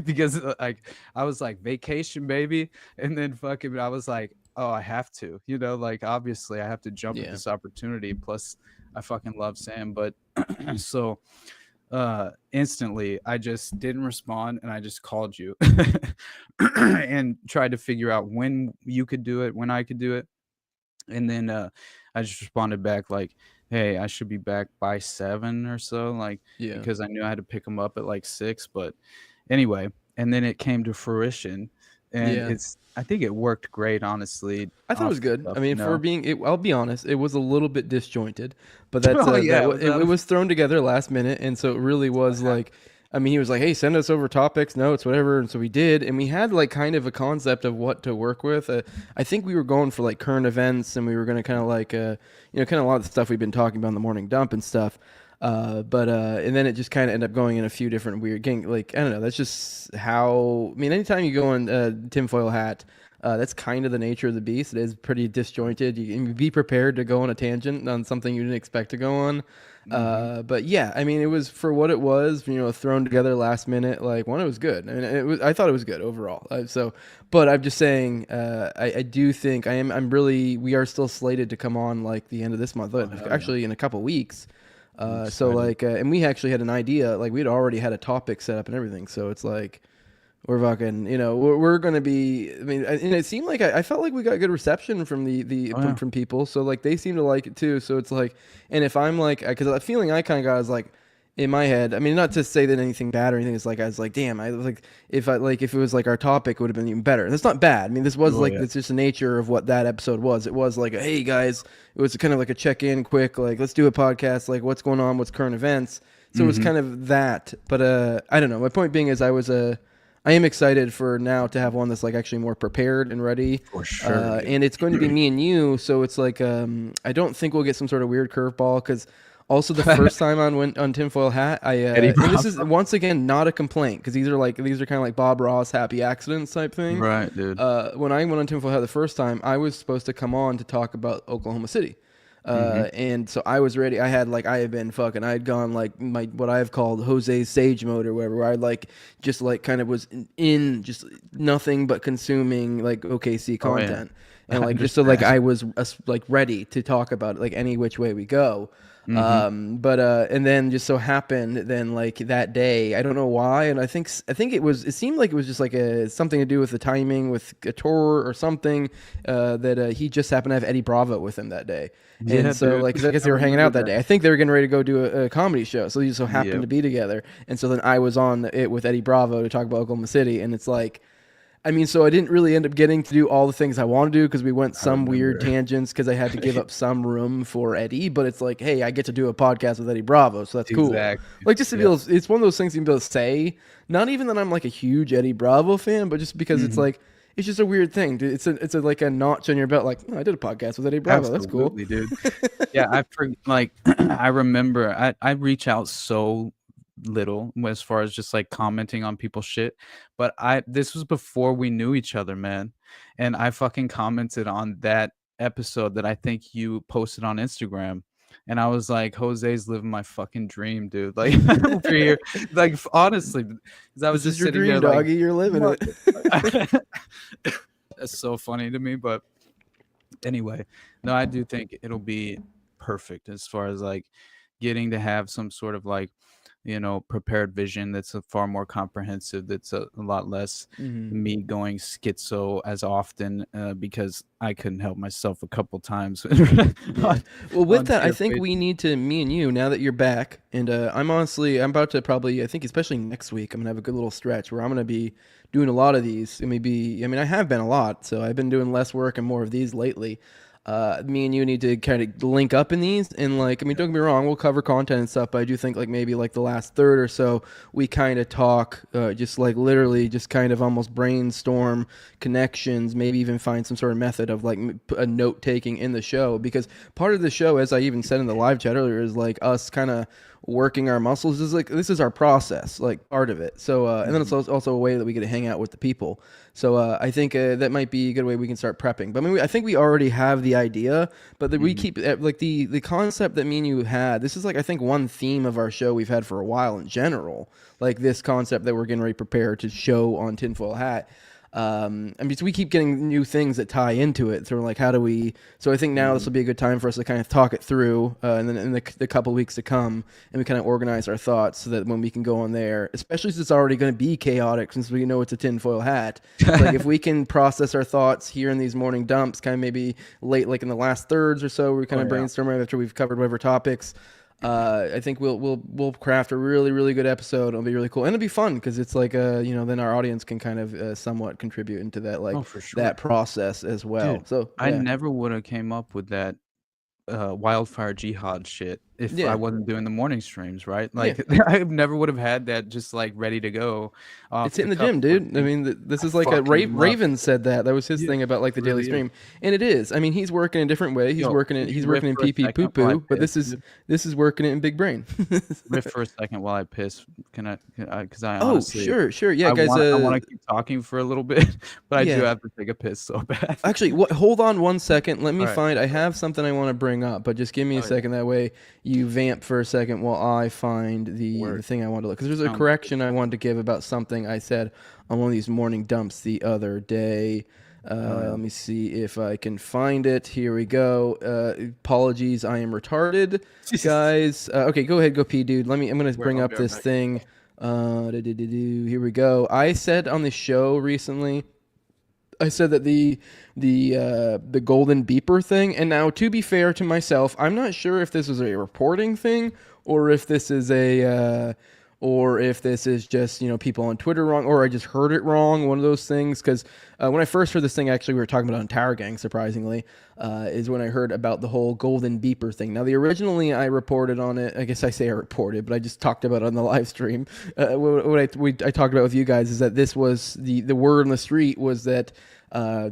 S7: because like I was like, "Vacation, baby," and then fucking I was like, "Oh, I have to," like obviously I have to jump at this opportunity. Plus, I fucking love Sam, but so instantly I just didn't respond and I just called you and tried to figure out when you could do it, when I could do it. And then I just responded back like, "Hey, I should be back by 7 or so," like because I knew I had to pick him up at like 6. But anyway, and then it came to fruition, and I think it worked great, honestly.
S5: I thought it was good. I mean, I'll be honest, it was a little bit disjointed, but that's it was thrown together last minute, and so it really was like. I mean, he was like, "Hey, send us over topics, notes, whatever," and so we did, and we had like kind of a concept of what to work with. I think we were going for like current events, and we were going to kind of like, kind of a lot of the stuff we've been talking about in the morning dump and stuff. But and then it just kind of ended up going in a few different weird like I don't know. That's just how. I mean, anytime you go in tinfoil hat. That's kind of the nature of the beast. It is pretty disjointed. You can be prepared to go on a tangent on something you didn't expect to go on. But yeah, I mean, it was for what it was, thrown together last minute. Like it was good. I mean, I thought it was good overall. But I'm just saying, I do think we are still slated to come on like the end of this month, actually in a couple weeks. So like, and we actually had an idea, like we'd already had a topic set up and everything. So it's like, we're fucking, we're going to be, I mean, and it seemed like, I felt like we got good reception from from people. So like, they seem to like it too. So it's like, and if I'm like, cause the feeling I kind of got is like, in my head, I mean, not to say that anything bad or anything, it's like, I was like, damn, I was like, if it was like our topic, it would have been even better. And that's not bad. I mean, this was it's just the nature of what that episode was. It was like, hey guys, it was kind of like a check-in quick, like, let's do a podcast, like what's going on, what's current events. So it was kind of that, but I don't know. My point being is I am excited for now to have one that's like actually more prepared and ready. For sure. And it's going to be me and you. So it's like, I don't think we'll get some sort of weird curveball because also the first time I went on tinfoil hat, and this is once again not a complaint because these are kind of like Bob Ross happy accidents type thing.
S7: Right, dude.
S5: When I went on tinfoil hat the first time, I was supposed to come on to talk about Oklahoma City. And so I was ready. I had gone like what I've called Jose's sage mode or whatever, where I just kind of was in just nothing but consuming like OKC content. And like just so like I was like ready to talk about it, like any which way we go. But and then just so happened then like that day, I don't know why, and I think it seemed like it was just like something to do with the timing with a tour or something, that he just happened to have Eddie Bravo with him that day. And so dude. Like 'cause I guess they were hanging out that day. I think they were getting ready to go do a comedy show, so they just so happened to be together. And so then I was on it with Eddie Bravo to talk about Oklahoma City, and it's like, I mean, so I didn't really end up getting to do all the things I want to do because we went some weird tangents because I had to give up some room for Eddie. But it's like, hey, I get to do a podcast with Eddie Bravo, so that's cool. Like just to be able, it's one of those things you can be able to say. Not even that I'm like a huge Eddie Bravo fan, but just because it's like, It's just a weird thing, dude. It's a like a notch on your belt. Like, oh, I did a podcast with Eddie Bravo. That's cool,
S7: dude. Yeah, I remember I reach out so little as far as just like commenting on people's shit, but this was before we knew each other, man, and I fucking commented on that episode that I think you posted on Instagram. And I was like, Jose's living my fucking dream, dude. Like over here, like honestly, because I was
S5: This is
S7: just
S5: your
S7: sitting
S5: dream,
S7: there,
S5: doggy.
S7: like,
S5: You're living it.
S7: That's so funny to me. But anyway, no, I do think it'll be perfect as far as like getting to have some sort of like, prepared vision that's far more comprehensive, that's a lot less me going schizo as often, because I couldn't help myself a couple times.
S5: Well, with that, I think we need to, me and you, now that you're back, and I'm about to probably, I think especially next week, I'm gonna have a good little stretch where I'm gonna be doing a lot of these. I have been a lot, so I've been doing less work and more of these lately. Me and you need to kind of link up in these, and don't get me wrong, we'll cover content and stuff, but I do think maybe the last third or so we kind of talk, just literally just kind of almost brainstorm connections, maybe even find some sort of method of a note taking in the show, because part of the show, as I even said in the live chat earlier, is us kind of working our muscles. Is this is our process, part of it. So and then it's also a way that we get to hang out with the people. So I think that might be a good way we can start prepping. But I think we already have the idea, but we keep the concept that me and you had. This is I think one theme of our show we've had for a while in general. This concept that we're getting ready to prepare to show on Tinfoil Hat. So we keep getting new things that tie into it. So we're how do we? So I think now this will be a good time for us to kind of talk it through, and then in the couple weeks to come, and we kind of organize our thoughts so that when we can go on there, especially since it's already going to be chaotic, since we know it's a tinfoil hat. If we can process our thoughts here in these morning dumps, kind of maybe late, in the last thirds or so, we kind of brainstorm after we've covered whatever topics. I think we'll craft a really, really good episode. It'll be really cool, and it'll be fun because it's then our audience can kind of somewhat contribute into that
S7: for sure.
S5: that process as well.
S7: Dude,
S5: So
S7: I never would have came up with that wildfire jihad shit if I wasn't doing the morning streams, right? I never would have had that just ready to go.
S5: It's in the gym, dude. This is Raven said that was his thing about the daily stream, and it is. He's working a different way. He's working in PP poo poo, but this is working it in big brain.
S7: Riff for a second while I piss. Can I? Because I
S5: honestly, sure, yeah, guys.
S7: I want to keep talking for a little bit, but I do have to take a piss so bad.
S5: Actually, hold on one second. Let me find. I have something I want to bring up, but just give me a second. That way you vamp for a second while I find the thing I want to look. Because there's a correction I wanted to give about something I said on one of these morning dumps the other day. Let me see if I can find it. Here we go. Apologies, I am retarded, guys. Okay, go ahead, go pee, dude. I'm gonna bring up this thing. Here we go. I said on the show recently, I said that the golden beeper thing, and now to be fair to myself, I'm not sure if this is a reporting thing or if this is just people on Twitter wrong, or I just heard it wrong, one of those things. Because when I first heard this thing, actually we were talking about on Tower Gang, surprisingly, is when I heard about the whole golden beeper thing. Now originally I reported on it. I guess I say I reported, but I just talked about it on the live stream. What I talked about with you guys is that this was the word on the street was that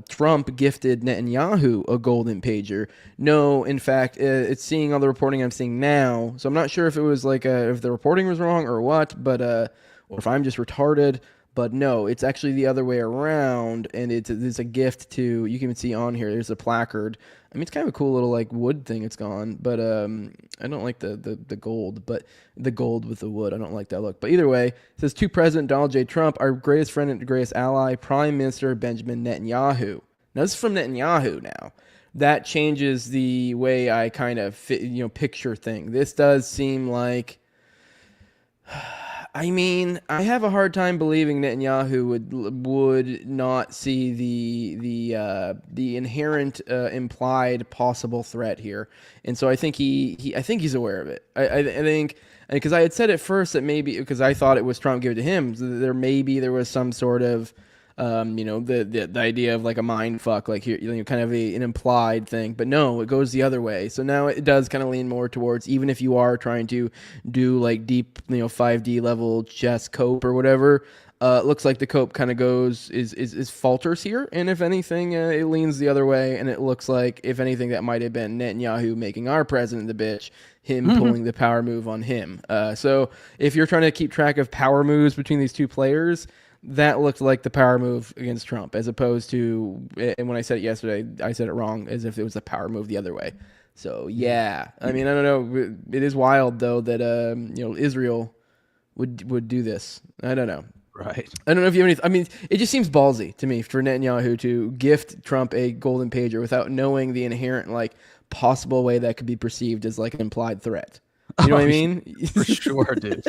S5: Trump gifted Netanyahu a golden pager. No, in fact, it's seeing all the reporting I'm seeing now. So I'm not sure if it was if the reporting was wrong or what, but or if I'm just retarded. But no, it's actually the other way around, and it's a gift to. You can even see on here. There's a placard. It's kind of a cool little wood thing. It's gone, but I don't like the gold, but the gold with the wood. I don't like that look. But either way, it says to President Donald J. Trump, our greatest friend and greatest ally, Prime Minister Benjamin Netanyahu. Now this is from Netanyahu. Now that changes the way I kind of picture things. This does seem like. I have a hard time believing Netanyahu would not see the inherent implied possible threat here, and so I think he's aware of it. I think because I had said at first that maybe because I thought it was Trump gave it to him, so there was some sort of the idea of a mind fuck, here, kind of an implied thing, but no, it goes the other way. So now it does kind of lean more towards, even if you are trying to do deep, 5D level chess cope or whatever, looks like the cope kind of goes is falters here, and if anything, it leans the other way, and it looks like if anything that might have been Netanyahu making our president the bitch, him pulling the power move on him. So if you're trying to keep track of power moves between these two players, that looked like the power move against Trump, as opposed to, and when I said it yesterday, I said it wrong, as if it was a power move the other way. So yeah, I mean, I don't know. It is wild though that Israel would do this. I don't know.
S7: Right.
S5: I don't know if you have any. I mean, it just seems ballsy to me for Netanyahu to gift Trump a golden pager without knowing the inherent like possible way that could be perceived as like an implied threat. You know what I mean?
S7: For sure, dude.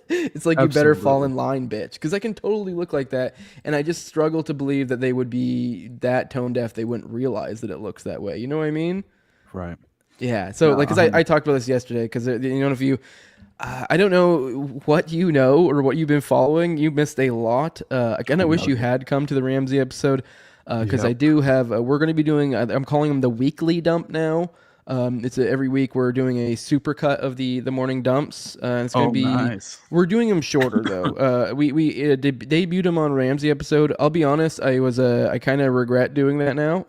S5: It's like, you better fall in line, bitch. Because I can totally look like that. And I just struggle to believe that they would be that tone deaf. They wouldn't realize that it looks that way. You know what I mean?
S7: Right.
S5: Yeah. So like, cause I talked about this yesterday, because if you, I don't know what you know or what you've been following. You missed a lot. Again, I wish you had come to the Ramsey episode, because I do have, we're going to be doing, I'm calling them the weekly dump now. It's every week we're doing a super cut of the morning dumps. It's going to be nice. We're doing them shorter though. We debuted them on Ramsey episode. I'll be honest, I kind of regret doing that now.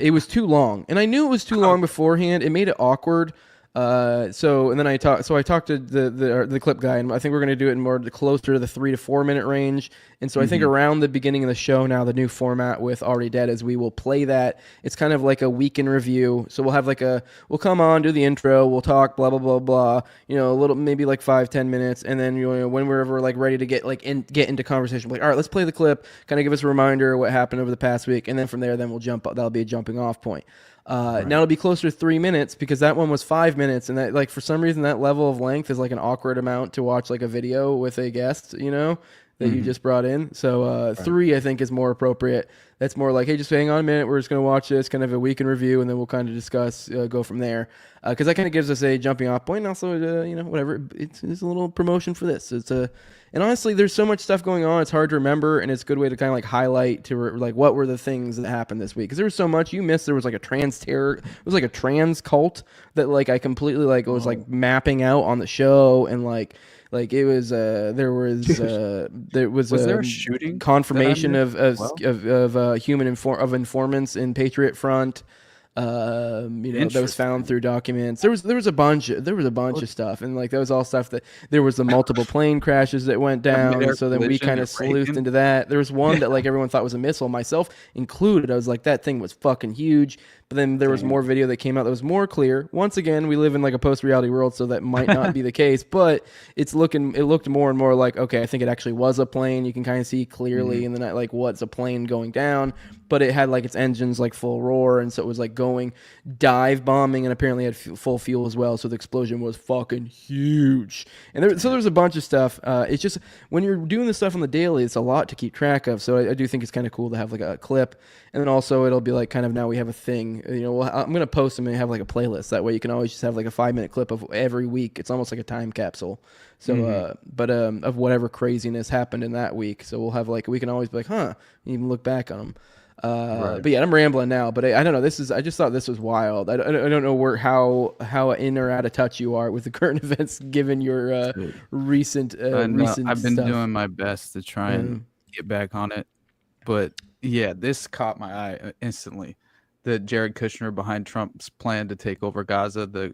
S5: It was too long, and I knew it was too long beforehand. It made it awkward. I talked to the clip guy, and I think we're going to do it in more closer to the 3 to 4 minute range. And so I think around the beginning of the show now, the new format with Already Dead is we will play that. It's kind of like a week in review. So we'll have we'll come on, do the intro, we'll talk, blah, blah, blah, blah, a little, maybe like 5-10 minutes. And then, when we're ever like ready to get into conversation, like, all right, let's play the clip, kind of give us a reminder of what happened over the past week. And then from there, then we'll jump up. That'll be a jumping off point. Now it'll be closer to 3 minutes, because that one was 5 minutes, and that, like, for some reason that level of length is like an awkward amount to watch like a video with a guest, that you just brought in. So 3 I think is more appropriate. That's more like, hey, just hang on a minute, we're just going to watch this, kind of a week in review, and then we'll kind of discuss, go from there, because that kind of gives us a jumping off point, and also whatever, it's a little promotion for this. And honestly, there's so much stuff going on, it's hard to remember, and it's a good way to kind of like highlight like what were the things that happened this week, because there was so much you missed. There was like a trans terror, it was like a trans cult that like I completely like was like mapping out on the show, and like it was there was
S7: there a shooting
S5: confirmation of informants in Patriot Front. That was found through documents. There was a bunch of stuff, and like that was all stuff that there was the multiple plane crashes that went down. So then we kind of sleuthed into that. There was one that like everyone thought was a missile, myself included. I was like, that thing was fucking huge. But then there was more video that came out that was more clear. Once again, we live in like a post-reality world, so that might not be the case. But it looked more and more like, okay, I think it actually was a plane. You can kind of see clearly in the night like what's a plane going down. But it had like its engines like full roar, and so it was like going dive bombing, and apparently had full fuel as well. So the explosion was fucking huge. And so there's a bunch of stuff. It's just when you're doing this stuff on the daily, it's a lot to keep track of. So I do think it's kind of cool to have like a clip, and then also it'll be like kind of now we have a thing. I'm gonna post them and have like a playlist. That way you can always just have like a 5-minute clip of every week. It's almost like a time capsule. So, of whatever craziness happened in that week. So we'll have like, we can always be like, and even look back on them. But yeah, I'm rambling now, but I don't know. I just thought this was wild. I don't know how in or out of touch you are with the current events, given your recent
S7: I've been
S5: stuff.
S7: doing my best to try and get back on it, but yeah, this caught my eye instantly. The Jared Kushner behind Trump's plan to take over Gaza,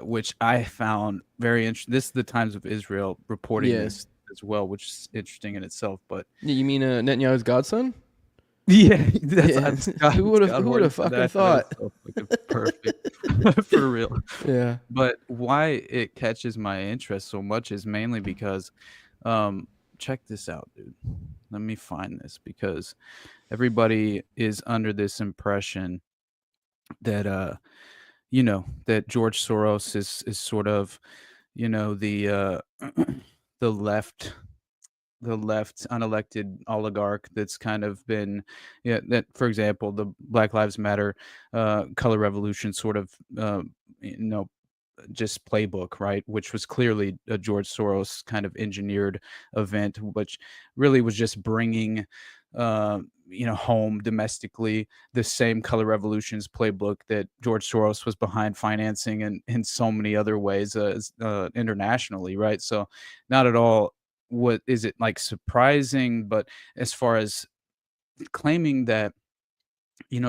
S7: which I found very interesting. This is the Times of Israel reporting this as well, which is interesting in itself. But
S5: you mean Netanyahu's godson?
S7: Yeah,
S5: who would have fucking thought?
S7: Perfect for real.
S5: Yeah.
S7: But why it catches my interest so much is mainly because, check this out, dude. Let me find this, because everybody is under this impression that that George Soros is sort of the left unelected oligarch that's kind of been that, for example, the Black Lives Matter color revolution sort of just playbook, right, which was clearly a George Soros kind of engineered event, which really was just bringing home domestically the same color revolutions playbook that George Soros was behind financing and in so many other ways internationally, right? So not at all what is it like surprising? But as far as claiming that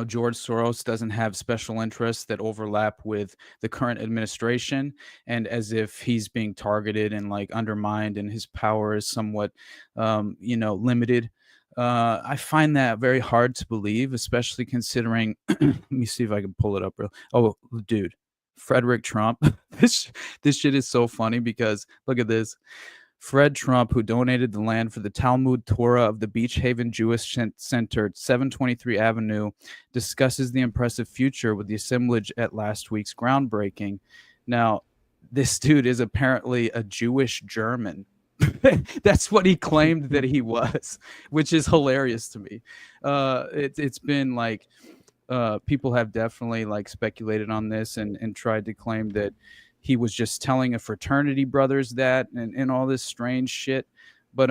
S7: George Soros doesn't have special interests that overlap with the current administration, and as if he's being targeted and like undermined and his power is somewhat, limited. I find that very hard to believe, especially considering, let me see if I can pull it up. Oh, dude, Frederick Trump. this shit is so funny because look at this. Fred Trump, who donated the land for the Talmud Torah of the Beach Haven Jewish Center, 723 Avenue, discusses the impressive future with the assemblage at last week's groundbreaking. Now, this dude is apparently a Jewish German. That's what he claimed that he was, which is hilarious to me. It's been like people have definitely like speculated on this and tried to claim that he was just telling a fraternity brothers that and all this strange shit. But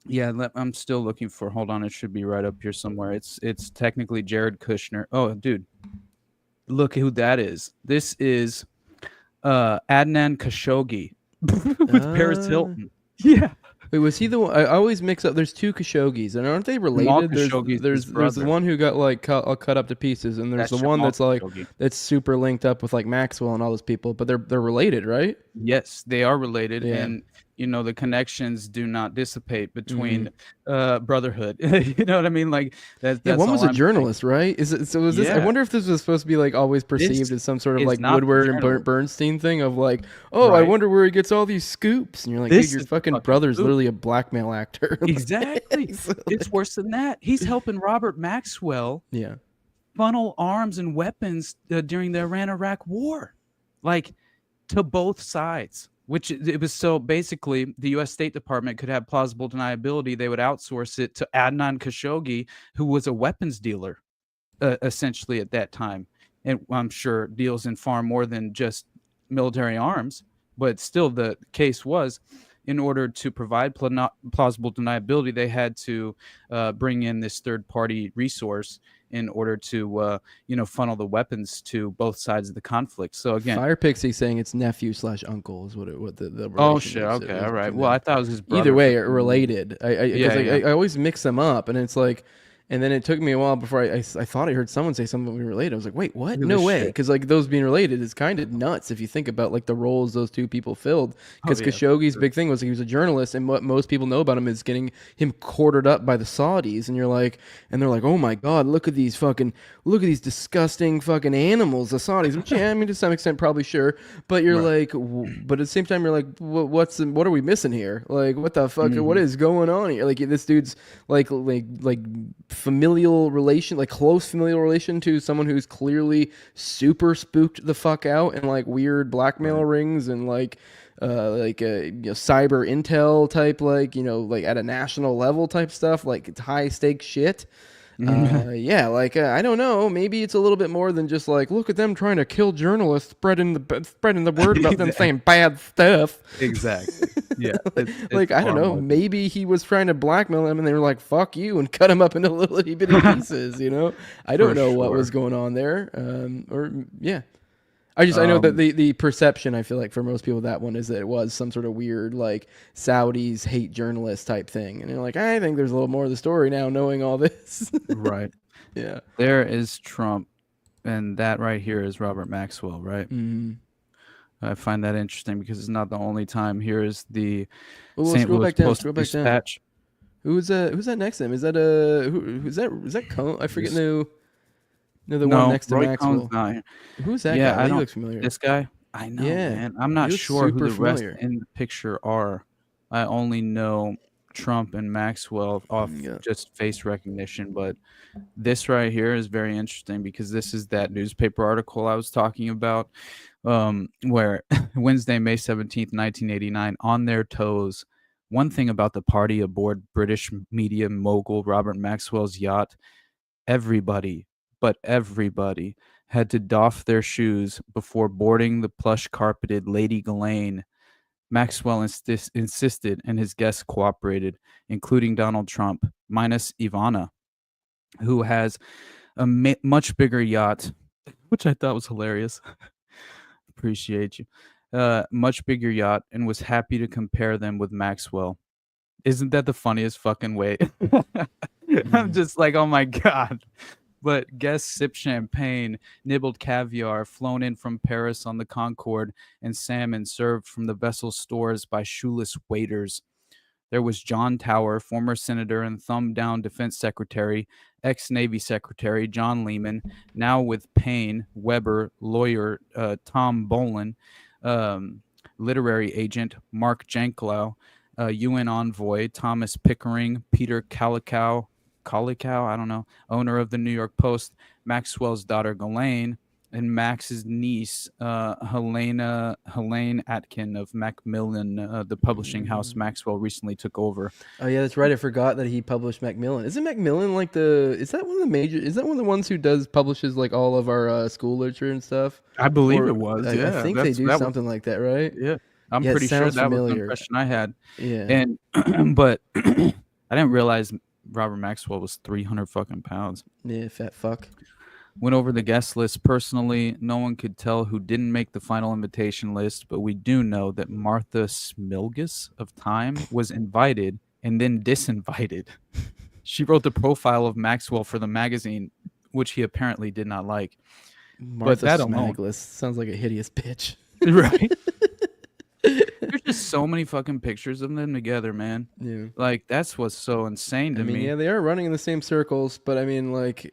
S7: yeah, I'm still looking for, hold on, it should be right up here somewhere. It's technically Jared Kushner. Oh, dude, look who that is. This is Adnan Khashoggi with Paris Hilton. Yeah.
S5: Wait, was he the one? I always mix up. There's two Khashoggis, and aren't they related? There's the one who got like cut up to pieces, and there's the one that's like that's super linked up with like Maxwell and all those people. But they're related, right?
S7: Yes, they are related,
S5: Yeah.
S7: and the connections do not dissipate between brotherhood. You know what I mean? Like that's
S5: Yeah, one
S7: all
S5: was a
S7: I'm saying.
S5: journalist, right? Is it? So was this? I
S7: Yeah.
S5: wonder if this was supposed to be like always perceived
S7: This
S5: as some sort of
S7: is
S5: like
S7: not the
S5: Woodward and
S7: journalist.
S5: Bernstein thing of like, oh, I
S7: Right.
S5: wonder where he gets all these scoops, and you're like,
S7: This
S5: dude, your
S7: is the
S5: fucking
S7: fucking
S5: brother's
S7: scoop.
S5: literally a blackmail actor.
S7: Exactly. It's worse than that. He's helping Robert Maxwell
S5: Yeah.
S7: funnel arms and weapons during the Iran-Iraq war, like to both sides. Which it was so basically the U.S. State Department could have plausible deniability. They would outsource it to Adnan Khashoggi, who was a weapons dealer, essentially at that time, and I'm sure deals in far more than just military arms. But still, the case was, in order to provide plausible deniability, they had to bring in this third-party resource in order to funnel the weapons to both sides of the conflict. So again,
S5: Fire Pixie saying it's nephew/uncle is what the
S7: oh
S5: relation
S7: shit,
S5: is.
S7: okay,
S5: It
S7: all right.
S5: from
S7: Well,
S5: them.
S7: I thought it was his brother.
S5: Either way,
S7: for some
S5: related.
S7: reason.
S5: I always mix them up, and it's like, and then it took me a while before I thought I heard someone say something being related. I was like, wait, what?
S7: Look at
S5: No
S7: this
S5: way,
S7: shit.
S5: because like those being related is kind of nuts if you think about like the roles those two people filled. Because
S7: Oh, yeah,
S5: Khashoggi's
S7: for
S5: big thing was he was a journalist, and what most people know about him is getting him quartered up by the Saudis, and you're like, and they're like, oh my god, look at these disgusting fucking animals, the Saudis. Which yeah, I mean to some extent probably sure, but you're like, but at the same time you're like, what are we missing here? Like what the fuck? What is going on here? Like this dude's like familial relation, like close familial relation to someone who's clearly super spooked the fuck out and like weird blackmail rings and like cyber intel type, like at a national level type stuff, like it's high stakes shit. Yeah, like I don't know, maybe it's a little bit more than just like, look at them trying to kill journalists, spreading the word about them saying bad stuff.
S7: Exactly. Yeah.
S5: Like I don't know, maybe he was trying to blackmail them and they were like, fuck you, and cut him up into little itty bitty pieces, I don't know what was going on there. I know that the perception, I feel like for most people, that one is that it was some sort of weird like Saudis hate journalists type thing, and you're like, I think there's a little more of the story now, knowing all this.
S7: Right.
S5: Yeah.
S7: There is Trump, and that right here is Robert Maxwell, right?
S5: Mm-hmm.
S7: I find that interesting because it's not the only time. Here is the
S5: St. Louis
S7: Post-Dispatch.
S5: Who's that next to him? Is that who's that? Is that Cone? I forget. The one next to
S7: Roy
S5: Maxwell.
S7: Cohn's not here.
S5: Who's that
S7: Yeah,
S5: guy?
S7: I
S5: He
S7: don't-
S5: looks familiar.
S7: This guy? I know,
S5: Yeah,
S7: man. I'm not
S5: he looks
S7: sure who
S5: super
S7: the rest
S5: familiar.
S7: in the picture are. I only know Trump and Maxwell off just face recognition. But this right here is very interesting because this is that newspaper article I was talking about, where Wednesday, May 17th, 1989, on their toes. One thing about the party aboard British media mogul Robert Maxwell's yacht, everybody had to doff their shoes before boarding the plush carpeted Lady Ghislaine. Maxwell insisted, and his guests cooperated, including Donald Trump, minus Ivana, who has a much bigger yacht, which I thought was hilarious. Appreciate you. much bigger yacht, and was happy to compare them with Maxwell. Isn't that the funniest fucking way? I'm just like, oh my God. But guests sipped champagne, nibbled caviar flown in from Paris on the Concorde, and salmon served from the vessel's stores by shoeless waiters. There was John Tower, former senator and thumb-down defense secretary, ex-Navy secretary John Lehman, now with Payne, Weber, lawyer Tom Bolin, literary agent Mark Janklow, UN envoy Thomas Pickering, Peter Calicow, I don't know, owner of the New York Post, Maxwell's daughter Ghislaine, and Max's niece Helene Atkin of Macmillan, the publishing house Maxwell recently took over.
S5: Oh yeah, that's right. I forgot that he published Macmillan. Isn't Macmillan like is that one of the ones who publishes like all of our school literature and stuff?
S7: I believe it was.
S5: I think they do something like that, right?
S7: Yeah. I'm pretty sure that was the impression I had. Yeah. And but I didn't realize Robert Maxwell was 300 fucking pounds.
S5: Yeah, fat fuck.
S7: Went over the guest list personally. No one could tell who didn't make the final invitation list, but we do know that Martha Smilgus of Time was invited and then disinvited. She wrote the profile of Maxwell for the magazine, which he apparently did not like.
S5: Martha Smilgus sounds like a hideous bitch.
S7: Right? There's just so many fucking pictures of them together, man.
S5: Yeah.
S7: Like, that's what's so insane to me.
S5: Yeah, they are running in the same circles, but I mean, like,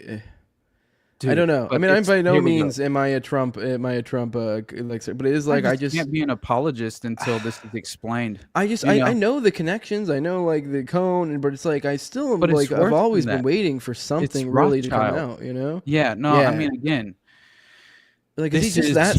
S7: Dude,
S5: I don't know. I mean, I'm by no means am I a Trump like, but it is like
S7: I just can't be an apologist until this is explained.
S5: I know the connections. I know like the cone, but it's like I still am like I've always been waiting for something really to come out. You know?
S7: Yeah. No. Yeah. I mean, again.
S5: Like, is he just that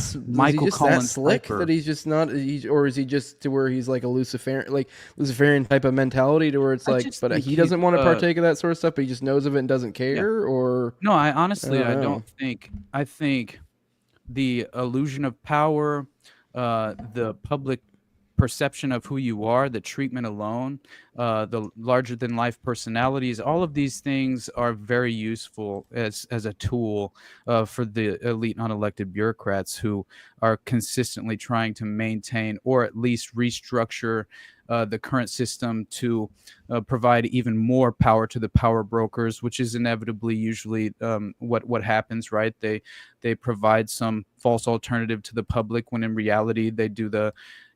S5: slick that he's just not, or is he just to where he's like a Luciferian type of mentality to where it's like, but he doesn't want to partake of that sort of stuff, but he just knows of it and doesn't care, or
S7: no? I honestly, I don't think. I think the illusion of power, the public perception of who you are, the treatment alone, the larger than life personalities, all of these things are very useful as a tool for the elite unelected bureaucrats who are consistently trying to maintain or at least restructure the current system to provide even more power to the power brokers, which is inevitably usually what happens, right? They provide some false alternative to the public when in reality they do the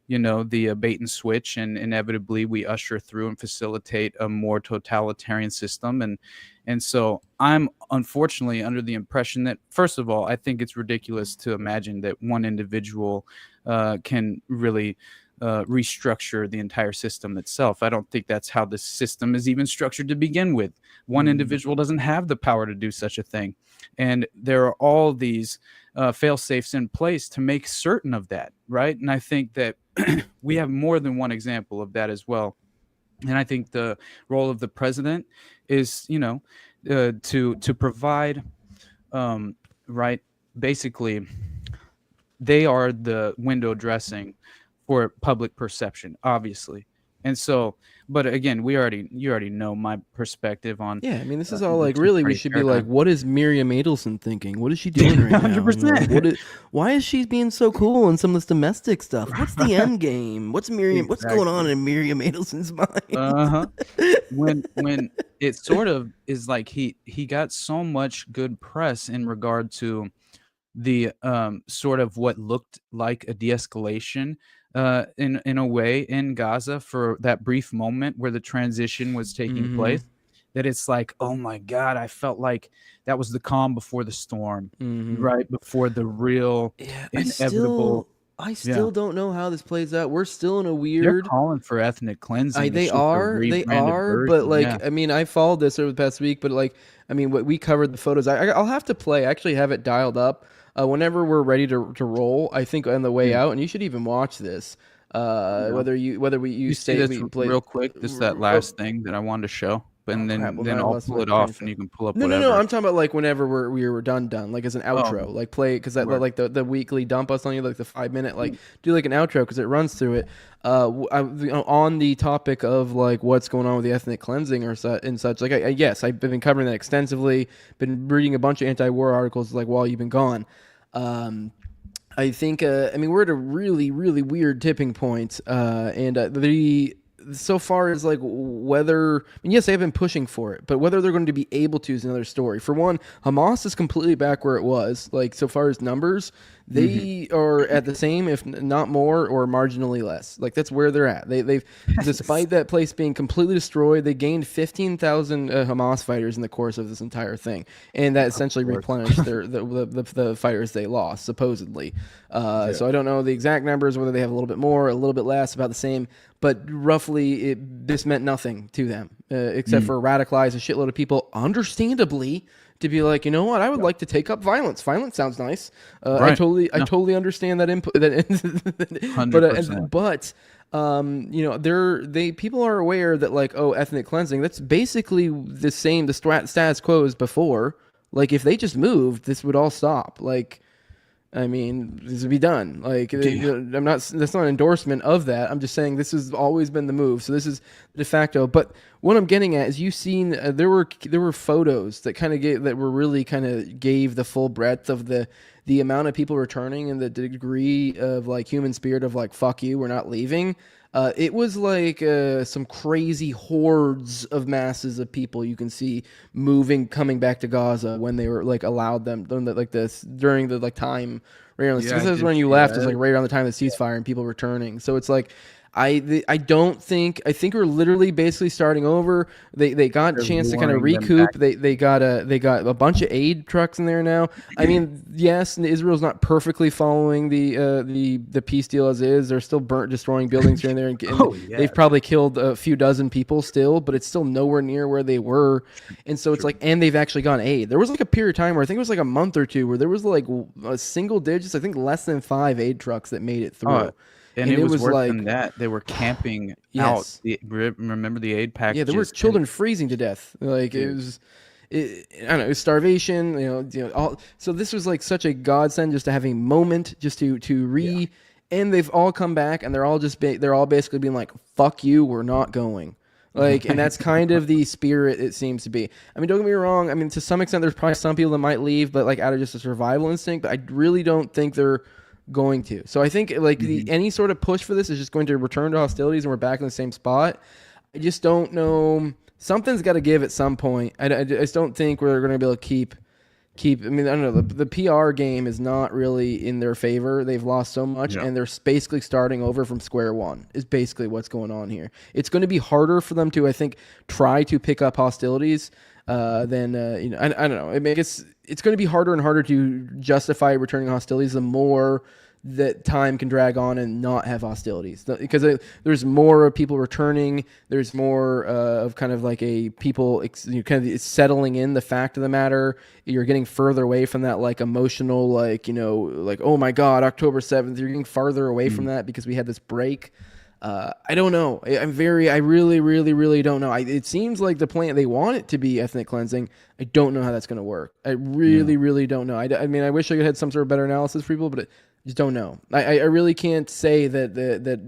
S7: bait and switch, and inevitably we usher through and facilitate a more totalitarian system. And so I'm unfortunately under the impression that, first of all, I think it's ridiculous to imagine that one individual can really restructure the entire system itself. I don't think that's how the system is even structured to begin with. One individual doesn't have the power to do such a thing. And there are all these fail-safes in place to make certain of that, right? And I think that we have more than one example of that as well. And I think the role of the president is, to provide, right? Basically, they are the window dressing for public perception, obviously. And so, but again, you already know my perspective on.
S5: Yeah, I mean, this is all like really. We should be like, what is Miriam Adelson thinking? What is she doing right 100%. Now? Why is she being so cool in some of this domestic stuff? What's the end game? What's Miriam? What's going on in Miriam Adelson's mind?
S7: When it sort of is like he got so much good press in regard to the sort of what looked like a de-escalation. In a way in Gaza for that brief moment where the transition was taking place, that it's like, oh my God, I felt like that was the calm before the storm, right before the real inevitable.
S5: I still don't know how this plays out. We're still in a weird.
S7: They're calling for ethnic cleansing.
S5: They are, but like, I mean, I followed this over the past week, but like, I mean, what we covered the photos. I'll have to play. I actually have it dialed up. Whenever we're ready to roll, I think on the way out, and you should even watch this. Whether we
S7: say this real quick, just that last thing that I wanted to show, and then I'll pull it off, and you can pull up.
S5: No, I'm talking about like whenever we were done, like as an outro, like play because that like the weekly dump us on you, like the 5-minute, like do like an outro because it runs through it. On the topic of like what's going on with the ethnic cleansing or such, like yes, I've been covering that extensively. Been reading a bunch of anti-war articles like while you've been gone. I think, I mean, we're at a really, really weird tipping point. So far as like whether, I mean, yes, they have been pushing for it, but whether they're going to be able to is another story. For one, Hamas is completely back where it was. Like, so far as numbers, they are at the same, if not more, or marginally less. Like, that's where they're at. They've despite that place being completely destroyed, they gained 15,000 Hamas fighters in the course of this entire thing, and that essentially replenished the fighters they lost, supposedly. So I don't know the exact numbers, whether they have a little bit more, a little bit less, about the same. But roughly, this meant nothing to them, except for radicalize a shitload of people, understandably, to be like, you know what, I would like to take up violence. Violence sounds nice.
S7: Right.
S5: I totally understand that input. But you know, people are aware that, like, oh, ethnic cleansing, that's basically the same, the status quo as before. Like, if they just moved, this would all stop. Like, I mean, this would be done. Like, I'm not. That's not an endorsement of that. I'm just saying this has always been the move. So this is de facto. But what I'm getting at is, you've seen there were photos that really gave the full breadth of the amount of people returning and the degree of like human spirit of like, fuck you, we're not leaving. It was like some crazy hordes of masses of people you can see coming back to Gaza when they were like allowed them, like this during the like time. This is when you left. It's like right around the time of the ceasefire and people returning. So it's like, I think we're literally basically starting over. They got a chance to kind of recoup. They got a bunch of aid trucks in there now. I mean, yes, Israel's not perfectly following the peace deal as is. They're still destroying buildings here and there, and they've probably killed a few dozen people still, but it's still nowhere near where they were. And so it's like, and they've actually gotten aid. There was like a period of time where I think it was like a month or two where there was like a single digits, I think less than 5 aid trucks that made it through.
S7: And it was worse like, than that. They were camping out. Remember the aid packages?
S5: Yeah, there were children freezing to death. Like, it was, I don't know, it was starvation. So this was like such a godsend just to have a moment, just to and they've all come back, and they're all basically being like, "Fuck you, we're not going." Like, and that's kind of the spirit it seems to be. I mean, don't get me wrong. I mean, to some extent, there's probably some people that might leave, but like out of just a survival instinct. But I really don't think they're going to. So I think like any sort of push for this is just going to return to hostilities, and we're back in the same spot. I just don't know. Something's got to give at some point. I just don't think we're going to be able to keep. I mean, I don't know. The PR game is not really in their favor. They've lost so much, and they're basically starting over from square one. Is basically what's going on here. It's going to be harder for them to, I think, try to pick up hostilities. Then I don't know. I mean, it's going to be harder and harder to justify returning hostilities the more that time can drag on and not have hostilities, because there's more people returning. There's more of kind of like a people kind of settling in the fact of the matter. You're getting further away from that like emotional, like, like, oh my God, October 7th. You're getting farther away from that because we had this break. I don't know. I really, really, really don't know. It seems like the plan, they want it to be ethnic cleansing. I don't know how that's going to work. I really, really don't know. I mean, I wish I could have some sort of better analysis for people, but I just don't know. I really can't say that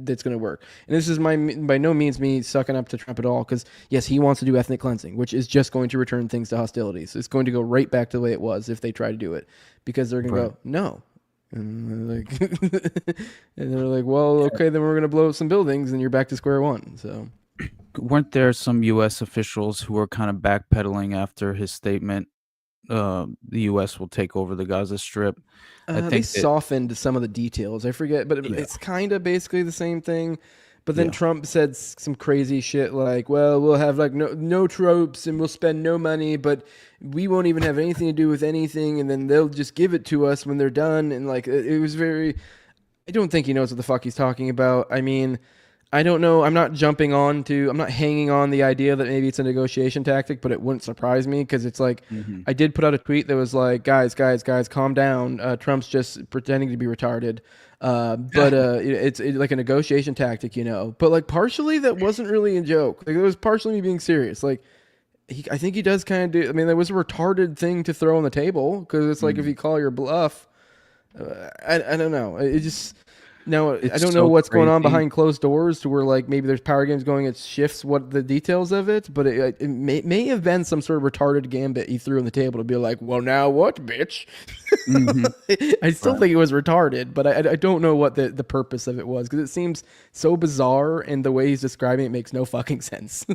S5: it's going to work. And this is by no means me sucking up to Trump at all, because yes, he wants to do ethnic cleansing, which is just going to return things to hostilities. It's going to go right back to the way it was if they try to do it, because they're going to go, no. And they're like, well, okay, then we're going to blow up some buildings and you're back to square one. So
S7: weren't there some U.S. officials who were kind of backpedaling after his statement, the U.S. will take over the Gaza Strip? I think
S5: they softened some of the details. I forget, but it's kind of basically the same thing. But then Trump said some crazy shit like, well, we'll have like no troops and we'll spend no money, but we won't even have anything to do with anything. And then they'll just give it to us when they're done. And like, it was very, I don't think he knows what the fuck he's talking about. I mean, I don't know. I'm not hanging on the idea that maybe it's a negotiation tactic, but it wouldn't surprise me, because it's like, I did put out a tweet that was like, guys, calm down. Trump's just pretending to be retarded. But it's like a negotiation tactic, but like partially that wasn't really a joke. Like, it was partially me being serious. Like, I think he does kind of do. I mean, that was a retarded thing to throw on the table, because it's like, if you call your bluff, I don't know. It just, Now, I don't know what's going on behind closed doors to where like maybe there's power games going. It shifts what the details of it, but it may have been some sort of retarded gambit he threw on the table to be like, well, now what, bitch? I still think it was retarded, but I don't know what the purpose of it was because it seems so bizarre and the way he's describing it makes no fucking sense.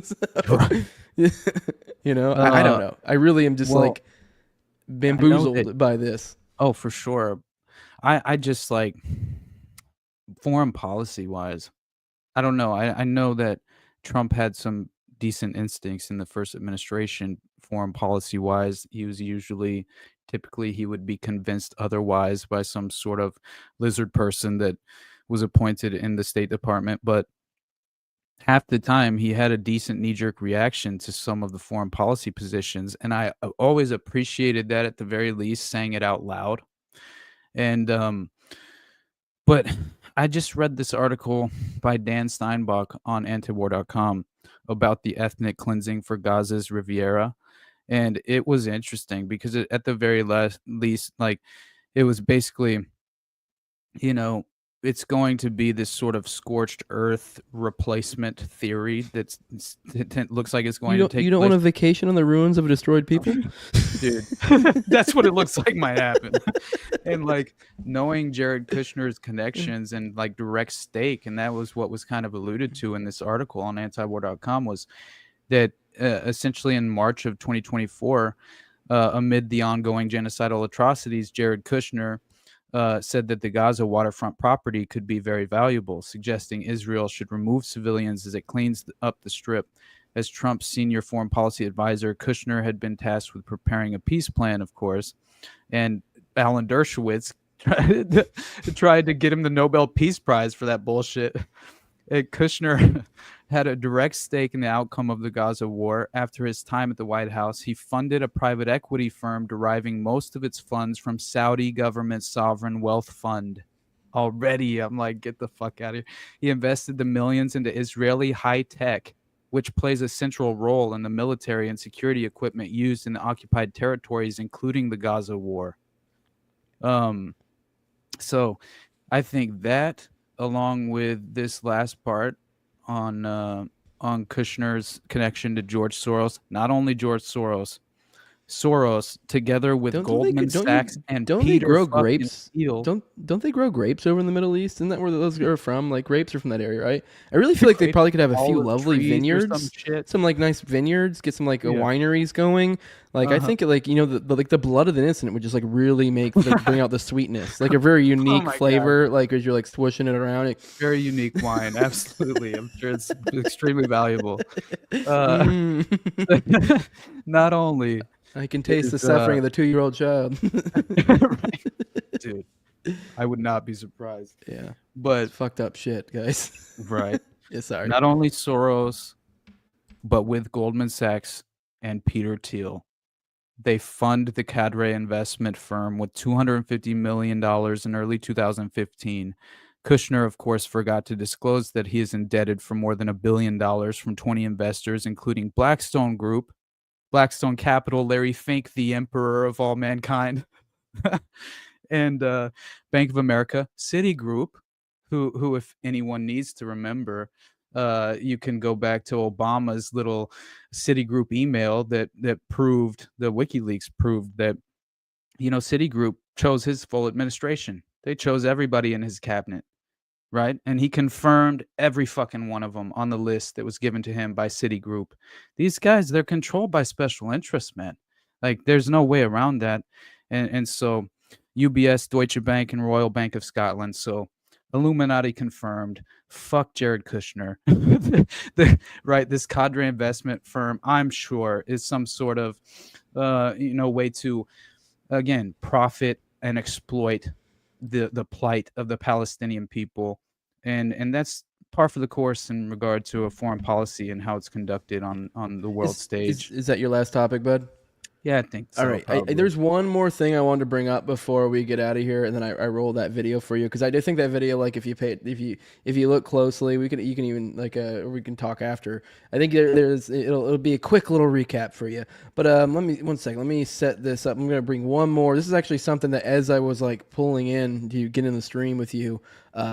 S5: You know, I don't know. I really am just like bamboozled by this.
S7: Oh, for sure. I just like foreign policy wise, I don't know. I know that Trump had some decent instincts in the first administration, foreign policy wise. He was typically he would be convinced otherwise by some sort of lizard person that was appointed in the State Department. But half the time he had a decent knee-jerk reaction to some of the foreign policy positions. And I always appreciated that, at the very least, saying it out loud. And but I just read this article by Dan Steinbach on antiwar.com about the ethnic cleansing for Gaza's Riviera. And it was interesting because at the very least, like, it was basically, you know, it's going to be this sort of scorched earth replacement theory it looks like it's going to take
S5: You don't want a vacation on the ruins of a destroyed people?
S7: Dude, that's what it looks like might happen. And like, knowing Jared Kushner's connections and like direct stake, and that was what was kind of alluded to in this article on antiwar.com, was that essentially in March of 2024, amid the ongoing genocidal atrocities, Jared Kushner said that the Gaza waterfront property could be very valuable, suggesting Israel should remove civilians as it cleans up the strip. As Trump's senior foreign policy advisor, Kushner had been tasked with preparing a peace plan, of course, and Alan Dershowitz tried to get him the Nobel Peace Prize for that bullshit. Kushner had a direct stake in the outcome of the Gaza war. After his time at the White House, he funded a private equity firm deriving most of its funds from Saudi government sovereign wealth fund. Already, I'm like, get the fuck out of here. He invested the millions into Israeli high tech, which plays a central role in the military and security equipment used in the occupied territories, including the Gaza war. So I think that, along with this last part on Kushner's connection to George Soros, not only George Soros together with Goldman Sachs and
S5: don't
S7: Peter
S5: they grow
S7: fucking
S5: grapes?
S7: Thiel.
S5: Don't they grow grapes over in the Middle East? Isn't that where those are from? Like, grapes are from that area, right? I really feel like they probably could have a few
S7: Olive
S5: lovely
S7: trees or
S5: vineyards,
S7: some
S5: like nice vineyards, get some like
S7: Yeah.
S5: wineries going. Like, I think like, you know, the blood of the innocent would just like really bring out the sweetness, like a very unique
S7: my
S5: flavor. Like as you're like swishing it around.
S7: Very unique wine, absolutely. I'm sure it's extremely valuable. Not only
S5: I can taste the
S7: is,
S5: suffering of the 2-year-old child.
S7: Dude, I would not be surprised.
S5: Yeah,
S7: but
S5: it's fucked up shit, guys.
S7: Right.
S5: Yeah, sorry.
S7: Not only Soros, but with Goldman Sachs and Peter Thiel. They fund the cadre investment firm with $250 million in early 2015. Kushner, of course, forgot to disclose that he is indebted for more than $1 billion from 20 investors, including Blackstone Group, Blackstone Capital, Larry Fink, the emperor of all mankind, and Bank of America, Citigroup, who, if anyone needs to remember, you can go back to Obama's little Citigroup email that proved, the WikiLeaks proved that, you know, Citigroup chose his full administration. They chose everybody in his cabinet, right? And he confirmed every fucking one of them on the list that was given to him by Citigroup. These guys, they're controlled by special interests, man. Like, there's no way around that. And so UBS, Deutsche Bank, and Royal Bank of Scotland. So Illuminati confirmed. Fuck Jared Kushner. Right, this cadre investment firm, I'm sure, is some sort of way to, again, profit and exploit the plight of the Palestinian people, and that's par for the course in regard to a foreign policy and how it's conducted on the world stage.
S5: Is that your last topic, bud?
S7: Yeah, I think so.
S5: All right.
S7: Probably.
S5: There's one more thing I wanted to bring up before we get out of here, and then I roll that video for you, because I do think that video, like, if you look closely, you can even we can talk after. I think it'll be a quick little recap for you. But let me set this up. I'm gonna bring one more. This is actually something that, as I was like pulling in to get in the stream with you,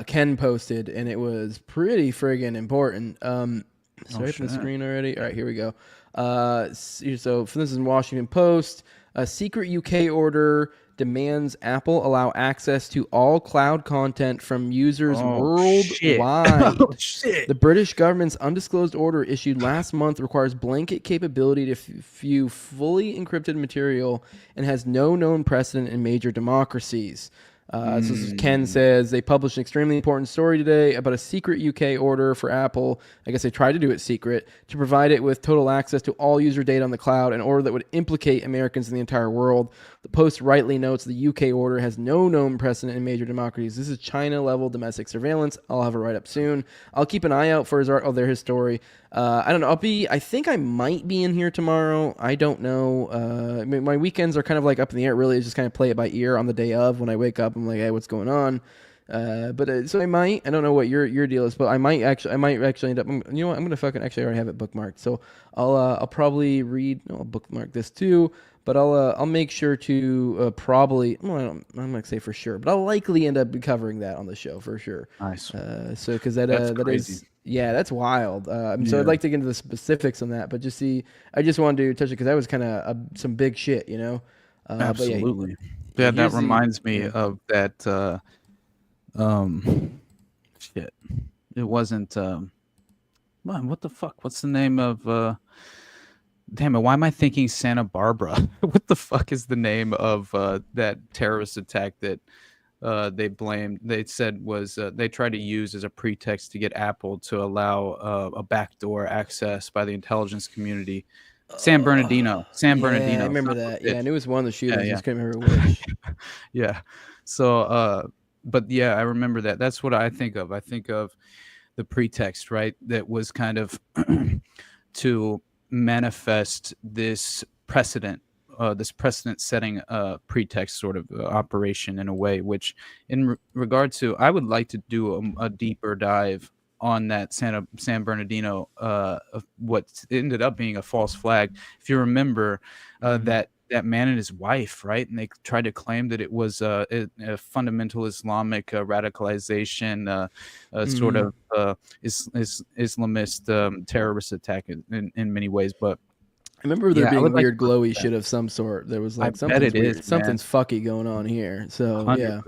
S5: Ken posted, and it was pretty friggin' important. Sorry, open the screen already. All right, here we go. So this is in Washington Post. A secret UK order demands Apple allow access to all cloud content from users worldwide. The British government's undisclosed order issued last month requires blanket capability to view fully encrypted material and has no known precedent in major democracies. So this is Ken says they published an extremely important story today about a secret UK order for Apple. I guess they tried to do it secret to provide it with total access to all user data on the cloud, an order that would implicate Americans in the entire world. The Post rightly notes the UK order has no known precedent in major democracies. This is China-level domestic surveillance. I'll have a write-up soon. I'll keep an eye out for his story. I don't know. I think I might be in here tomorrow. I don't know. My weekends are kind of like up in the air. Really, it's just kind of play it by ear on the day of. When I wake up, I'm like, hey, what's going on? So I might. I don't know what your deal is, but I might actually end up. You know what? I'm gonna fucking actually I already have it bookmarked. So I'll probably read. I'll bookmark this too. But I'll make sure to probably. Well, I'm not gonna say for sure, but I'll likely end up covering that on the show for sure.
S7: Nice.
S5: So because that is. Yeah, that's wild. So I'd like to get into the specifics on that, but I just wanted to touch it because that was kind of some big shit, you know?
S7: Absolutely. Yeah, that reminds me of that. Shit. It wasn't. What the fuck? What's the name of? Damn it! Why am I thinking Santa Barbara? What the fuck is the name of that terrorist attack that? They said was they tried to use as a pretext to get Apple to allow a backdoor access by the intelligence community. San Bernardino. I
S5: remember that. Yeah, and it was one of the shooters. I just couldn't remember which.
S7: Yeah. So, but yeah, I remember that. That's what I think of. I think of the pretext, right? That was kind of to manifest this precedent. This precedent-setting pretext sort of operation in a way, which in regard to, I would like to do a deeper dive on that San Bernardino, of what ended up being a false flag. If you remember, that man and his wife, right? And they tried to claim that it was a fundamental Islamic radicalization, sort of Islamist terrorist attack in many ways, but.
S5: I remember there being weird glowy shit of some sort. There was like something's fucky going on here. So 100%.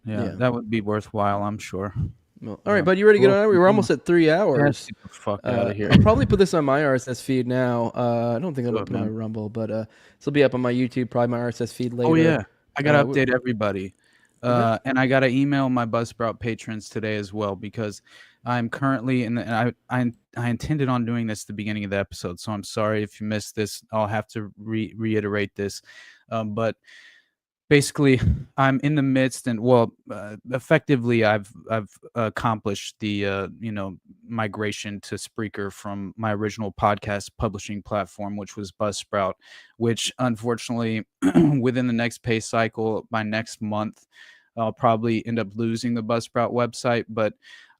S7: Yeah, that would be worthwhile, I'm sure.
S5: Well, all right, bud, you ready to get on? We're almost at 3 hours.
S7: Get the fuck out of here.
S5: I'll probably put this on my RSS feed now. I don't think it'll be on my Rumble, but this will be up on my YouTube, probably my RSS feed later.
S7: Oh yeah, I gotta update everybody. And I gotta email my Buzzsprout patrons today as well, because I'm currently I intended on doing this at the beginning of the episode, so I'm sorry if you missed this. I'll have to reiterate this, but basically, I'm in the midst, and effectively, I've accomplished the migration to Spreaker from my original podcast publishing platform, which was Buzzsprout, which unfortunately, within the next pay cycle, by next month, I'll probably end up losing the Buzzsprout website, but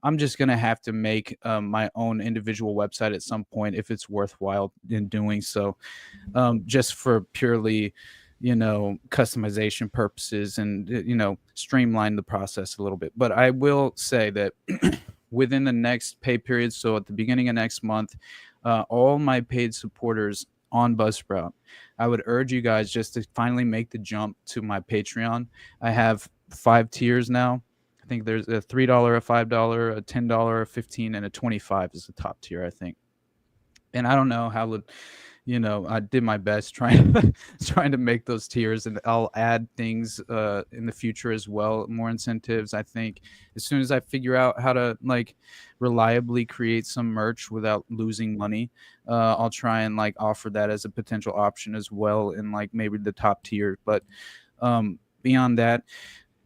S7: I'm just going to have to make my own individual website at some point if it's worthwhile in doing so, just for purely, customization purposes and, streamline the process a little bit. But I will say that within the next pay period, so at the beginning of next month, all my paid supporters on Buzzsprout, I would urge you guys just to finally make the jump to my Patreon. I have 5 tiers now. I think there's a $3, a $5, a $10, a $15, and a $25 is the top tier, I think. And I don't know how, I did my best trying to make those tiers, and I'll add things in the future as well, more incentives. I think as soon as I figure out how to reliably create some merch without losing money, I'll try and offer that as a potential option as well in maybe the top tier. But beyond that,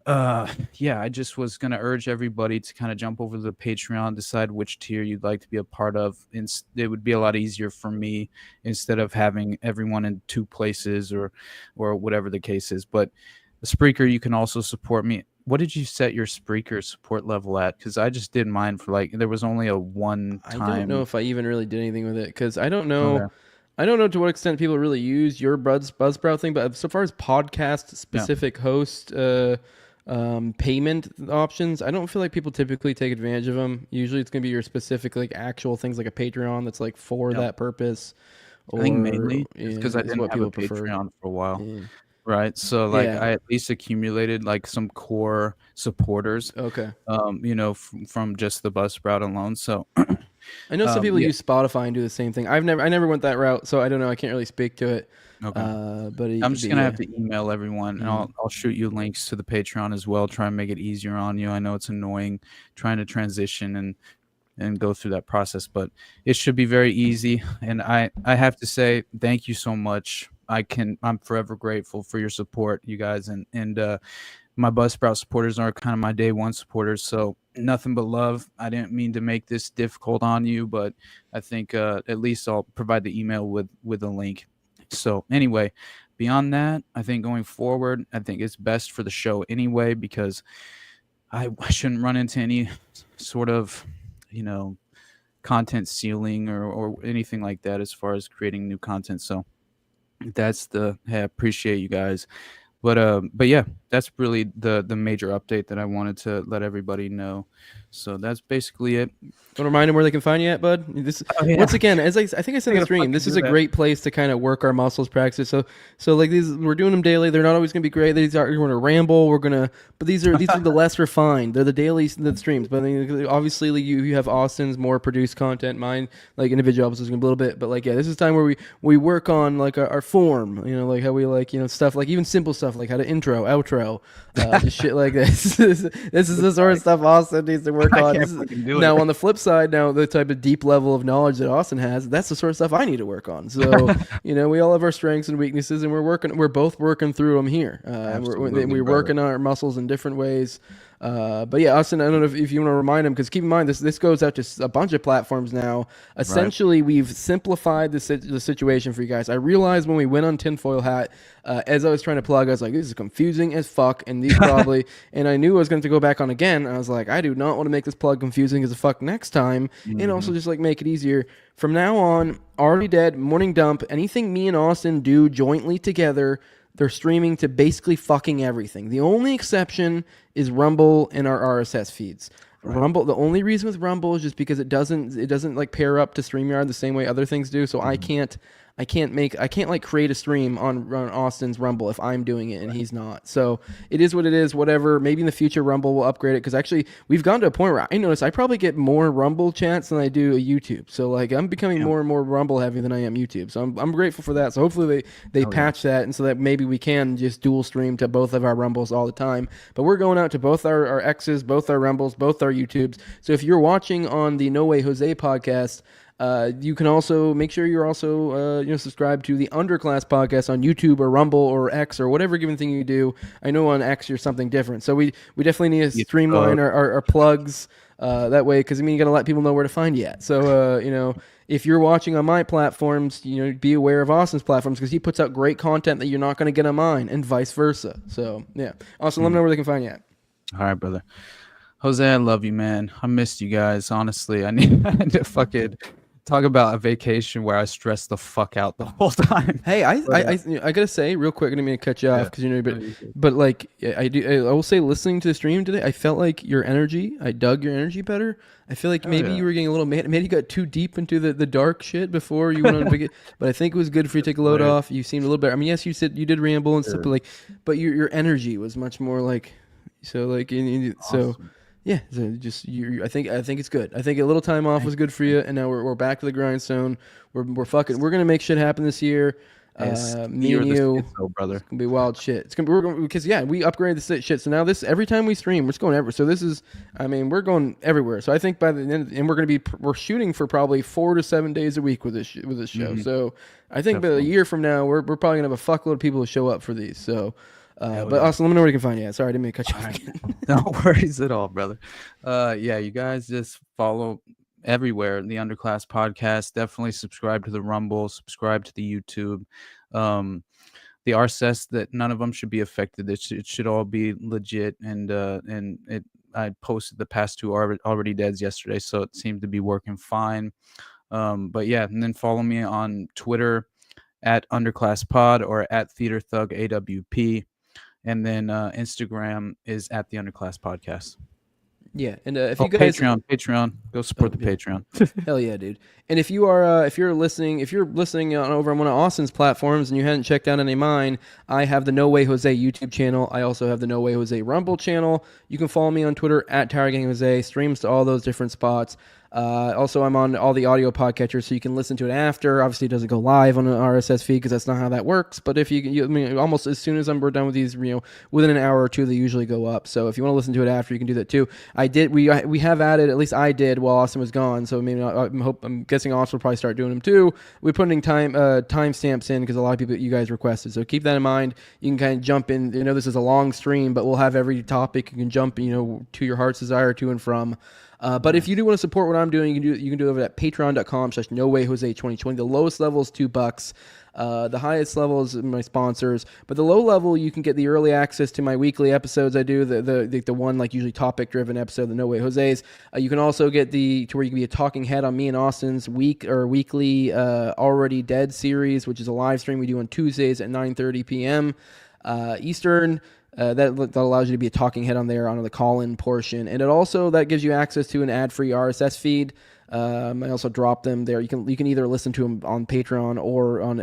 S7: Yeah, I just was going to urge everybody to kind of jump over to the Patreon, decide which tier you'd like to be a part of. It would be a lot easier for me instead of having everyone in two places or whatever the case is. But the Spreaker, you can also support me. What did you set your Spreaker support level at? Because I just did mine for like, there was only a one time.
S5: I don't know if I even really did anything with it because I don't know. Okay. I don't know to what extent people really use your Buzzsprout thing, but so far as podcast specific host payment options, I don't feel like people typically take advantage of them. Usually it's going to be your specific like actual things like a Patreon that's like for that purpose.
S7: I think mainly because I didn't have a Patreon for a while. Right. So like I at least accumulated like some core supporters.
S5: Okay.
S7: You know, from just the Buzzsprout alone. So
S5: I know some people use Spotify and do the same thing. I never went that route, so I don't know. I can't really speak to it.
S7: Okay.
S5: But
S7: I'm just gonna have to email everyone, and I'll shoot you links to the Patreon as well. Try and make it easier on you. I know it's annoying trying to transition and go through that process, but it should be very easy. And I have to say thank you so much. I'm forever grateful for your support, you guys, and my Buzzsprout supporters are kind of my day one supporters. So nothing but love. I didn't mean to make this difficult on you, but I think at least I'll provide the email with a link. So anyway, beyond that, I think going forward, I think it's best for the show anyway, because I shouldn't run into any sort of, content ceiling or anything like that as far as creating new content. So that's I appreciate you guys. But yeah, that's really the major update that I wanted to let everybody know. So that's basically it.
S5: Want to remind them where they can find you at, bud? Once again, as I think I said in the stream, this is a great place to kind of work our muscles, practice. So like these, we're doing them daily. They're not always going to be great. We're going to ramble. But these are the less refined. They're the daily streams. But I mean, obviously, like, you have Austin's more produced content. Mine, like individual episodes, a little bit. But like, yeah, this is time where we work on like our form. Like how we like stuff, like even simple stuff like how to intro, outro, just shit like this. This is the sort of stuff Austin needs to work on. Now on the flip side, the type of deep level of knowledge that Austin has, that's the sort of stuff I need to work on. So we all have our strengths and weaknesses, and we're both working through them here. We're working on our muscles in different ways. But yeah, Austin, I don't know if you want to remind them, because keep in mind this goes out to a bunch of platforms now. Essentially, we've simplified the situation for you guys. I realized when we went on Tinfoil Hat, as I was trying to plug, I was like, this is confusing as fuck, and these probably, and I knew I was going to go back on again. I was like, I do not want to make this plug confusing as a fuck next time, and also just like make it easier. From now on, Already Dead, Morning Dump, anything me and Austin do jointly together, they're streaming to basically fucking everything. The only exception is Rumble and our RSS feeds. Rumble, the only reason with Rumble is just because it doesn't like pair up to StreamYard the same way other things do. So I can't like create a stream on Austin's Rumble if I'm doing it and he's not. So it is what it is, whatever. Maybe in the future Rumble will upgrade it, because actually we've gone to a point where I notice I probably get more Rumble chats than I do a YouTube. So like I'm becoming more and more Rumble heavy than I am YouTube. So I'm grateful for that. So hopefully they patch that, and so that maybe we can just dual stream to both of our Rumbles all the time. But we're going out to both our X's, both our Rumbles, both our YouTubes. So if you're watching on the No Way Jose podcast, you can also make sure you're also subscribed to the Underclass podcast on YouTube or Rumble or X or whatever given thing you do. I know on X you're something different, so we definitely need to streamline our plugs that way, because you got to let people know where to find you at. So if you're watching on my platforms, be aware of Austin's platforms, because he puts out great content that you're not going to get on mine, and vice versa. So yeah, Austin, let me know where they can find you at.
S7: All right, brother. Jose, I love you, man. I missed you guys. Honestly, I need to fucking talk about a vacation where I stressed the fuck out the whole time.
S5: Hey, I gotta say real quick, I didn't mean to cut you off, because but like I will say, listening to the stream today, I felt like your energy, I dug your energy better. I feel like maybe you were getting a little maybe you got too deep into the dark shit before you went on big, but I think it was good for you to take a load off. You seemed a little better. I mean, yes, you said you did ramble and stuff, but your energy was much more like, so like awesome. Yeah, so just I think it's good. I think a little time off was good for you, and now we're back to the grindstone. We're gonna make shit happen this year. Me and you,
S7: brother,
S5: it's gonna be wild shit. It's gonna be because we upgraded the shit. So now every time we stream, we're just going everywhere. So this is, we're going everywhere. So I think by the end, and we're shooting for probably 4 to 7 days a week with this show. Mm-hmm. So I think by a year from now, we're probably gonna have a fuckload of people who show up for these. So. But also, let me know where you can find you at. Sorry, I didn't mean to cut you off again.
S7: No worries at all, brother. Yeah, you guys just follow everywhere the Underclass podcast. Definitely subscribe to the Rumble, subscribe to the YouTube. The RSS, that none of them should be affected. It should all be legit, and I posted the past two already deads yesterday, so it seemed to be working fine. But yeah, and then follow me on Twitter at Underclass Pod or at Theater Thug AWP, and then Instagram is at the Underclass Podcast.
S5: Yeah, and if you guys
S7: Patreon, go support the Patreon.
S5: Hell yeah, dude! And if you are, if you're listening on over on one of Austin's platforms and you hadn't checked out any of mine, I have the No Way Jose YouTube channel. I also have the No Way Jose Rumble channel. You can follow me on Twitter at TowerGangJose. Streams to all those different spots. Also, I'm on all the audio podcatchers, so you can listen to it after. Obviously, it doesn't go live on an RSS feed because that's not how that works. But if I mean, almost as soon as we're done with these, within an hour or two, they usually go up. So if you want to listen to it after, you can do that too. We have added, at least I did while Austin was gone. So maybe I'm guessing Austin will probably start doing them too. We're putting timestamps in because a lot of people, you guys requested. So keep that in mind. You can kind of jump in. This is a long stream, but we'll have every topic you can jump, to your heart's desire to and from. But if you do want to support what I'm doing, you can do it over at patreon.com/NoWayJose2020. The lowest level is $2. The highest level is my sponsors. But the low level, you can get the early access to my weekly episodes. I do the one like usually topic driven episode, the No Way Jose's. You can also get to where you can be a talking head on me and Austin's weekly Already Dead series, which is a live stream we do on Tuesdays at 9:30 p.m. Eastern. That allows you to be a talking head on there on the call-in portion, and that gives you access to an ad-free RSS feed. I also drop them there. You can either listen to them on Patreon or on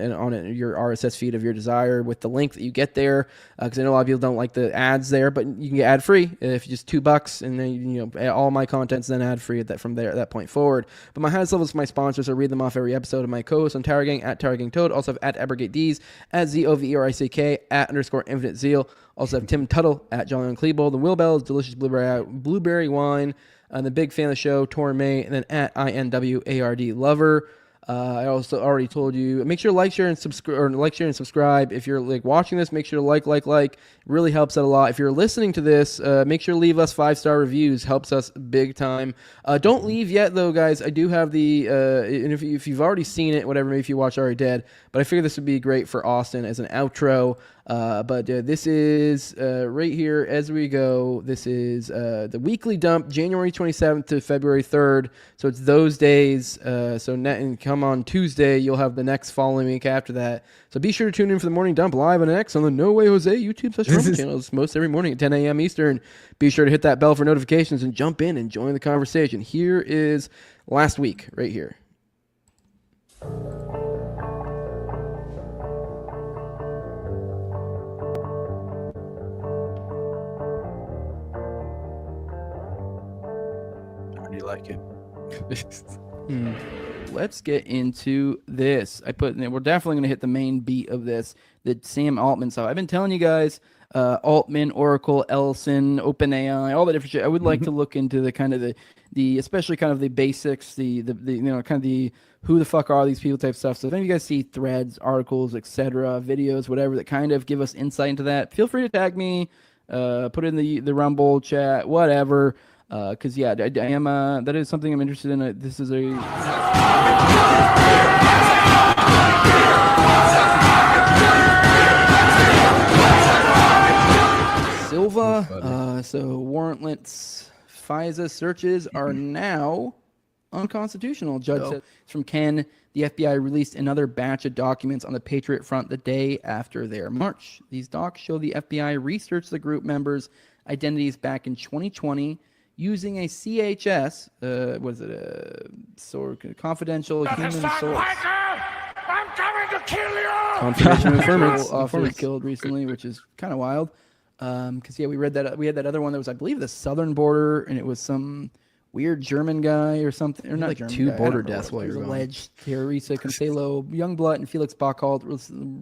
S5: your RSS feed of your desire with the link that you get there. Because I know a lot of people don't like the ads there, but you can get ad free if you just $2, and then all my content's then ad free at that point forward. But my highest level is my sponsors. I read them off every episode of my co-host on Tower Gang at Tower Gang Toad. Also have at Abrogate D's at ZOVERICK at _Infinite Zeal. Also have Tim Tuttle at John Klebold. The Will Bell's Delicious Blueberry Wine. And the big fan of the show, Tor May, and then at INWARD Lover. I also already told you, make sure to like, share, and subscribe. If you're watching this, make sure to like. It really helps out a lot. If you're listening to this, make sure to leave us 5-star reviews. Helps us big time. Don't leave yet, though, guys. I do have and if you've already seen it, whatever, maybe if you watched Already Dead, but I figured this would be great for Austin as an outro. But this is right here as we go. This is the weekly dump, January 27th to February 3rd. So it's those days. And come on Tuesday, you'll have the next following week after that. So be sure to tune in for the morning dump live on X on the No Way Jose YouTube channels most every morning at 10 a.m. Eastern. Be sure to hit that bell for notifications and jump in and join the conversation. Here is last week right here.
S7: Like it.
S5: Let's get into this. We're definitely going to hit the main beat of this, the Sam Altman stuff. I've been telling you guys, Altman, Oracle, Ellison, OpenAI, all the different shit. I would like to look into the kind of the especially kind of the basics, the kind of the who the fuck are these people type stuff. So if any of you guys see threads, articles, etc., videos, whatever that kind of give us insight into that, feel free to tag me, put it in the Rumble chat, whatever. Because I am that is something I'm interested in. This is a Silva. So warrantless FISA searches are now unconstitutional. Judge said it's from Ken. The FBI released another batch of documents on the Patriot Front the day after their march. These docs show the FBI researched the group members' identities back in 2020. Using a CHS, confidential human source.
S2: I'm coming to kill you!
S5: Confidential informants. Officers killed recently, which is kind of wild. Because we read that. We had that other one that was, I believe, the southern border, and it was some weird German guy or something. Or not German.
S4: 2 border deaths while you're gone.
S5: Alleged Teresa Cancelo, Youngblood, and Felix Bockhold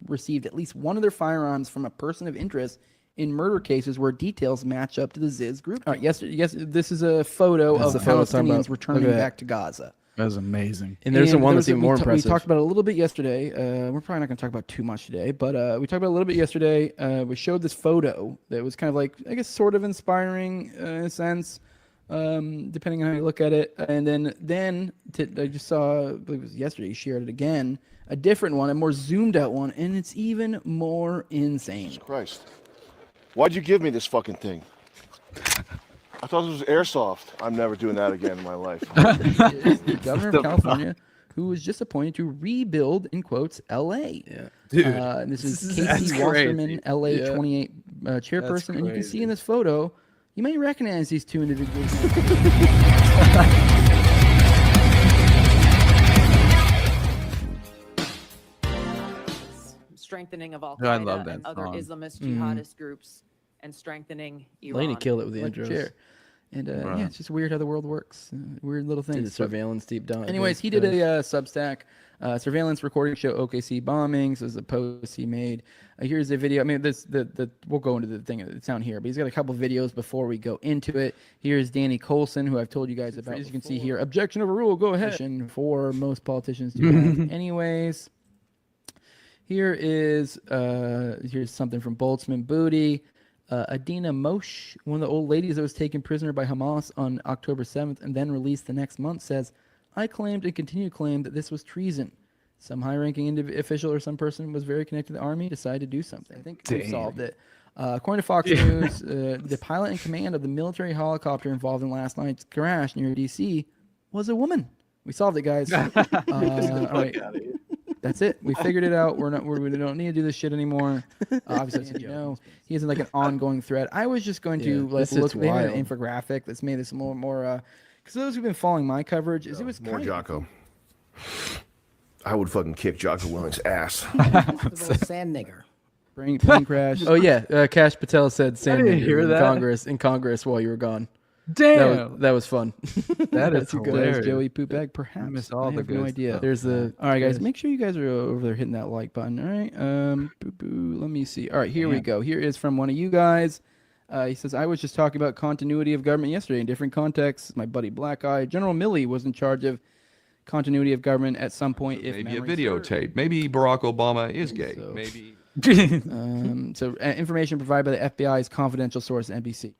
S5: received at least one of their firearms from a person of interest in murder cases where details match up to the Ziz group. All right, yes, this is a photo of the Palestinians returning back to Gaza.
S7: That's amazing.
S5: And there's one that's even more
S19: We
S5: impressive.
S19: talked about it a little bit yesterday. We're probably not going to talk about too much today, but we talked about it a little bit yesterday. We showed this photo that was kind of like, I guess, sort of inspiring in a sense, depending on how you look at it. And then I just saw, I believe it was yesterday, he shared it again, a different one, a more zoomed out one, and it's even more insane.
S20: Jesus Christ. Why'd you give me this fucking thing? I thought this was airsoft. I'm never doing that again in my life.
S19: The governor of California, who was just appointed to rebuild, in quotes, L.A.
S7: Yeah, dude.
S19: This is Casey Wasserman, L.A. 28 chairperson, and you can see in this photo, you may recognize these two individuals.
S21: Strengthening of Al
S7: Oh, I
S21: Qaeda
S7: love that
S21: and other
S7: song.
S21: Islamist
S19: Mhm.
S21: jihadist groups, and strengthening Iran.
S5: Laney killed it with the
S19: Like a
S5: intros.
S19: chair. And
S7: Right.
S19: yeah, it's just weird how the world works. Weird little
S5: Did
S19: things.
S5: the
S19: But
S5: surveillance deep dive.
S19: anyways, he did a Substack surveillance recording show OKC bombings. This is a post he made. Here's a video. I mean, we'll go into the thing. It's down here, but he's got a couple videos before we go into it. Here's Danny Coulson, who I've told you guys about. As you can see here, objection overruled. Go ahead. For most politicians to have anyways. Here is here's something from Boltzmann Booty. Adina Moshe, one of the old ladies that was taken prisoner by Hamas on October 7th and then released the next month, says, I claimed and continue to claim that this was treason. Some high-ranking official or some person was very connected to the army, decided to do something. I think we solved it. According to Fox News, the pilot in command of the military helicopter involved in last night's crash near D.C. was a woman. We solved it, guys. All right. That's it. We figured it out. We don't need to do this shit anymore. Obviously, as you know, he isn't like an ongoing threat. I was just going to like look at an infographic that's made this more because those who've been following my coverage, it was
S20: More Jocko. I would fucking kick Jocko Willink's ass.
S22: Sand nigger.
S19: Plane crash.
S5: Oh yeah, Kash Patel said "Sand
S19: didn't
S5: nigger"
S19: hear
S5: in
S19: that.
S5: Congress while you were gone.
S19: Damn,
S5: that was fun.
S19: That's hilarious. Joey Poopbag, perhaps.
S7: I miss all
S19: I
S7: the
S19: have
S7: good
S19: no idea.
S7: stuff.
S5: There's the.
S19: All right, guys, make sure you guys are over there hitting that like button. All right. Let me see. All right, here we go. Here is from one of you guys. He says, I was just talking about continuity of government yesterday in different contexts. My buddy Black Eye, General Milley, was in charge of continuity of government at some point. If
S23: Maybe a
S19: memory serves.
S23: videotape. Maybe Barack Obama is gay.
S19: So-
S23: Maybe.
S19: Information provided by the FBI's confidential source, NBC.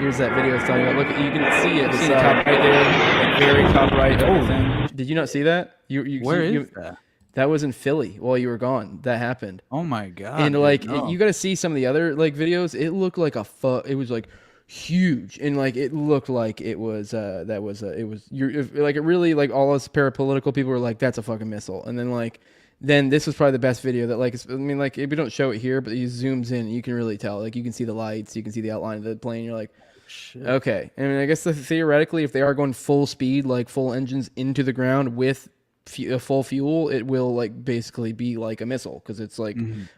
S19: Here's that video I was telling you about. Look, you can see it. See the top right there, like very top right. Everything.
S5: Did you not see that?
S7: Where is that?
S5: That was in Philly while you were gone. That happened.
S7: Oh my god!
S5: And
S7: dude,
S5: like
S7: no.
S5: you got to see some of the other like videos. It looked like it was like huge, and like it looked like it was like it really like all us parapolitical people were like, that's a fucking missile. And then this was probably the best video that I mean, like if we don't show it here, but he zooms in, you can really tell. Like you can see the lights, you can see the outline of the plane. You're like, okay. I mean, I guess theoretically, if they are going full speed, like full engines into the ground with full fuel, it will like basically be like a missile because it's like.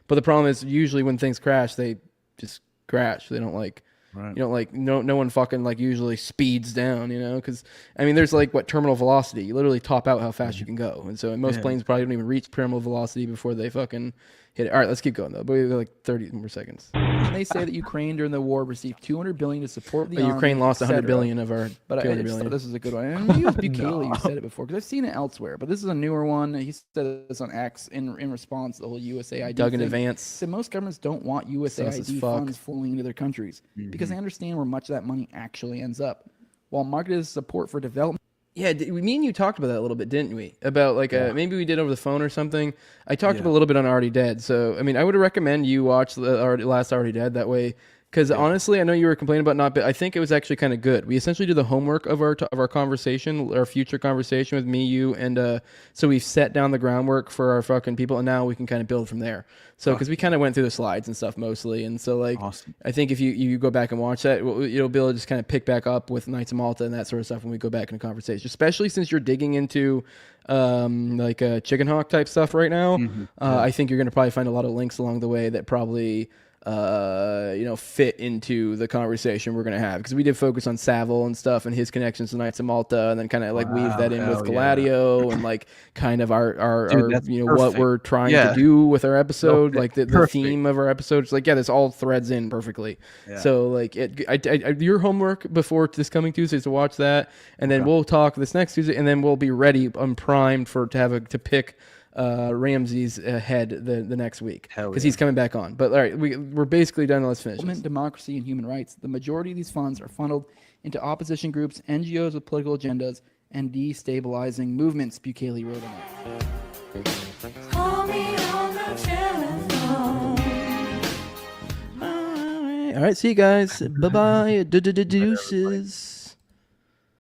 S5: But the problem is usually when things crash, they just crash. They don't like.
S7: Right.
S5: You know, like no one fucking like usually speeds down, you know, because I mean, there's like terminal velocity. You literally top out how fast you can go, and so most planes probably don't even reach terminal velocity before they fucking hit it. All right, let's keep going though. But we got like 30 more seconds.
S19: They say that Ukraine during the war received $200 billion to support the army.
S5: Ukraine lost $100
S19: etc.
S5: billion of our
S19: But
S5: $200
S19: I
S5: billion.
S19: thought this is a good one. And you said it before because I've seen it elsewhere. But this is a newer one. He said this on X in response to the whole USAID.
S5: Doug in
S19: thing.
S5: advance.
S19: He said most governments don't want
S5: Sus as
S19: USAID
S5: fuck.
S19: funds flowing into their countries because they understand where much of that money actually ends up. While marketed as support for development.
S5: Yeah, me and you talked about that a little bit, didn't we? About like maybe we did over the phone or something. I talked about a little bit on Already Dead. So I mean, I would recommend you watch the last Already Dead that way. Because honestly, I know you were complaining about not, but I think it was actually kind of good. We essentially did the homework of our conversation, our future conversation with me, you, and so we've set down the groundwork for our fucking people, and now we can kind of build from there. So because we kind of went through the slides and stuff mostly, and so like I think if you go back and watch that, you'll be able to just kind of pick back up with Knights of Malta and that sort of stuff when we go back into conversation. Especially since you're digging into chicken hawk type stuff right now. I think you're going to probably find a lot of links along the way that probably. fit into the conversation we're going to have, because we did focus on Savile and stuff and his connections to Knights of Malta, and then kind of like weave that in with Gladio and like kind of our what we're trying to do with our episode, like the theme of our episodes. Like, this all threads in perfectly. So like your homework before this coming Tuesday is to watch that, and then we'll talk this next Tuesday, and then we'll be ready and primed to pick Ramsey's head the next week, because he's coming back on. But all right, we're basically done. Let's finish.
S19: Democracy and human rights. The majority of these funds are funneled into opposition groups, NGOs with political agendas, and destabilizing movements. Bukele wrote on it.
S2: Call me on the telephone.
S5: All right, see you guys. Bye bye. Deuces.